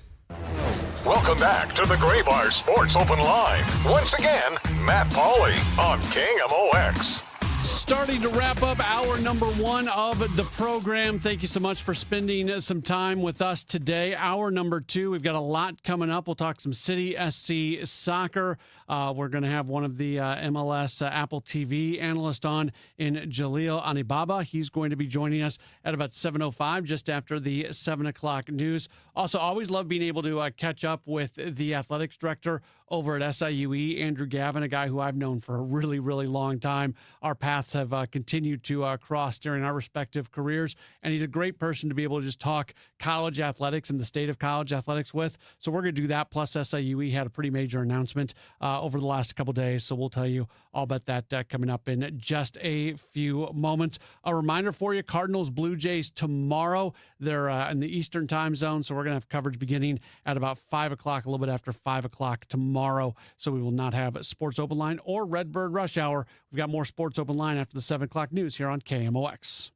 Welcome back to the Gray Bar Sports Open Line. Once again, Matt Pauley on KMOX. Starting to wrap up hour number 1 of the program. Thank you so much for spending some time with us today. Hour number 2, we've got a lot coming up. We'll talk some City SC soccer. We're going to have one of the MLS Apple TV analysts on in Jaleel Anibaba. He's going to be joining us at about 7:05, just after the 7 o'clock news. Also, always love being able to catch up with the athletics director over at SIUE, Andrew Gavin, a guy who I've known for a really, really long time. Our paths have continued to cross during our respective careers. And he's a great person to be able to just talk college athletics and the state of college athletics with. So we're going to do that. Plus SIU had a pretty major announcement over the last couple days. So we'll tell you all about that coming up in just a few moments. A reminder for you, Cardinals Blue Jays tomorrow. They're in the Eastern time zone. So we're going to have coverage beginning at about 5 o'clock, a little bit after 5 o'clock tomorrow. So we will not have Sports Open Line or Redbird Rush Hour. We've got more Sports Open Line after the 7 o'clock news here on KMOX.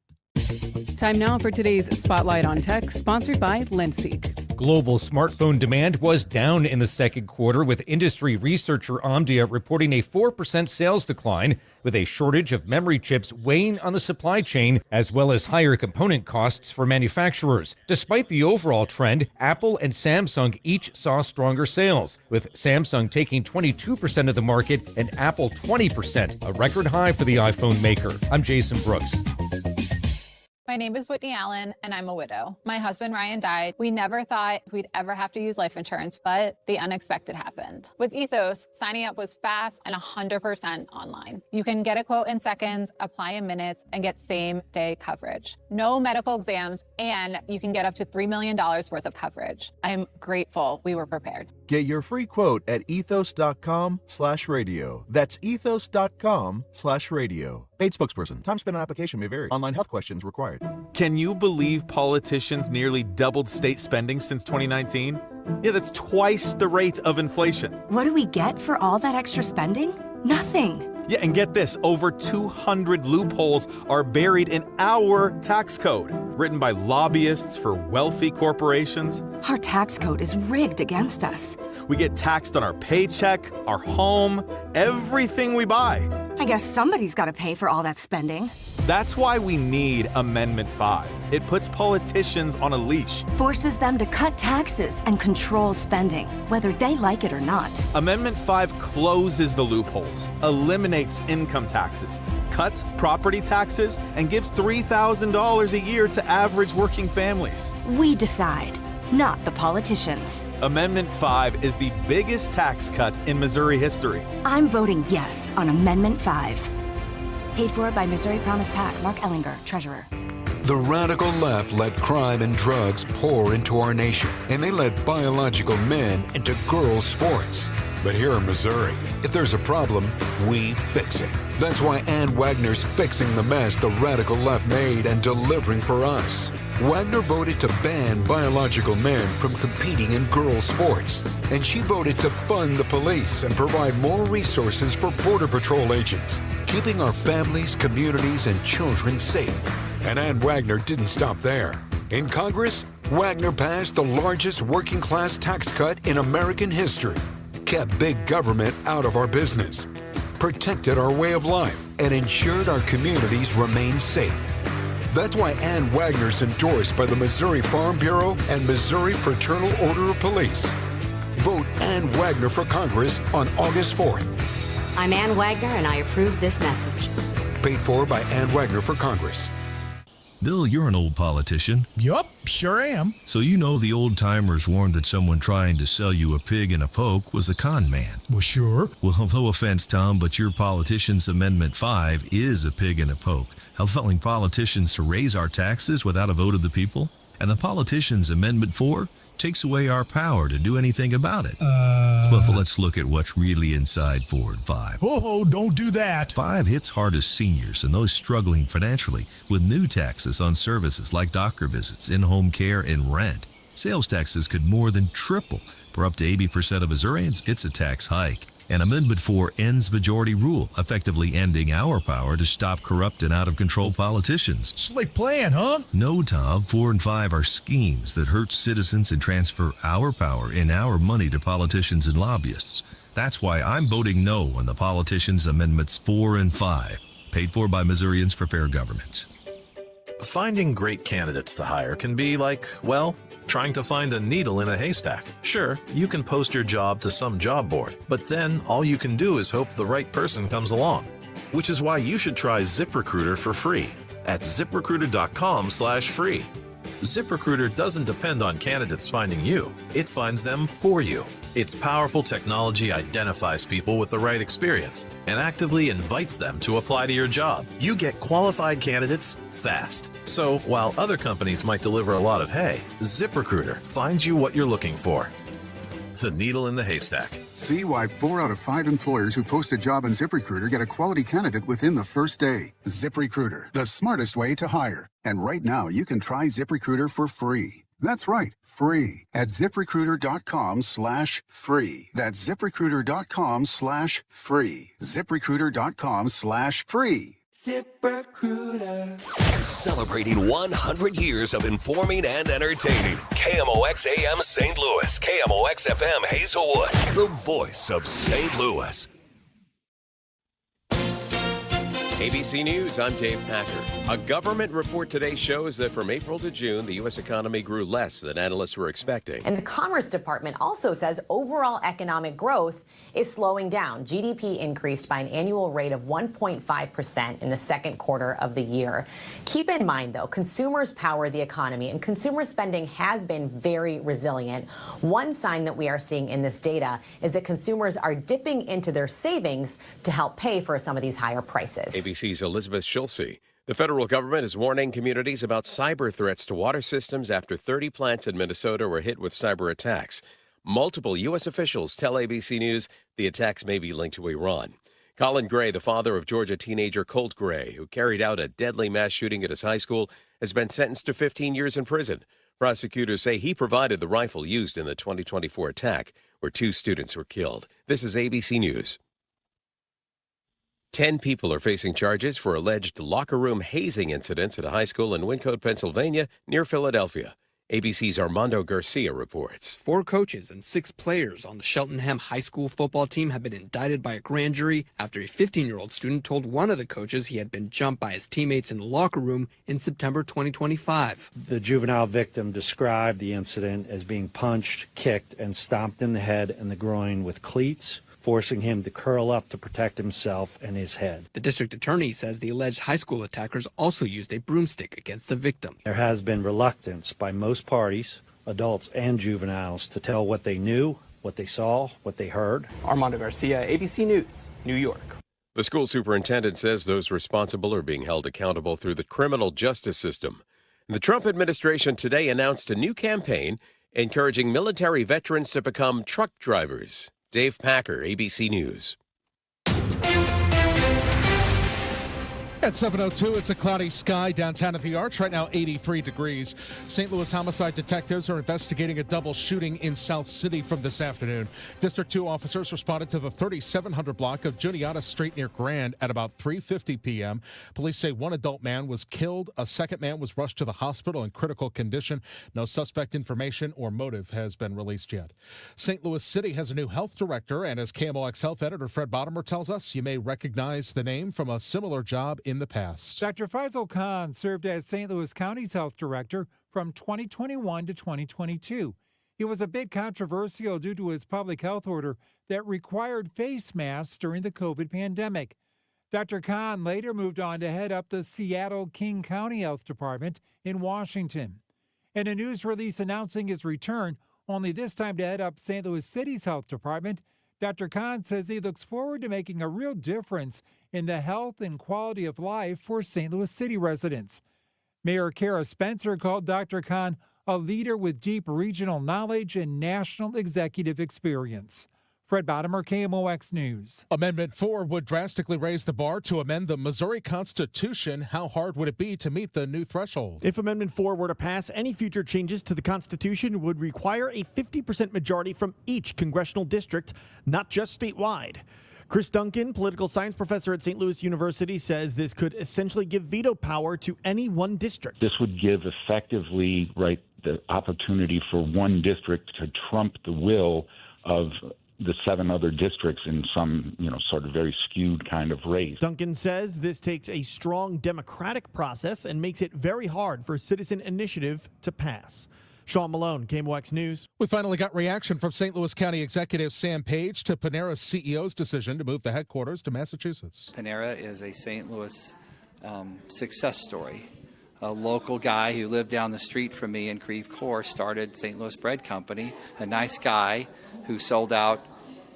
Time now for today's Spotlight on Tech, sponsored by Lenseek. Global smartphone demand was down in the second quarter, with industry researcher Omdia reporting a 4% sales decline, with a shortage of memory chips weighing on the supply chain, as well as higher component costs for manufacturers. Despite the overall trend, Apple and Samsung each saw stronger sales, with Samsung taking 22% of the market and Apple 20%, a record high for the iPhone maker. I'm Jason Brooks. My name is Whitney Allen, and I'm a widow. My husband, Ryan, died. We never thought we'd ever have to use life insurance, but the unexpected happened. With Ethos, signing up was fast and 100% online. You can get a quote in seconds, apply in minutes, and get same-day coverage. No medical exams, and you can get up to $3 million worth of coverage. I'm grateful we were prepared. Get your free quote at ethos.com/radio. That's ethos.com/radio. Paid spokesperson. Time spent on application may vary. Online health questions required. Can you believe politicians nearly doubled state spending since 2019? Yeah, that's twice the rate of inflation. What do we get for all that extra spending? Nothing. Yeah, and get this, over 200 loopholes are buried in our tax code, written by lobbyists for wealthy corporations. Our tax code is rigged against us. We get taxed on our paycheck, our home, everything we buy. I guess somebody's got to pay for all that spending. That's why we need Amendment 5. It puts politicians on a leash. Forces them to cut taxes and control spending, whether they like it or not. Amendment 5 closes the loopholes, eliminates income taxes, cuts property taxes, and gives $3,000 a year to average working families. We decide, not the politicians. Amendment 5 is the biggest tax cut in Missouri history. I'm voting yes on Amendment 5. Paid for by Missouri Promise PAC, Mark Ellinger, Treasurer. The radical left let crime and drugs pour into our nation, and they let biological men into girls' sports. But here in Missouri, if there's a problem, we fix it. That's why Ann Wagner's fixing the mess the radical left made and delivering for us. Wagner voted to ban biological men from competing in girls' sports, and she voted to fund the police and provide more resources for Border Patrol agents, keeping our families, communities, and children safe. And Ann Wagner didn't stop there. In Congress, Wagner passed the largest working-class tax cut in American history, kept big government out of our business, protected our way of life, and ensured our communities remain safe. That's why Ann Wagner's endorsed by the Missouri Farm Bureau and Missouri Fraternal Order of Police. Vote Ann Wagner for Congress on August 4th. I'm Ann Wagner, and I approve this message. Paid for by Ann Wagner for Congress. Bill, you're an old politician. Yup, sure am. So you know the old-timers warned that someone trying to sell you a pig in a poke was a con man. Well, sure. Well, no offense, Tom, but your politician's Amendment 5 is a pig in a poke, allowing politicians to raise our taxes without a vote of the people. And the politician's Amendment 4 takes away our power to do anything about it. Well, let's look at what's really inside 4 and 5. Oh, don't do that. 5 hits hardest seniors and those struggling financially with new taxes on services like doctor visits, in-home care, and rent. Sales taxes could more than triple. For up to 80% of Missourians, it's a tax hike. And Amendment 4 ends majority rule, effectively ending our power to stop corrupt and out-of-control politicians. Slick plan, huh? No, Tom. 4 and 5 are schemes that hurt citizens and transfer our power and our money to politicians and lobbyists. That's why I'm voting no on the politicians' Amendments 4 and 5, paid for by Missourians for Fair Government. Finding great candidates to hire can be like, well, trying to find a needle in a haystack. Sure, you can post your job to some job board, but then all you can do is hope the right person comes along. Which is why you should try ZipRecruiter for free at ZipRecruiter.com/free. ZipRecruiter doesn't depend on candidates finding you. It finds them for you. Its powerful technology identifies people with the right experience and actively invites them to apply to your job. You get qualified candidates fast. So while other companies might deliver a lot of hay, ZipRecruiter finds you what you're looking for. The needle in the haystack. See why 4 out of 5 employers who post a job on ZipRecruiter get a quality candidate within the first day. ZipRecruiter, the smartest way to hire. And right now, you can try ZipRecruiter for free. That's right, free at ZipRecruiter.com/free. That's ZipRecruiter.com/free. ZipRecruiter.com/free. ZipRecruiter. Celebrating 100 years of informing and entertaining. KMOX AM St. Louis, KMOX FM Hazelwood, the voice of St. Louis. ABC News, I'm Dave Packer. A government report today shows that from April to June, the U.S. economy grew less than analysts were expecting. And the Commerce Department also says overall economic growth is slowing down. GDP increased by an annual rate of 1.5% in the second quarter of the year. Keep in mind, though, consumers power the economy, and consumer spending has been very resilient. One sign that we are seeing in this data is that consumers are dipping into their savings to help pay for some of these higher prices. ABC's Elizabeth Schulze. The federal government is warning communities about cyber threats to water systems after 30 plants in Minnesota were hit with cyber attacks. Multiple U.S. officials tell ABC News the attacks may be linked to Iran. Colin Gray, the father of Georgia teenager Colt Gray, who carried out a deadly mass shooting at his high school, has been sentenced to 15 years in prison. Prosecutors say he provided the rifle used in the 2024 attack, where 2 students were killed. This is ABC News. 10 people are facing charges for alleged locker room hazing incidents at a high school in Wyncote, Pennsylvania, near Philadelphia. ABC's Armando Garcia reports. 4 coaches and 6 players on the Cheltenham High School football team have been indicted by a grand jury after a 15-year-old student told one of the coaches he had been jumped by his teammates in the locker room in September 2025. The juvenile victim described the incident as being punched, kicked, and stomped in the head and the groin with cleats, forcing him to curl up to protect himself and his head. The district attorney says the alleged high school attackers also used a broomstick against the victim. There has been reluctance by most parties, adults and juveniles, to tell what they knew, what they saw, what they heard. Armando Garcia, ABC News, New York. The school superintendent says those responsible are being held accountable through the criminal justice system. The Trump administration today announced a new campaign encouraging military veterans to become truck drivers. Dave Packer, ABC News. At 7:02, it's a cloudy sky downtown at the Arch. Right now, 83 degrees. St. Louis homicide detectives are investigating a double shooting in South City from this afternoon. District 2 officers responded to the 3700 block of Juniata Street near Grand at about 3:50 p.m. Police say one adult man was killed. A second man was rushed to the hospital in critical condition. No suspect information or motive has been released yet. St. Louis City has a new health director, and as KMOX health editor Fred Bottomer tells us, you may recognize the name from a similar job in the past. Dr. Faisal Khan served as St. Louis County's health director from 2021 to 2022. He was a bit controversial due to his public health order that required face masks during the COVID pandemic. Dr. Khan later moved on to head up the Seattle King County Health Department in Washington. In a news release announcing his return, only this time to head up St. Louis City's health department, Dr. Khan says he looks forward to making a real difference in the health and quality of life for St. Louis City residents. Mayor Kara Spencer called Dr. Khan a leader with deep regional knowledge and national executive experience. Fred Bottomer, KMOX News. Amendment 4 would drastically raise the bar to amend the Missouri Constitution. How hard would it be to meet the new threshold? If Amendment 4 were to pass, any future changes to the Constitution would require a 50% majority from each congressional district, not just statewide. Chris Duncan, political science professor at St. Louis University, says this could essentially give veto power to any one district. This would give effectively, the opportunity for one district to trump the will of the 7 other districts in some, sort of very skewed kind of race. Duncan says this takes a strong democratic process and makes it very hard for citizen initiative to pass. Sean Malone, KMOX News. We finally got reaction from St. Louis County Executive Sam Page to Panera's CEO's decision to move the headquarters to Massachusetts. Panera is a St. Louis success story. a local guy who lived down the street from me in Creve Coeur started St. Louis Bread Company, a nice guy who sold out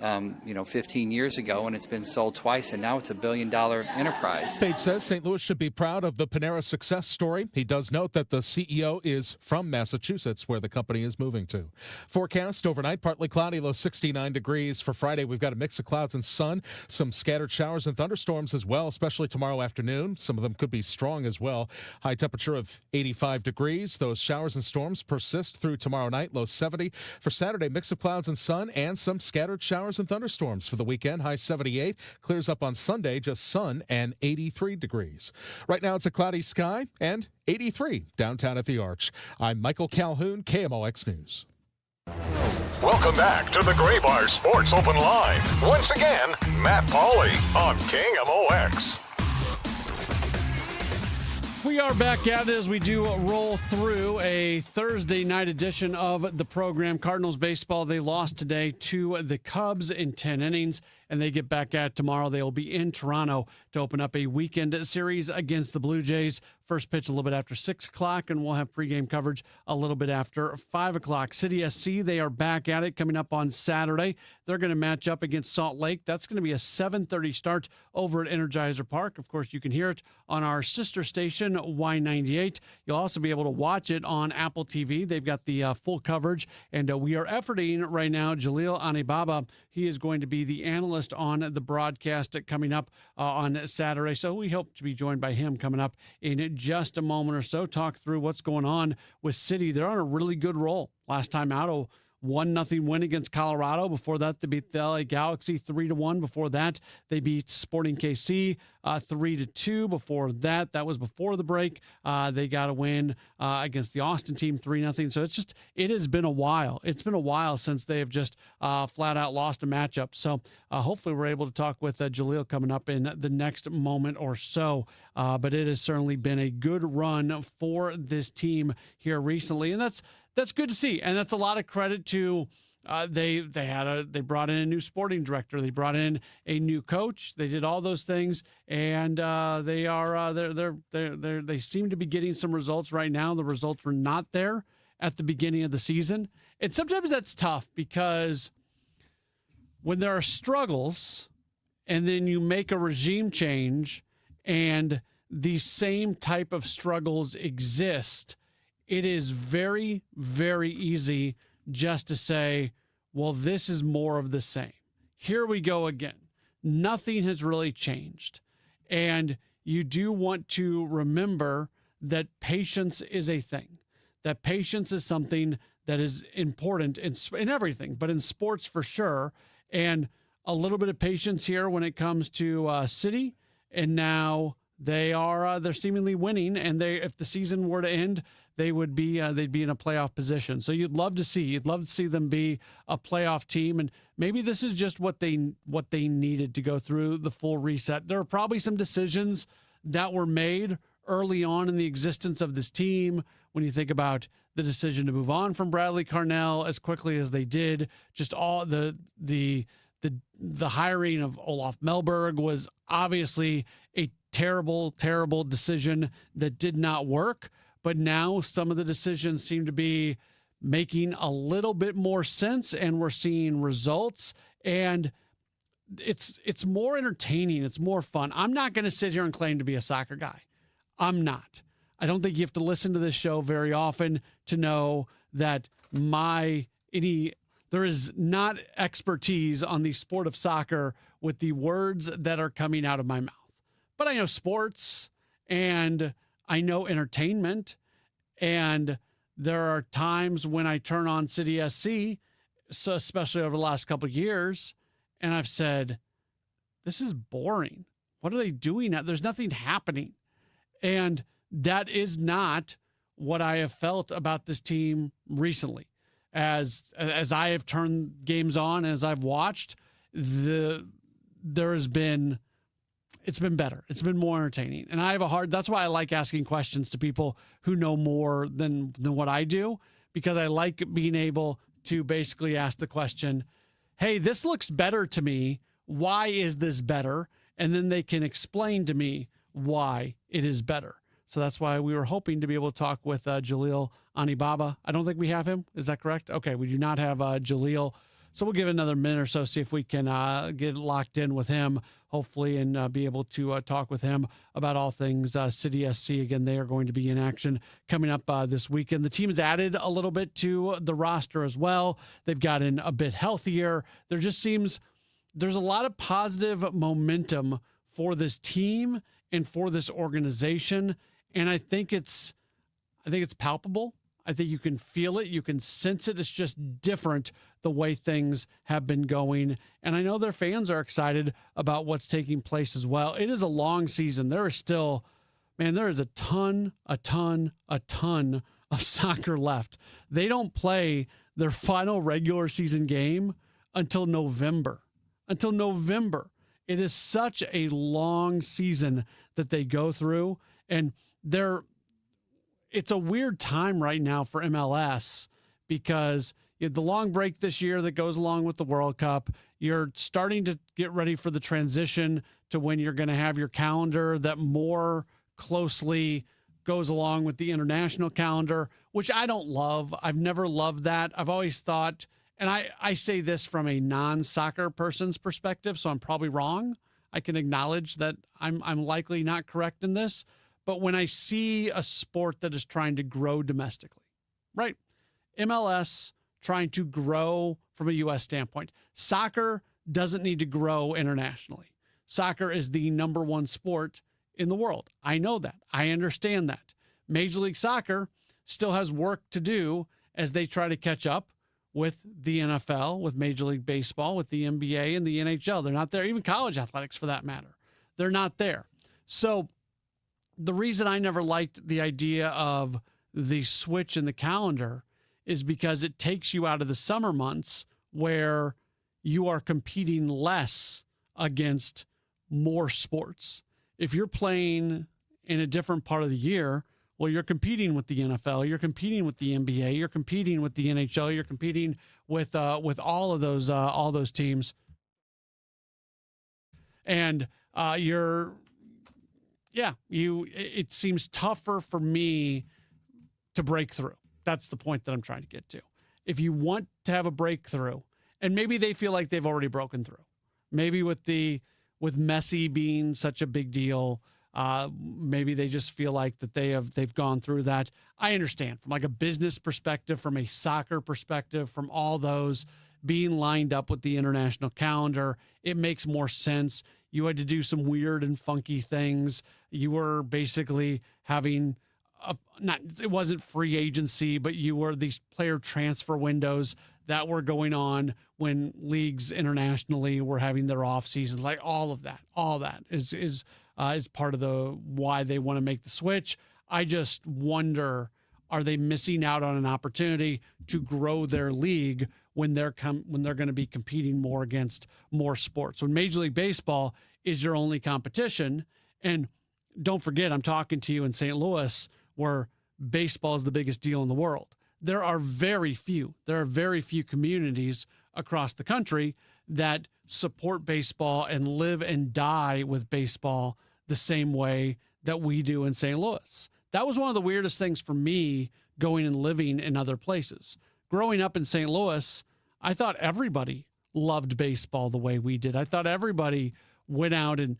15 years ago, and it's been sold twice, and now it's $1 billion enterprise. Page says St. Louis should be proud of the Panera success story. He does note that the CEO is from Massachusetts, where the company is moving to. Forecast overnight, partly cloudy, low 69 degrees. For Friday, we've got a mix of clouds and sun, some scattered showers and thunderstorms as well, especially tomorrow afternoon. Some of them could be strong as well. High temperature of 85 degrees. Those showers and storms persist through tomorrow night, low 70. For Saturday, mix of clouds and sun and some scattered showers and thunderstorms. For the weekend, high 78. Clears up on Sunday, just sun and 83 degrees. Right now, it's a cloudy sky and 83 downtown at the Arch. I'm Michael Calhoun, KMOX News. Welcome back to the Gray Bar Sports Open Line. Once again, Matt Pauley on KMOX. We are back at it as we do roll through a Thursday night edition of the program. Cardinals baseball, they lost today to the Cubs in 10 innings, and they get back at tomorrow. They will be in Toronto to open up a weekend series against the Blue Jays. First pitch a little bit after 6 o'clock, and we'll have pregame coverage a little bit after 5 o'clock. City SC, they are back at it coming up on Saturday. They're going to match up against Salt Lake. That's going to be a 7:30 start over at Energizer Park. Of course, you can hear it on our sister station, Y98. You'll also be able to watch it on Apple TV. They've got the full coverage, and we are efforting right now. Jalil Anibaba, he is going to be the analyst on the broadcast coming up on Saturday. So we hope to be joined by him coming up in just a moment or so. Talk through what's going on with City. They're on a really good roll. Last time out, a 1-0 win against Colorado. Before that, they beat the LA Galaxy 3-1. Before that, they beat Sporting KC 3-2. Before that, that was before the break. They got a win against the Austin team 3-0. So it has been a while. It's been a while since they have just flat out lost a matchup. So hopefully we're able to talk with Jalil coming up in the next moment or so. But it has certainly been a good run for this team here recently, and that's good to see, and that's a lot of credit to. They brought in a new sporting director. They brought in a new coach. They did all those things, and they seem to be getting some results right now. The results were not there at the beginning of the season, and sometimes that's tough because when there are struggles, and then you make a regime change, and the same type of struggles exist. It is very, very easy just to say, well, this is more of the same. Here we go again. Nothing has really changed. And you do want to remember that patience is a thing, that patience is something that is important in everything, but in sports for sure. And a little bit of patience here when it comes to City. And now they're seemingly winning. And if the season were to end, they'd be in a playoff position. So you'd love to see them be a playoff team, and maybe this is just what they needed to go through the full reset. There are probably some decisions that were made early on in the existence of this team when you think about the decision to move on from Bradley Carnell as quickly as they did. Just all the hiring of Olaf Melberg was obviously a terrible, terrible decision that did not work. But now some of the decisions seem to be making a little bit more sense, and we're seeing results, and it's more entertaining. It's more fun. I'm not going to sit here and claim to be a soccer guy. I'm not. I don't think you have to listen to this show very often to know that there is not expertise on the sport of soccer with the words that are coming out of my mouth. But I know sports, and I know entertainment, and there are times when I turn on City SC, so especially over the last couple of years, and I've said, this is boring. What are they doing? There's nothing happening. And that is not what I have felt about this team recently. As I have turned games on, as I've watched, it's been better. It's been more entertaining. And that's why I like asking questions to people who know more than what I do, because I like being able to basically ask the question, hey, this looks better to me. Why is this better? And then they can explain to me why it is better. So that's why we were hoping to be able to talk with Jaleel Anibaba. I don't think we have him. Is that correct? Okay, we do not have Jaleel. So we'll give it another minute or so, see if we can get locked in with him, hopefully, and be able to talk with him about all things City SC. Again, they are going to be in action coming up this weekend. The team has added a little bit to the roster as well. They've gotten a bit healthier. There just seems there's a lot of positive momentum for this team and for this organization, and I think it's palpable. I think you can feel it. You can sense it. It's just different the way things have been going. And I know their fans are excited about what's taking place as well. It is a long season. There is still, there is a ton of soccer left. They don't play their final regular season game until November. It is such a long season that they go through. And it's a weird time right now for MLS because you have the long break this year that goes along with the World Cup. You're starting to get ready for the transition to when you're going to have your calendar that more closely goes along with the international calendar, which I don't love. I've never loved that. I've always thought, and I say this from a non-soccer person's perspective, so I'm probably wrong. I can acknowledge that I'm likely not correct in this. But when I see a sport that is trying to grow domestically, right? MLS trying to grow from a U.S. standpoint. Soccer doesn't need to grow internationally. Soccer is the number one sport in the world. I know that. I understand that. Major League Soccer still has work to do as they try to catch up with the NFL, with Major League Baseball, with the NBA and the NHL. They're not there. Even college athletics, for that matter. They're not there. So the reason I never liked the idea of the switch in the calendar is because it takes you out of the summer months where you are competing less against more sports. If you're playing in a different part of the year, well, you're competing with the NFL, you're competing with the NBA, you're competing with the NHL, you're competing with all of those teams, and it seems tougher for me to break through. That's the point that I'm trying to get to. If you want to have a breakthrough, and maybe they feel like they've already broken through, maybe with Messi being such a big deal, maybe they just feel like that they've gone through that. I understand from like a business perspective, from a soccer perspective, from all those being lined up with the international calendar, it makes more sense. You had to do some weird and funky things. You were basically having it wasn't free agency, but you were these player transfer windows that were going on when leagues internationally were having their off seasons. Like all that is part of the why they want to make the switch. I just wonder, are they missing out on an opportunity to grow their league when they're going to be competing more against more sports? When Major League Baseball is your only competition, and don't forget, I'm talking to you in St. Louis, where baseball is the biggest deal in the world. There are very few communities across the country that support baseball and live and die with baseball the same way that we do in St. Louis. That was one of the weirdest things for me going and living in other places. Growing up in St. Louis, I thought everybody loved baseball the way we did. I thought everybody went out and,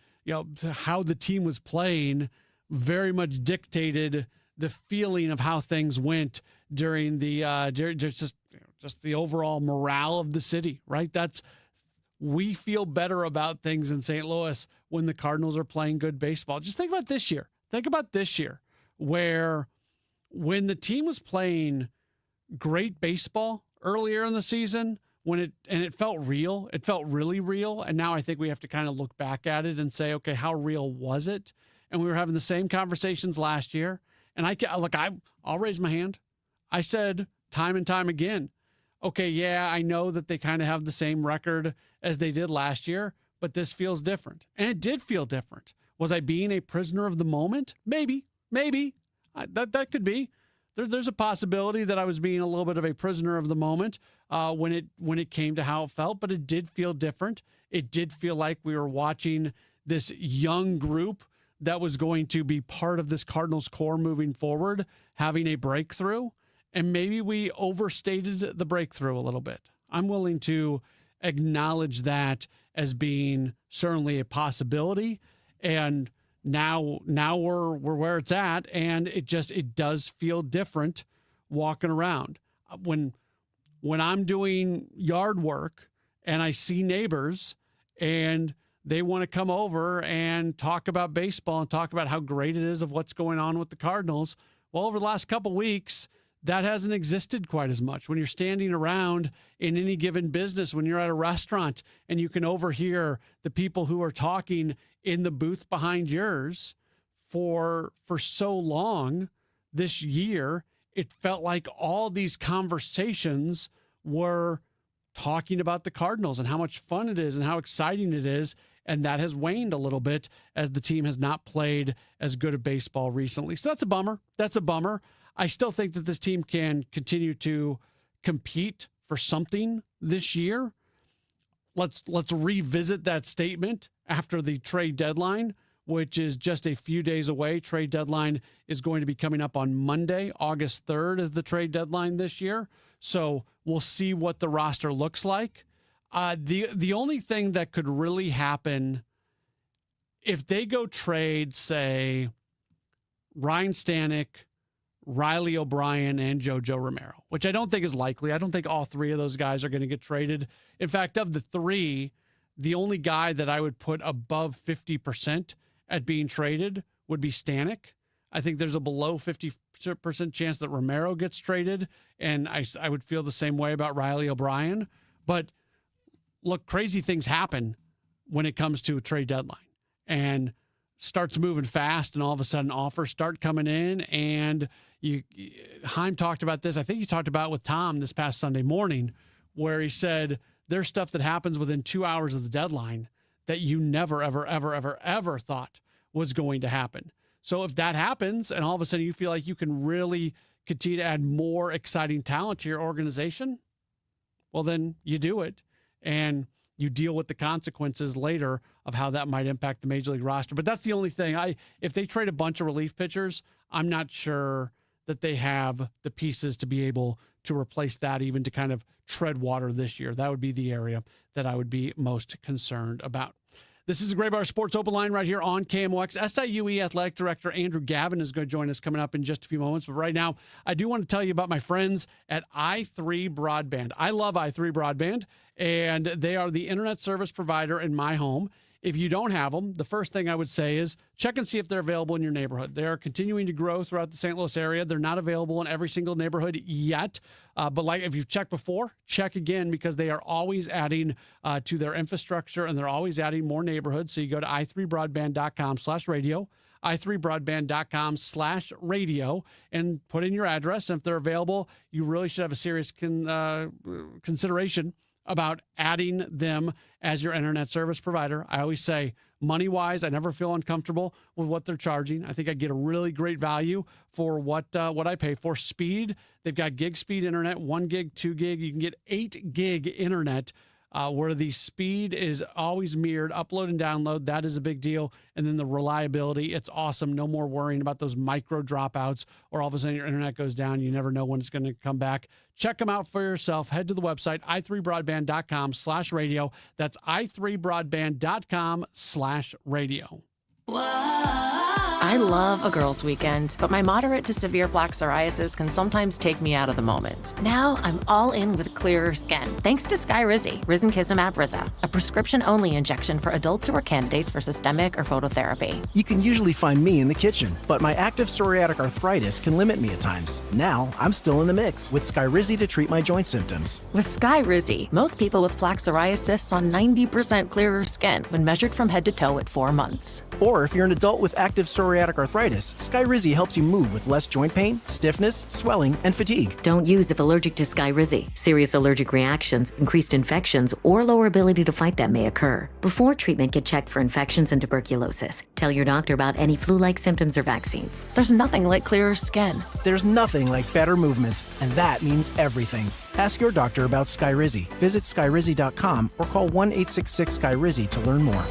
how the team was playing very much dictated the feeling of how things went during the just the overall morale of the city, right? We feel better about things in St. Louis when the Cardinals are playing good baseball. Just think about this year. Where when the team was playing great baseball earlier in the season, it felt real, it felt really real. And now I think we have to kind of look back at it and say, okay, how real was it? And we were having the same conversations last year. And I'll raise my hand. I said time and time again, okay, yeah, I know that they kind of have the same record as they did last year, but this feels different. And it did feel different. Was I being a prisoner of the moment? Maybe. That could be. There's a possibility that I was being a little bit of a prisoner of the moment when it came to how it felt, but it did feel different. It did feel like we were watching this young group that was going to be part of this Cardinals core moving forward, having a breakthrough. And maybe we overstated the breakthrough a little bit. I'm willing to acknowledge that as being certainly a possibility. And now we're where it's at, and it does feel different walking around. When I'm doing yard work and I see neighbors and they want to come over and talk about baseball and talk about how great it is of what's going on with the Cardinals, well, over the last couple weeks, that hasn't existed quite as much. When you're standing around in any given business, when you're at a restaurant and you can overhear the people who are talking in the booth behind yours for so long this year, it felt like all these conversations were talking about the Cardinals and how much fun it is and how exciting it is. And that has waned a little bit as the team has not played as good a baseball recently. So that's a bummer. That's a bummer. I still think that this team can continue to compete for something this year. Let's revisit that statement after the trade deadline, which is just a few days away. Trade deadline is going to be coming up on Monday. August 3rd is the trade deadline this year. So we'll see what the roster looks like. The only thing that could really happen if they go trade, say, Ryan Stanek, Riley O'Brien, and JoJo Romero, which I don't think is likely. I don't think all three of those guys are going to get traded. In fact, of the three, the only guy that I would put above 50% at being traded would be Stanek. I think there's a below 50% chance that Romero gets traded, and I would feel the same way about Riley O'Brien. But look, crazy things happen when it comes to a trade deadline, and starts moving fast, and all of a sudden offers start coming in. And Heim talked about this. I think you talked about it with Tom this past Sunday morning, where he said there's stuff that happens within 2 hours of the deadline that you never, ever, ever, ever, ever thought was going to happen. So if that happens and all of a sudden you feel like you can really continue to add more exciting talent to your organization, well, then you do it. And you deal with the consequences later of how that might impact the Major League roster. But that's the only thing. If they trade a bunch of relief pitchers, I'm not sure that they have the pieces to be able to replace that, even to kind of tread water this year. That would be the area that I would be most concerned about. This is the Gray Bar Sports Open Line right here on KMOX. SIUE Athletic Director Andrew Gavin is going to join us coming up in just a few moments. But right now, I do want to tell you about my friends at i3 Broadband. I love i3 Broadband, and they are the internet service provider in my home. If you don't have them, the first thing I would say is check and see if they're available in your neighborhood. They are continuing to grow throughout the St. Louis area. They're not available in every single neighborhood yet. But like if you've checked before, check again, because they are always adding to their infrastructure, and they're always adding more neighborhoods. So you go to i3broadband.com/radio, i3broadband.com/radio, and put in your address. And if they're available, you really should have a serious consideration about adding them as your internet service provider. I always say, money-wise, I never feel uncomfortable with what they're charging. I think I get a really great value for what I pay for. Speed, they've got gig speed internet, 1 gig, 2 gig. You can get 8 gig internet where the speed is always mirrored, upload and download. That is a big deal. And then the reliability, it's awesome. No more worrying about those micro dropouts or all of a sudden your internet goes down. You never know when it's going to come back. Check them out for yourself. Head to the website, i3broadband.com/radio. That's i3broadband.com/radio. I love a girls' weekend, but my moderate to severe plaque psoriasis can sometimes take me out of the moment. Now I'm all in with clearer skin, thanks to Skyrizi, risankizumab Riza, a prescription-only injection for adults who are candidates for systemic or phototherapy. You can usually find me in the kitchen, but my active psoriatic arthritis can limit me at times. Now I'm still in the mix with Skyrizi to treat my joint symptoms. With Skyrizi, most people with plaque psoriasis saw 90% clearer skin when measured from head to toe at 4 months. Or if you're an adult with active psoriatic arthritis, Skyrizi helps you move with less joint pain, stiffness, swelling, and fatigue. Don't use if allergic to Skyrizi. Serious allergic reactions, increased infections, or lower ability to fight them may occur. Before treatment, get checked for infections and tuberculosis. Tell your doctor about any flu-like symptoms or vaccines. There's nothing like clearer skin. There's nothing like better movement, and that means everything. Ask your doctor about Skyrizi. Visit skyrizi.com or call 1-866-SKYRIZI to learn more.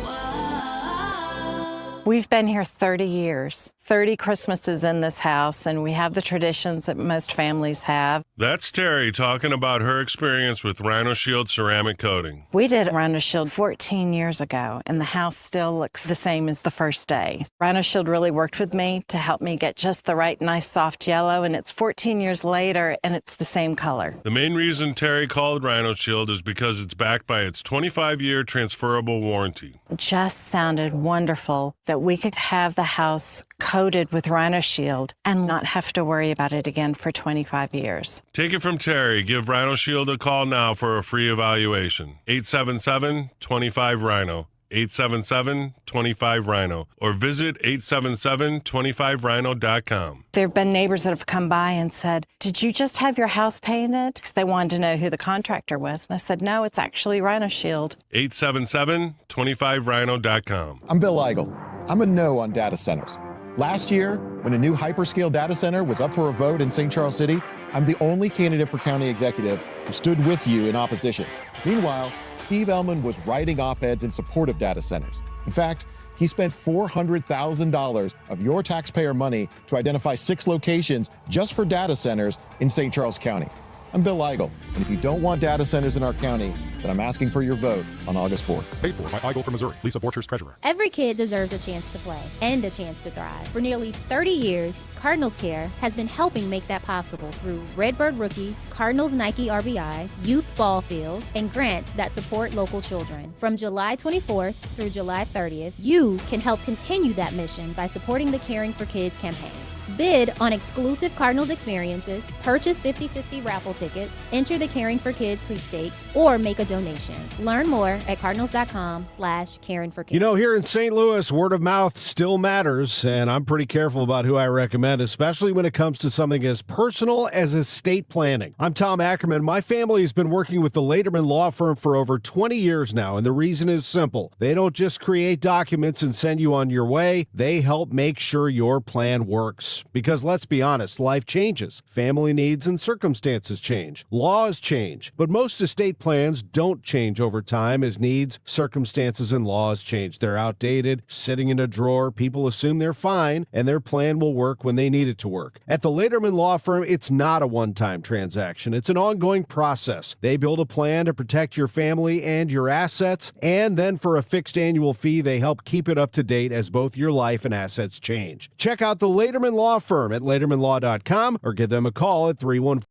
We've been here 30 years, 30 Christmases in this house, and we have the traditions that most families have. That's Terry talking about her experience with Rhino Shield ceramic coating. We did Rhino Shield 14 years ago, and the house still looks the same as the first day. Rhino Shield really worked with me to help me get just the right nice soft yellow, and it's 14 years later, and it's the same color. The main reason Terry called Rhino Shield is because it's backed by its 25-year transferable warranty. It just sounded wonderful that we could have the house coated with Rhino Shield and not have to worry about it again for 25 years. Take it from Terry. Give Rhino Shield a call now for a free evaluation. 877-25-RHINO. 877-25-RHINO. Or visit 877-25rhino.com. There have been neighbors that have come by and said, "Did you just have your house painted?" Because they wanted to know who the contractor was. And I said, "No, it's actually Rhino Shield." 877-25rhino.com. I'm Bill Eigel. I'm a no on data centers. Last year, when a new hyperscale data center was up for a vote in St. Charles City, I'm the only candidate for county executive who stood with you in opposition. Meanwhile, Steve Ellman was writing op-eds in support of data centers. In fact, he spent $400,000 of your taxpayer money to identify 6 locations just for data centers in St. Charles County. I'm Bill Eigel, and if you don't want data centers in our county, then I'm asking for your vote on August 4th. Paid for by Eigel from Missouri. Lisa Borchers, Treasurer. Every kid deserves a chance to play and a chance to thrive. For nearly 30 years, Cardinals Care has been helping make that possible through Redbird Rookies, Cardinals Nike RBI, youth ball fields, and grants that support local children. From July 24th through July 30th, you can help continue that mission by supporting the Caring for Kids campaign. Bid on exclusive Cardinals experiences, purchase 50/50 raffle tickets, enter the Caring for Kids sweepstakes, or make a donation. Learn more at cardinals.com/caringforkids. You know, here in St. Louis, word of mouth still matters, and I'm pretty careful about who I recommend, especially when it comes to something as personal as estate planning. I'm Tom Ackerman. My family has been working with the Lederman Law Firm for over 20 years now, and the reason is simple. They don't just create documents and send you on your way. They help make sure your plan works. Because let's be honest, life changes. Family needs and circumstances change. Laws change. But most estate plans don't change over time as needs, circumstances, and laws change. They're outdated, sitting in a drawer. People assume they're fine, and their plan will work when they need it to work. At the Lederman Law Firm, it's not a one-time transaction. It's an ongoing process. They build a plan to protect your family and your assets, and then for a fixed annual fee, they help keep it up to date as both your life and assets change. Check out the Lederman Law Firm at LedermanLaw.com or give them a call at 314.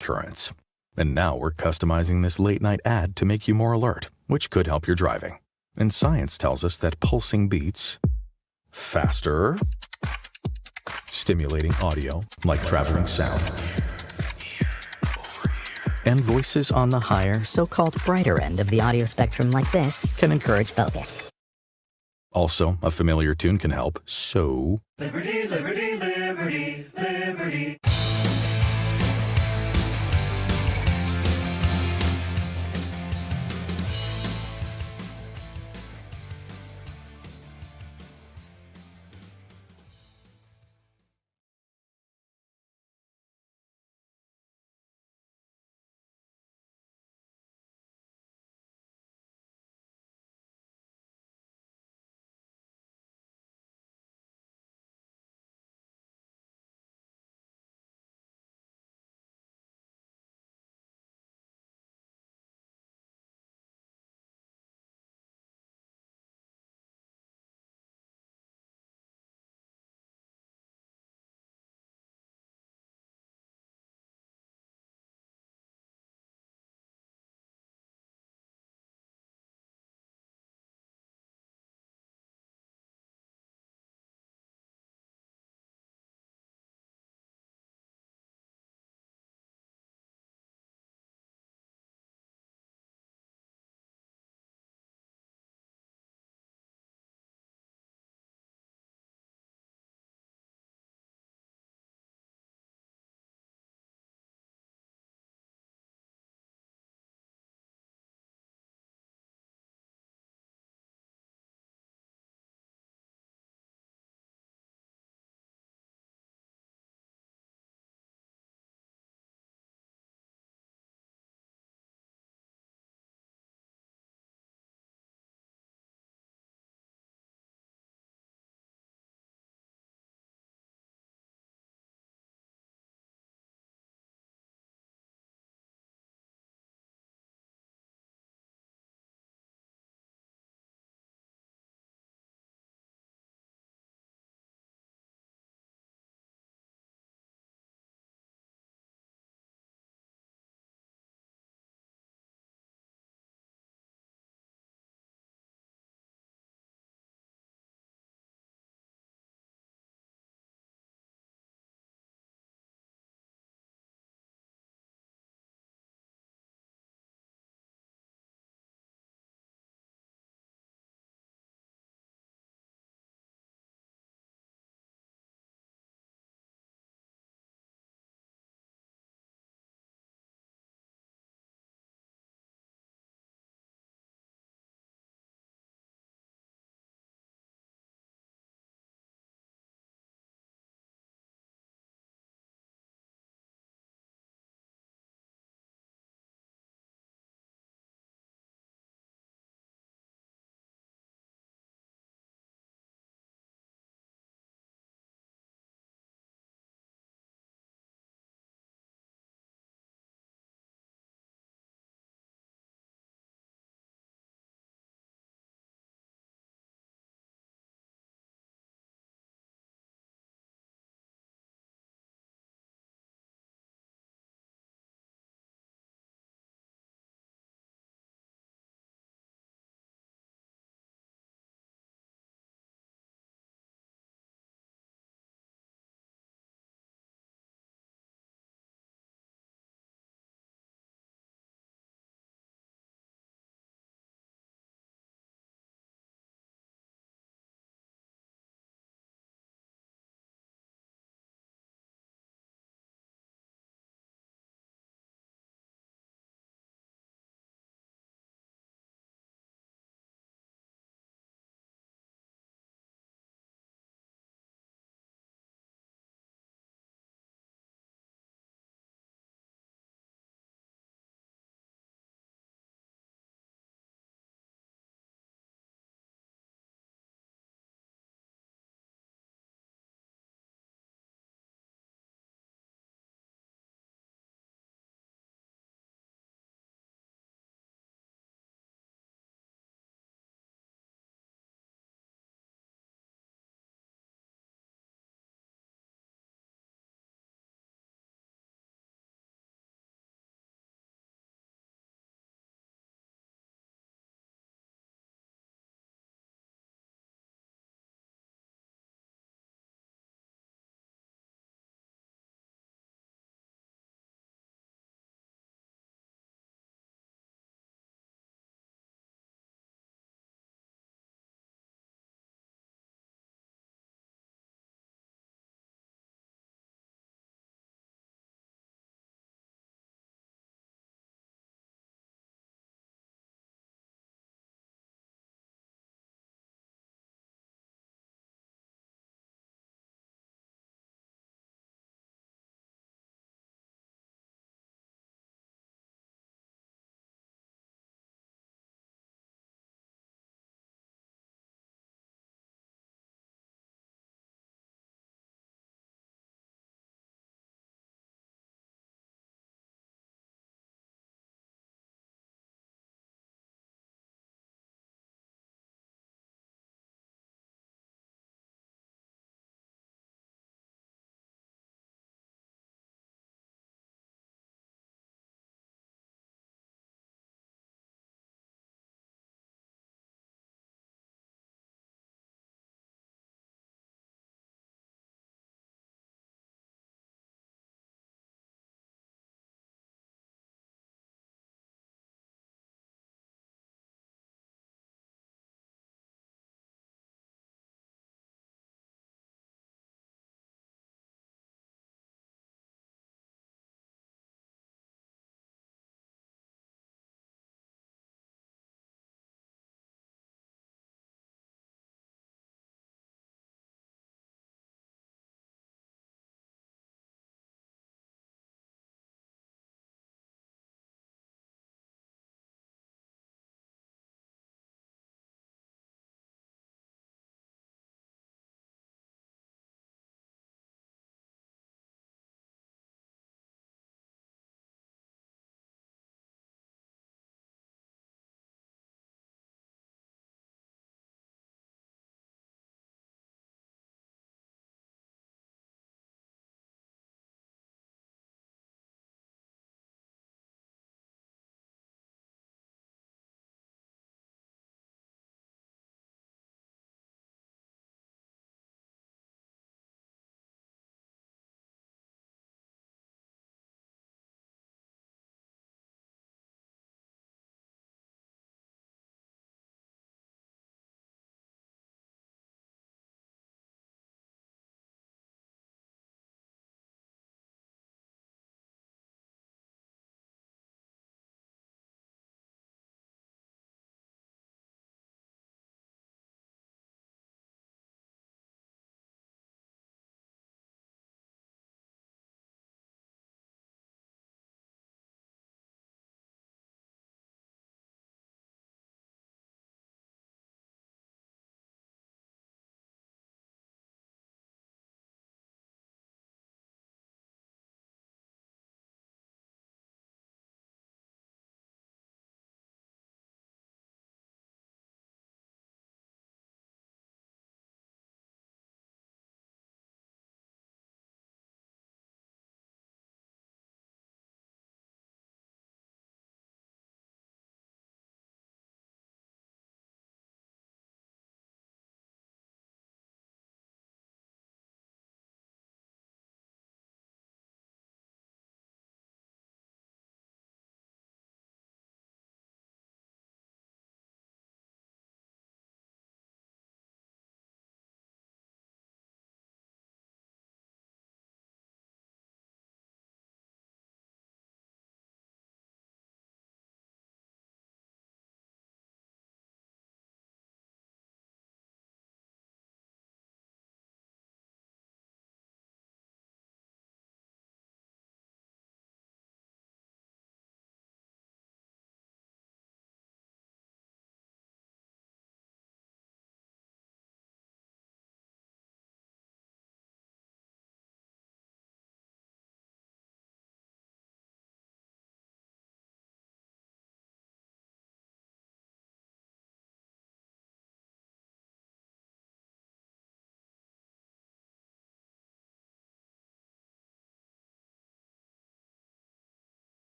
Insurance. And now we're customizing this late night ad to make you more alert, which could help your driving. And science tells us that pulsing beats faster, stimulating audio like traveling sound, and voices on the higher, so-called brighter end of the audio spectrum like this can encourage focus. Also, a familiar tune can help, so... Liberty, liberty, liberty, liberty.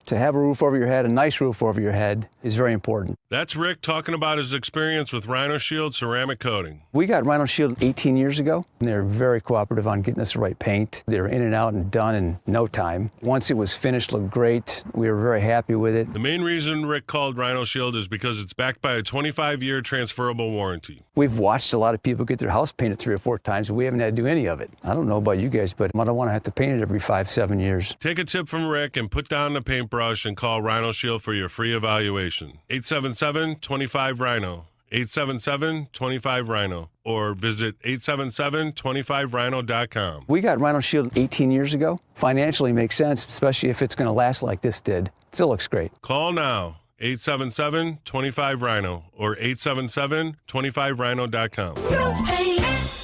To have a roof over your head, a nice roof over your head, is very important. That's Rick talking about his experience with Rhino Shield ceramic coating. We got Rhino Shield 18 years ago, and they're very cooperative on getting us the right paint. They were in and out and done in no time. Once it was finished, looked great. We were very happy with it. The main reason Rick called Rhino Shield is because it's backed by a 25-year transferable warranty. We've watched a lot of people get their house painted 3 or 4 times, and we haven't had to do any of it. I don't know about you guys, but I don't want to have to paint it every 5-7 years. Take a tip from Rick and put down the paintbrush and call Rhino Shield for your free evaluation. 877-25-RHINO. 877-25-RHINO. Or visit 877-25rhino.com. We got Rhino Shield 18 years ago. Financially makes sense, especially if it's going to last like this did. Still looks great. Call now. 877-25-RHINO or 877-25rhino.com. No pain,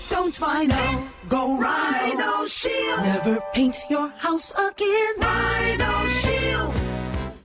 don't Rhino. Go Rhino Shield. Never paint your house again. Rhino Shield.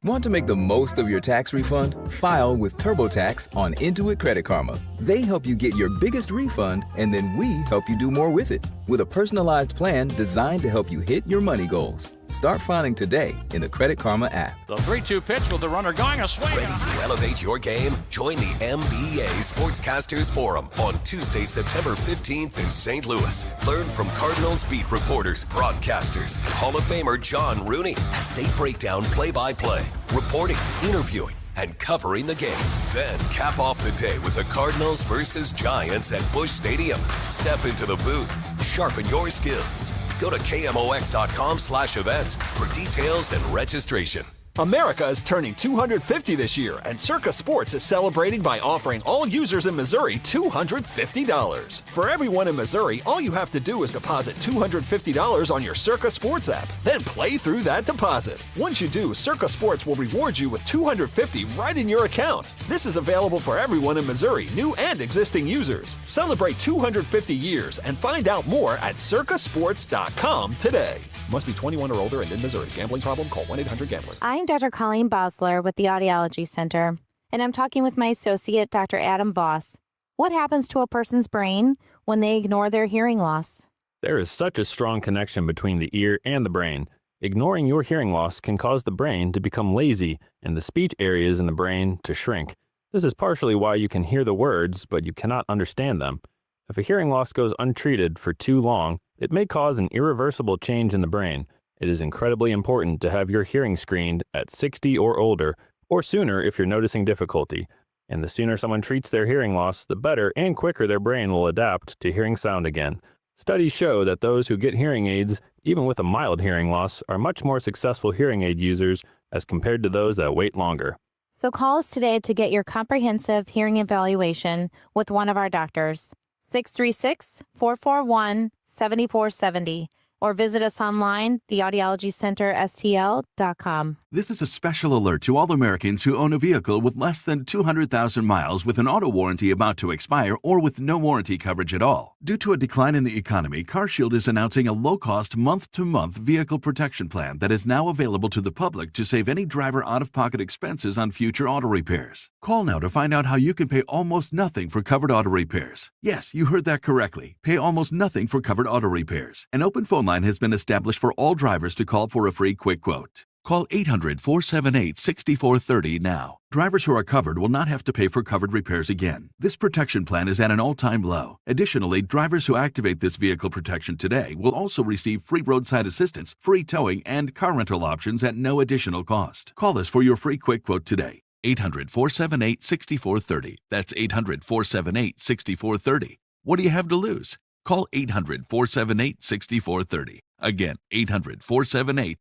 Want to make the most of your tax refund? File with TurboTax on Intuit Credit Karma. They help you get your biggest refund, and then we help you do more with it. With a personalized plan designed to help you hit your money goals. Start filing today in the Credit Karma app. The 3-2 pitch with the runner going a swing. Ready to elevate your game? Join the MBA Sportscasters Forum on Tuesday, September 15th in St. Louis. Learn from Cardinals beat reporters, broadcasters, and Hall of Famer John Rooney as they break down play-by-play, reporting, interviewing, and covering the game. Then cap off the day with the Cardinals versus Giants at Busch Stadium. Step into the booth, sharpen your skills. Go to KMOX.com/events for details and registration. America is turning 250 this year, and Circa Sports is celebrating by offering all users in Missouri $250. For everyone in Missouri, all you have to do is deposit $250 on your Circa Sports app, then play through that deposit. Once you do, Circa Sports will reward you with $250 right in your account. This is available for everyone in Missouri, new and existing users. Celebrate 250 years and find out more at circasports.com today. Must be 21 or older and in Missouri. Gambling problem? Call 1-800-GAMBLER. I'm Dr. Colleen Bosler with the Audiology Center, and I'm talking with my associate, Dr. Adam Voss. What happens to a person's brain when they ignore their hearing loss? There is such a strong connection between the ear and the brain. Ignoring your hearing loss can cause the brain to become lazy and the speech areas in the brain to shrink. This is partially why you can hear the words, but you cannot understand them. If a hearing loss goes untreated for too long, it may cause an irreversible change in the brain. It is incredibly important to have your hearing screened at 60 or older, or sooner if you're noticing difficulty. And the sooner someone treats their hearing loss, the better and quicker their brain will adapt to hearing sound again. Studies show that those who get hearing aids, even with a mild hearing loss, are much more successful hearing aid users as compared to those that wait longer. So call us today to get your comprehensive hearing evaluation with one of our doctors. 636-441-7470, or visit us online, theaudiologycenterstl.com. This is a special alert to all Americans who own a vehicle with less than 200,000 miles with an auto warranty about to expire or with no warranty coverage at all. Due to a decline in the economy, CarShield is announcing a low-cost month-to-month vehicle protection plan that is now available to the public to save any driver out-of-pocket expenses on future auto repairs. Call now to find out how you can pay almost nothing for covered auto repairs. Yes, you heard that correctly. Pay almost nothing for covered auto repairs. An open phone line has been established for all drivers to call for a free quick quote. Call 800-478-6430 now. Drivers who are covered will not have to pay for covered repairs again. This protection plan is at an all-time low. Additionally, drivers who activate this vehicle protection today will also receive free roadside assistance, free towing, and car rental options at no additional cost. Call us for your free quick quote today. 800-478-6430. That's 800-478-6430. What do you have to lose? Call 800-478-6430. Again, 800-478-6430.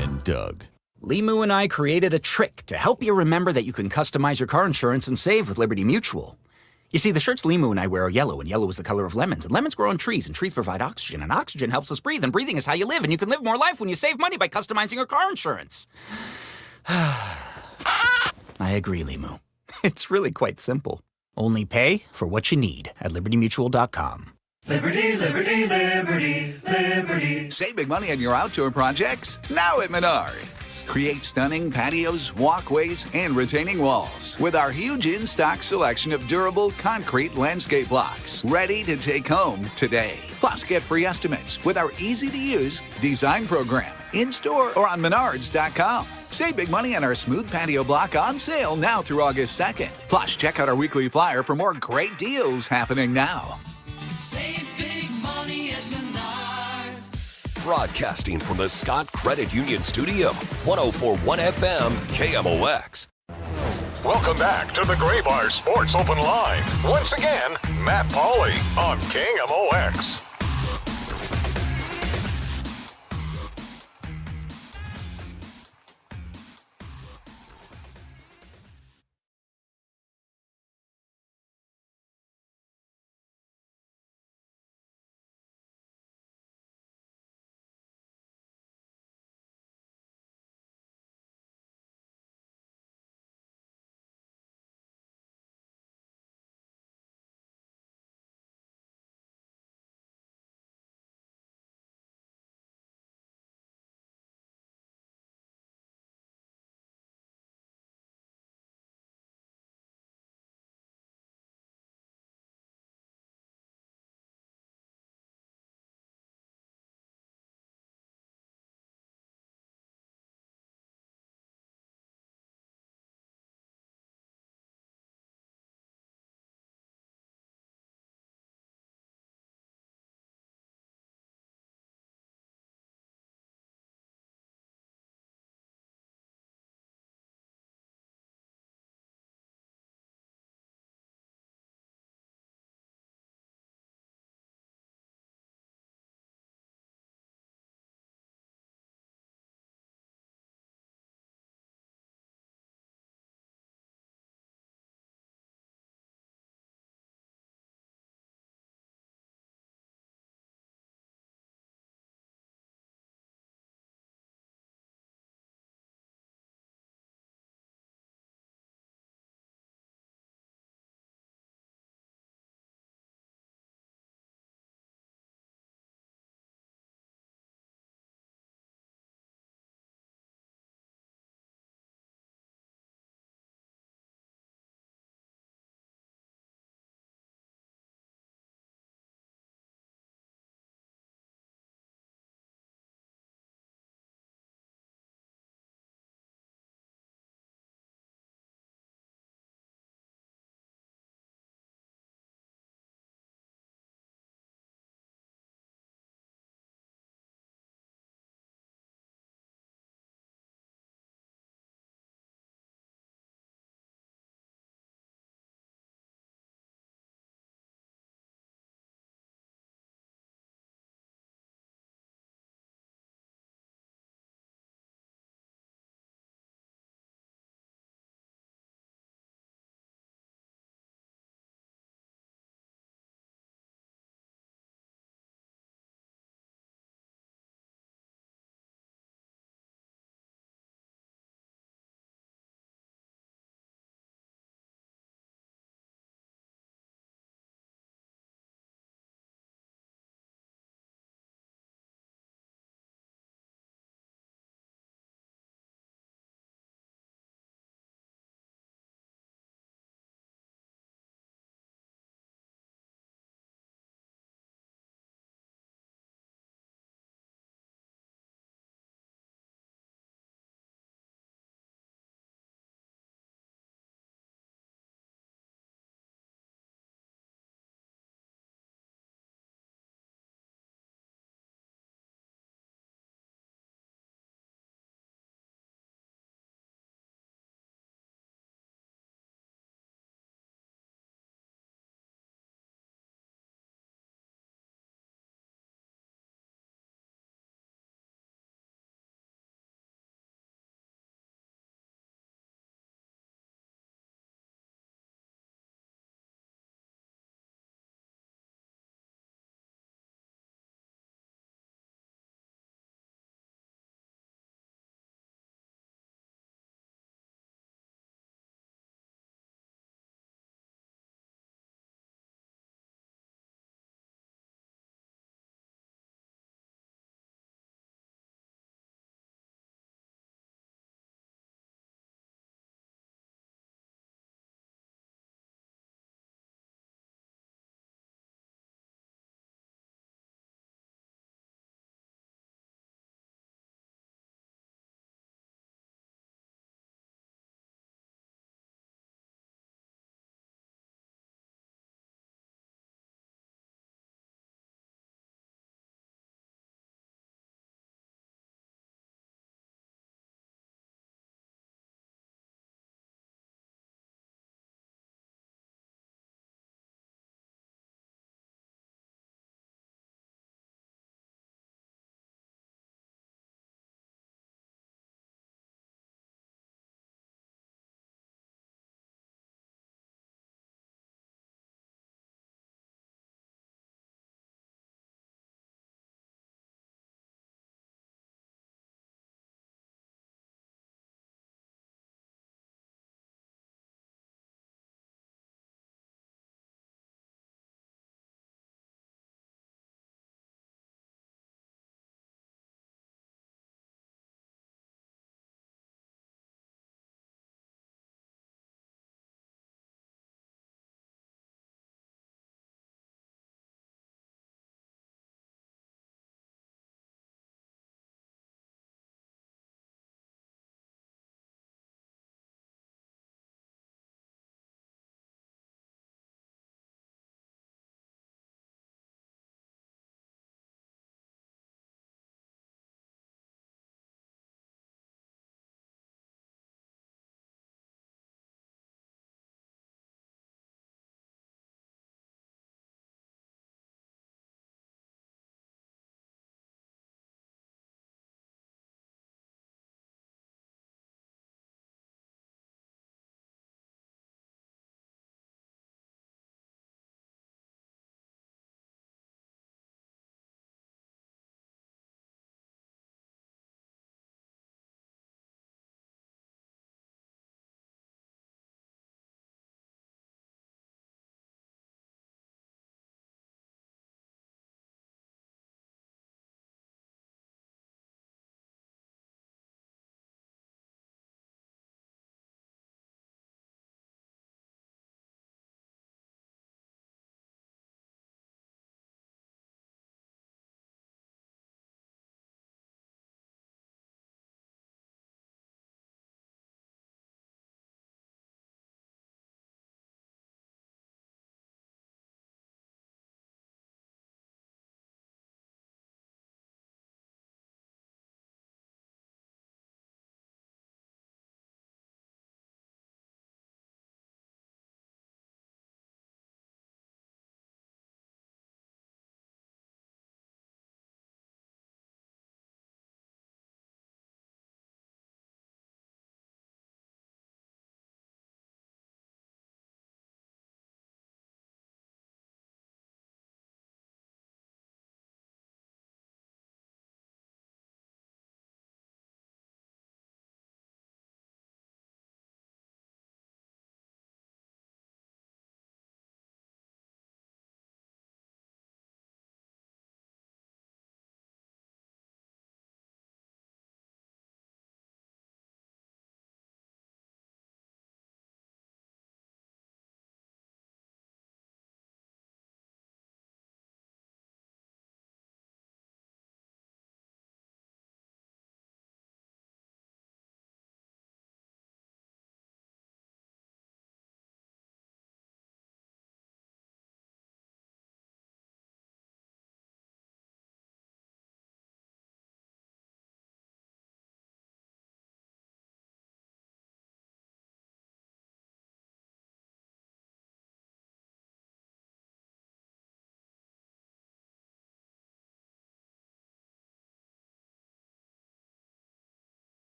And Doug. Limu and I created a trick to help you remember that you can customize your car insurance and save with Liberty Mutual. You see, the shirts Limu and I wear are yellow, and yellow is the color of lemons, and lemons grow on trees, and trees provide oxygen, and oxygen helps us breathe, and breathing is how you live, and you can live more life when you save money by customizing your car insurance. I agree, Limu. It's really quite simple. Only pay for what you need at libertymutual.com. Liberty, liberty, liberty, liberty. Save big money on your outdoor projects now at Menards. Create stunning patios, walkways, and retaining walls with our huge in-stock selection of durable concrete landscape blocks ready to take home today. Plus, get free estimates with our easy-to-use design program in-store, or on Menards.com. Save big money on our smooth patio block on sale now through August 2nd. Plus, check out our weekly flyer for more great deals happening now. Save big money at Menards. Broadcasting from the Scott Credit Union Studio, 104.1 FM KMOX. Welcome back to the Gray Bar Sports Open Line. Once again, Matt Pauley on KMOX.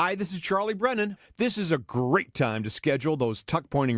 Hi, this is Charlie Brennan. This is a great time to schedule those tuck pointing